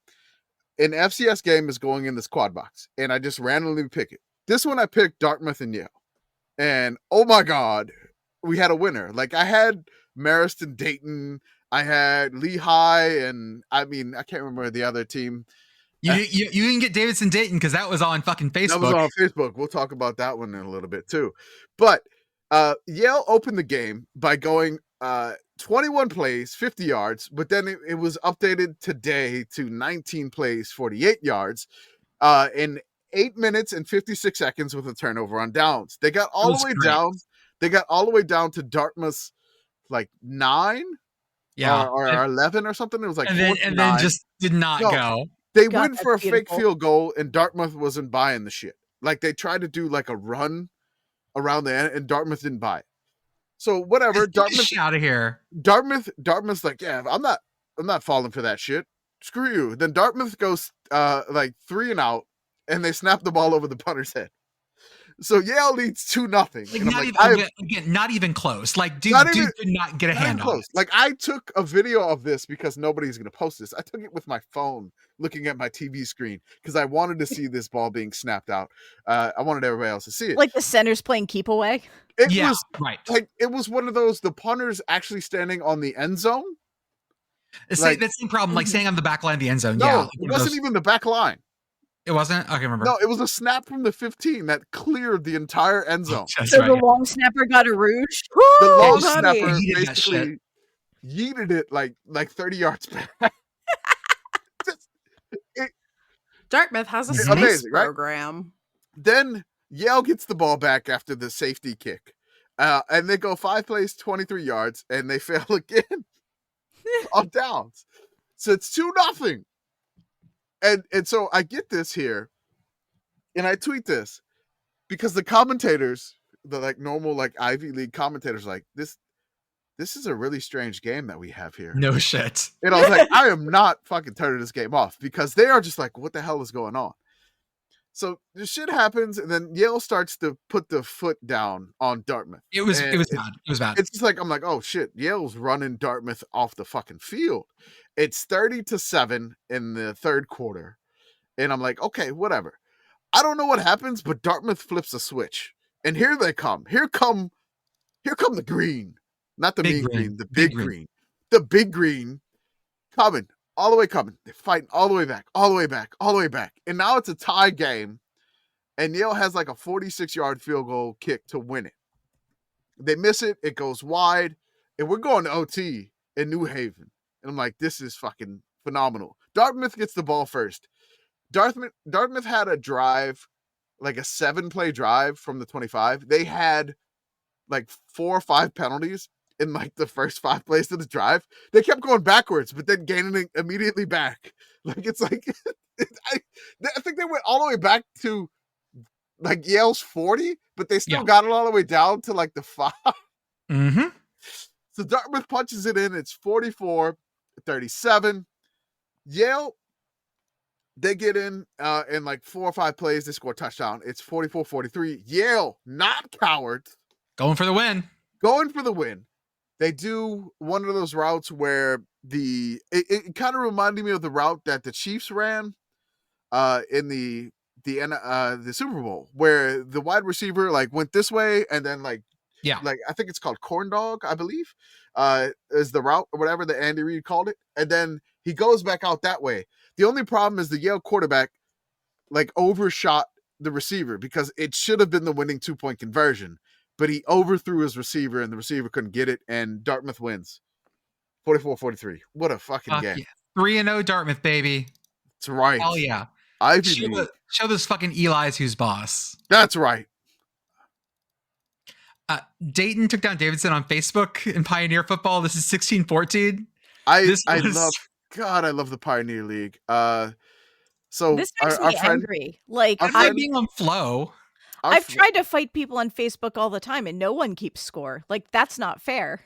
an FCS game is going in this quad box, and I just randomly pick it. This one I picked Dartmouth and Yale. And oh my God, we had a winner. Like I had Marist and Dayton, I had Lehigh, and I can't remember the other team. You didn't get Davidson Dayton because that was on fucking Facebook. That was on Facebook. We'll talk about that one in a little bit too. But Yale opened the game by going 21 plays, 50 yards, but then it was updated today to 19 plays, 48 yards, in 8 minutes and 56 seconds with a turnover on downs. They got all the way down. They got all the way down to Dartmouth's like 9, or 11 or something. It was like and then just did not go. They went for a fake field goal, and Dartmouth wasn't buying the shit. Like they tried to do like a run around the end, and Dartmouth didn't buy it. So whatever, Dartmouth out of here. Dartmouth's like, yeah, I'm not falling for that shit. Screw you. Then Dartmouth goes like 3 and out, and they snap the ball over the punter's head. So Yale leads 2-0. Not even close. Like dude did not get a hand on it. Like I took a video of this because nobody's gonna post this. I took it with my phone, looking at my TV screen because I wanted to see this ball being snapped out. I wanted everybody else to see it. Like the center's playing keep away. It was right. Like it was one of those. The punter's actually standing on the end zone. That's the same problem. Like standing on the back line of the end zone. No, it wasn't even the back line. It wasn't? I can remember. No, it was a snap from the 15 that cleared the entire end zone. So the long snapper got a rouge? The long snapper basically yeeted it like 30 yards back. Dartmouth has a space amazing, program. Right? Then Yale gets the ball back after the safety kick. And they go 5 plays, 23 yards, and they fail again on downs. So it's 2-0. And so I get this here, and I tweet this because the commentators, the like normal like Ivy League commentators, like this is a really strange game that we have here. No shit. And I was like, I am not fucking turning this game off because they are just like, what the hell is going on? So the shit happens, and then Yale starts to put the foot down on Dartmouth. It was bad. It was bad. It's just like I'm like, oh shit, Yale's running Dartmouth off the fucking field. It's 30-7 in the third quarter, and I'm like, okay, whatever. I don't know what happens, but Dartmouth flips a switch, and here they come. Here come the green, not the mean green, the big green, the big green coming. All the way coming. They're fighting all the way back, all the way back, all the way back. And now it's a tie game. And Yale has like a 46-yard field goal kick to win it. They miss it. It goes wide. And we're going to OT in New Haven. And I'm like, this is fucking phenomenal. Dartmouth gets the ball first. Dartmouth had a drive, like a 7-play drive from the 25. They had like 4 or 5 penalties. in like the first 5 plays of the drive. They kept going backwards, but then gaining immediately back. Like it's like I think they went all the way back to like Yale's 40, but they still got it all the way down to like the 5. Mm-hmm. So Dartmouth punches it in. It's 44-37. Yale, they get in like 4 or 5 plays. They score a touchdown. It's 44-43. Yale, not cowards. Going for the win. Going for the win. They do one of those routes where it kind of reminded me of the route that the Chiefs ran in the Super Bowl, where the wide receiver like went this way and then like I think it's called corn dog, I believe, is the route or whatever that Andy Reid called it, and then he goes back out that way. The only problem is the Yale quarterback like overshot the receiver because it should have been the winning 2-point conversion, but he overthrew his receiver and the receiver couldn't get it, and Dartmouth wins 44-43. What a fucking game. 3-0 Dartmouth, baby. That's right. Hell yeah. Show those fucking Eli's who's boss. That's right. Dayton took down Davidson on Facebook in Pioneer football. This is 16-14. I love the Pioneer League. So this makes me angry. Like I'm being on flow. I've tried to fight people on Facebook all the time, and no one keeps score. Like that's not fair.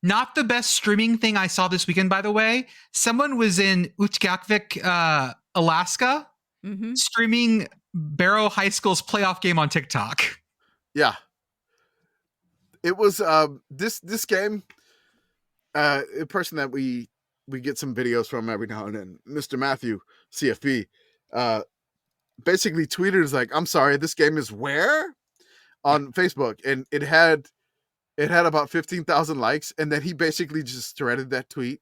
Not the best streaming thing I saw this weekend, by the way. Someone was in Utqiagvik, Alaska, streaming Barrow High School's playoff game on TikTok. Yeah. It was this game, a person that we get some videos from every now and then, Mr. Matthew, CFB, basically tweeted is like, I'm sorry, this game is where? On Facebook. And it had about 15,000 likes, and then he basically just threaded that tweet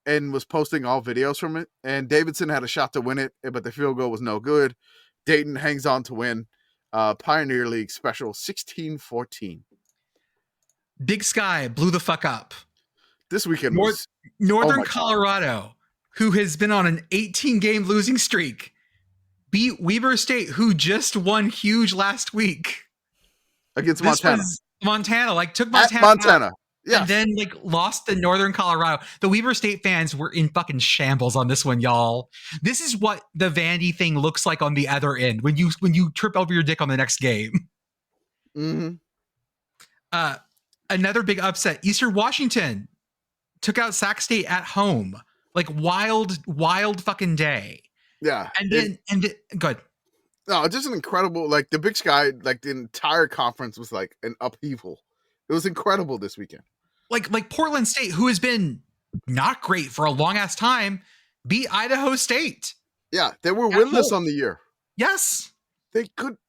and was posting all videos from it. And Davidson had a shot to win it, but the field goal was no good. Dayton hangs on to win. Pioneer League special 16-14. Big Sky blew the fuck up. This weekend was Northern Colorado, who has been on an 18-game losing streak, beat Weber State, who just won huge last week against Montana. Took Montana. Montana. Yeah. And then lost to Northern Colorado. The Weber State fans were in fucking shambles on this one, y'all. This is what the Vandy thing looks like on the other end when you trip over your dick on the next game. Mm-hmm. Another big upset. Eastern Washington took out Sac State at home. Like wild fucking day. Yeah. And then good. No, just an incredible, like the Big Sky, like the entire conference was like an upheaval. It was incredible this weekend. Like Portland State, who has been not great for a long ass time, beat Idaho State. Yeah, they were winless on the year. Yes.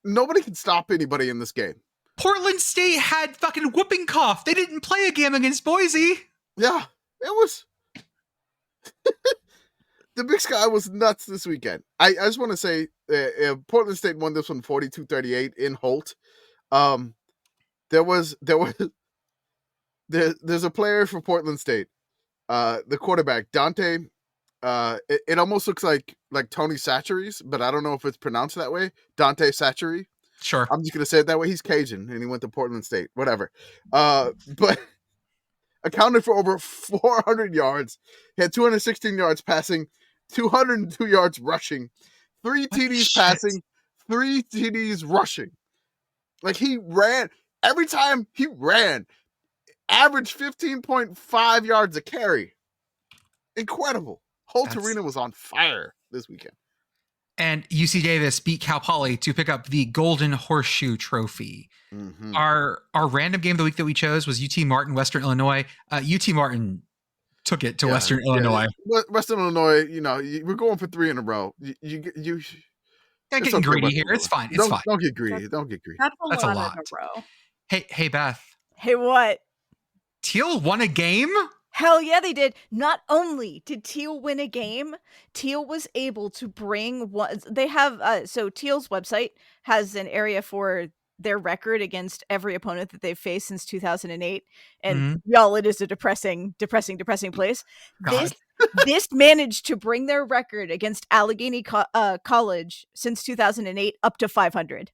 Nobody could stop anybody in this game. Portland State had fucking whooping cough. They didn't play a game against Boise. Yeah, it was. The Big Sky was nuts this weekend. I just want to say Portland State won this one 42-38 in Holt. There's a player for Portland State, the quarterback Dante. It almost looks like Tony Satchery's, but I don't know if it's pronounced that way. Dante Satchery. Sure, I'm just gonna say it that way. He's Cajun and he went to Portland State. Whatever. But accounted for over 400 yards. He had 216 yards passing, 202 yards rushing, 3 TDs passing, 3 TDs rushing. Like he ran. Every time he ran, averaged 15.5 yards a carry. Incredible. Holt Arena was on fire this weekend. And UC Davis beat Cal Poly to pick up the Golden Horseshoe Trophy. Mm-hmm. Our random game of the week that we chose was UT Martin, Western Illinois. UT Martin took it to Western Illinois. Western Illinois, we're going for 3 in a row. You Not getting greedy here. It's fine. It's fine. Don't get greedy. Don't get greedy. That's a lot in a row. Hey, Beth. Hey, what? Teal won a game? Hell yeah, they did. Not only did Teal win a game, Teal was able to bring they have so Teal's website has an area for their record against every opponent that they've faced since 2008. And y'all, it is a depressing place. God. This managed to bring their record against Allegheny College since 2008 up to 500.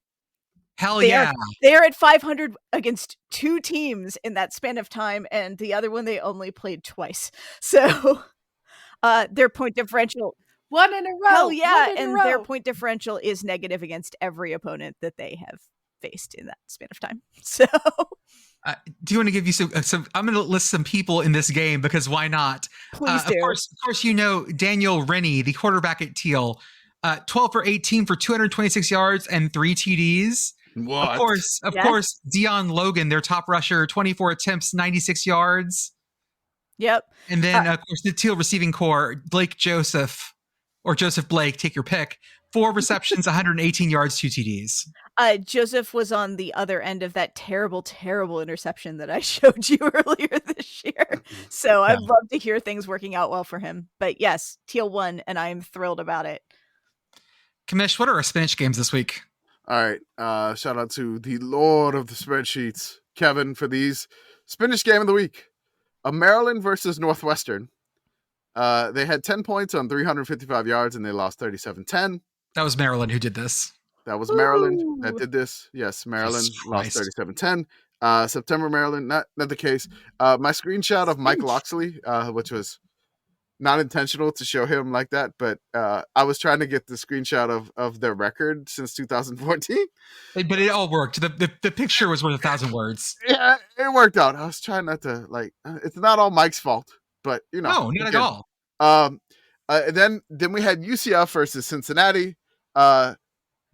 Hell They yeah. They're at 500 against 2 teams in that span of time, and the other one they only played twice. So, their point differential, One in a row. hell yeah, One in a and their row. point differential is negative against every opponent that they have faced in that span of time. So, Do you want to give you some? I'm going to list some people in this game because why not? please do. Of course, you know Daniel Rennie, the quarterback at Teal, 12 for 18 for 226 yards and 3 TDs. What? Of course, Dion Logan, their top rusher, 24 attempts, 96 yards. Yep. And then, of course, the Teal receiving core, Blake Joseph or Joseph Blake, take your pick. 4 receptions, 118 yards, 2 TDs. Joseph was on the other end of that terrible, terrible interception that I showed you earlier this year. So I'd love to hear things working out well for him. But yes, Teal won, and I am thrilled about it. Kamish, what are our spinach games this week? All right. Shout out to the Lord of the spreadsheets, Kevin, for these. Spinach game of the week. Maryland versus Northwestern. They had 10 points on 355 yards, and they lost 37-10. That was Maryland who did this. That was Maryland that did this. Yes, Maryland lost 37-10. September, Maryland, not the case. My screenshot of Mike Loxley, which was not intentional to show him like that, but I was trying to get the screenshot of their record since 2014. But it all worked. The picture was worth 1,000 words. Yeah, it worked out. I was trying not to, it's not all Mike's fault, but, No, not at all. Then we had UCF versus Cincinnati.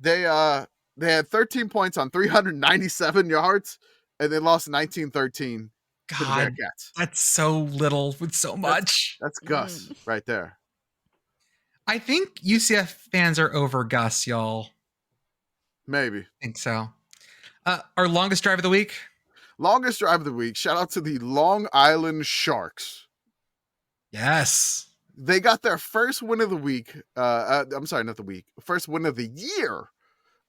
They had 13 points on 397 yards, and they lost 19-13 to the God, Bearcats. that's so little with so much. That's Gus right there. I think UCF fans are over Gus, y'all. Maybe. I think so. Our longest drive of the week? Longest drive of the week. Shout out to the Long Island Sharks. Yes. They got their first win of the week. I'm sorry, not the week. First win of the year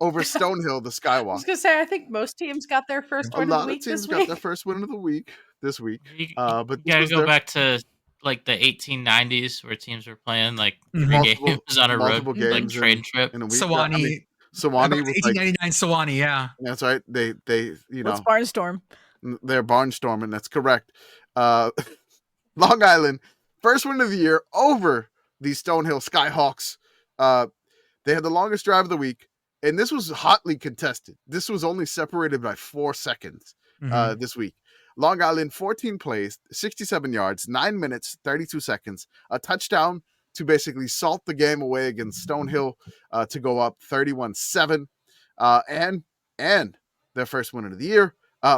over Stonehill, the Skywalk. I was going to say, I think most teams got their first win of the week this week. A lot of teams got their first win of the week this week. But you gotta go back to like the 1890s where teams were playing like 3 games on a road like train trip. In a week. Sewanee. Sewanee was 1899 Sewanee, yeah. That's right. They Let's barnstorm. They're barnstorming. That's correct. Long Island, first win of the year over the Stonehill Skyhawks. They had the longest drive of the week, and this was hotly contested. This was only separated by 4 seconds this week. Long Island, 14 plays, 67 yards, 9 minutes, 32 seconds, a touchdown to basically salt the game away against Stonehill to go up 31-7, and their first win of the year.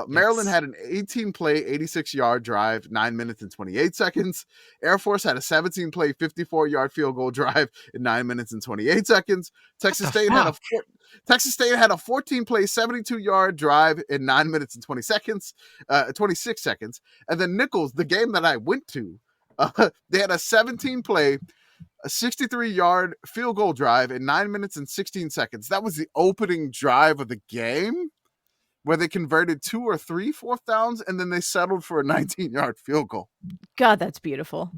Maryland had an 18-play, 86-yard drive, 9 minutes and 28 seconds. Air Force had a 17-play, 54-yard field goal drive in 9 minutes and 28 seconds. Texas State had a 14-play, 72-yard drive in 9 minutes and 26 seconds. And then Nichols, the game that I went to, they had a 17-play, a 63-yard field goal drive in 9 minutes and 16 seconds. That was the opening drive of the game, where they converted 2 or 3 fourth downs, and then they settled for a 19-yard field goal. God, that's beautiful.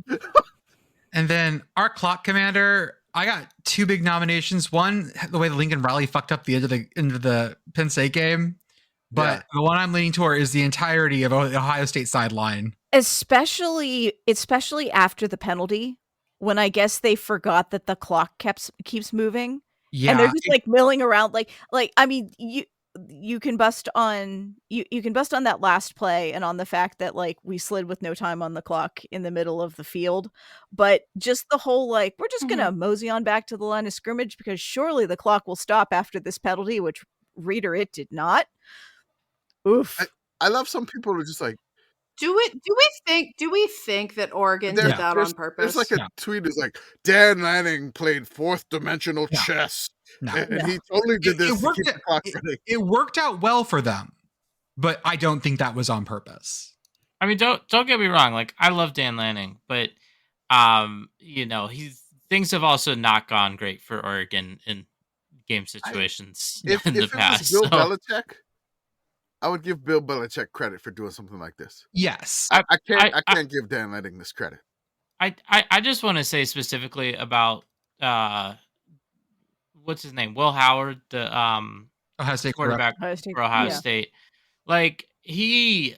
And then our clock commander, I got 2 big nominations. One, the way the Lincoln Raleigh fucked up the end of the Penn State game. But the one I'm leaning toward is the entirety of the Ohio State sideline. Especially after the penalty, when I guess they forgot that the clock keeps moving. Yeah. And they're just like milling around like I mean, you can bust on you can bust on that last play and on the fact that like we slid with no time on the clock in the middle of the field, but just the whole like we're just gonna mosey on back to the line of scrimmage because surely the clock will stop after this penalty, which reader it did not. Oof. I love some people who are just like, do we think that Oregon did that on purpose? There's like a tweet that's like, Dan Lanning played fourth dimensional chess. And he totally did this to keep the clock running. It worked out well for them, but I don't think that was on purpose. I mean, don't get me wrong. Like, I love Dan Lanning, but things have also not gone great for Oregon in game situations in the past. Bill Belichick, I would give Bill Belichick credit for doing something like this. Yes, I can't give Dan Lanning this credit. I just want to say specifically about what's his name, Will Howard, the Ohio State quarterback Ohio State, for Ohio yeah. State. Like he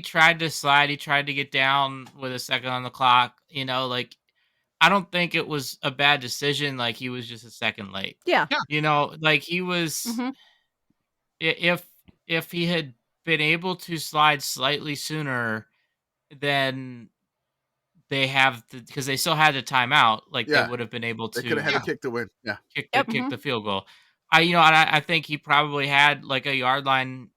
tried to slide. He tried to get down with a second on the clock. You know, like I don't think it was a bad decision. Like he was just a second late. Yeah. You know, like he was. Mhm. If he had been able to slide slightly sooner, then they have because they still had the timeout. Like Yeah. they would have been able to They could have had a kick to win. Yeah. kick Mhm. the field goal. I think he probably had like a yard line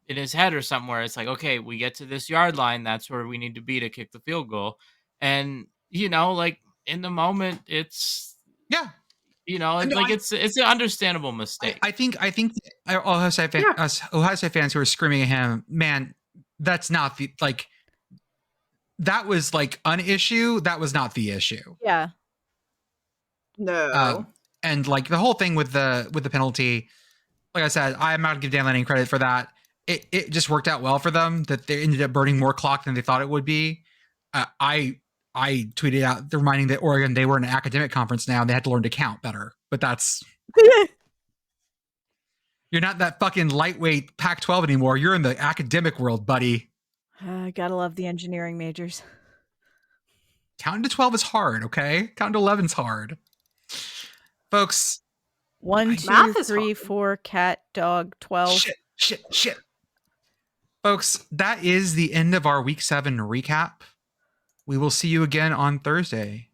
in his head or somewhere. It's like, okay, we get to this yard line, that's where we need to be to kick the field goal. And like in the moment, it's Yeah. No, No, it's an understandable mistake. I think Ohio State fans who are screaming at him, man, that's not the like. That was like an issue. That was not the issue. Yeah. No. And like the whole thing with the penalty, like I said, I'm not gonna give Dan Lanning credit for that. It just worked out well for them that they ended up burning more clock than they thought it would be. I tweeted out reminding that Oregon they were in an academic conference now and they had to learn to count better. But that's you're not that fucking lightweight Pac-12 anymore. You're in the academic world, buddy. Gotta love the engineering majors. Counting to 12 is hard, okay? Counting to 11 is hard. Folks. 1, 2, Math is 3, hard. 4, cat, dog, 12. Shit. Folks, that is the end of our week 7 recap. We will see you again on Thursday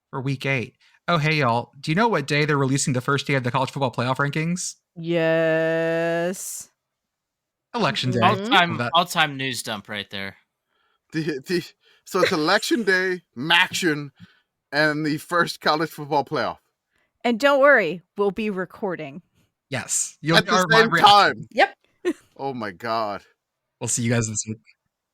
for week 8. Oh, hey, y'all. Do you know what day they're releasing the first day of the college football playoff rankings? Yes. Election day. All-time news dump right there. So it's election day, Maction, and the first college football playoff. And don't worry, we'll be recording. Yes. At the same time. Yep. Oh my God. We'll see you guys this week.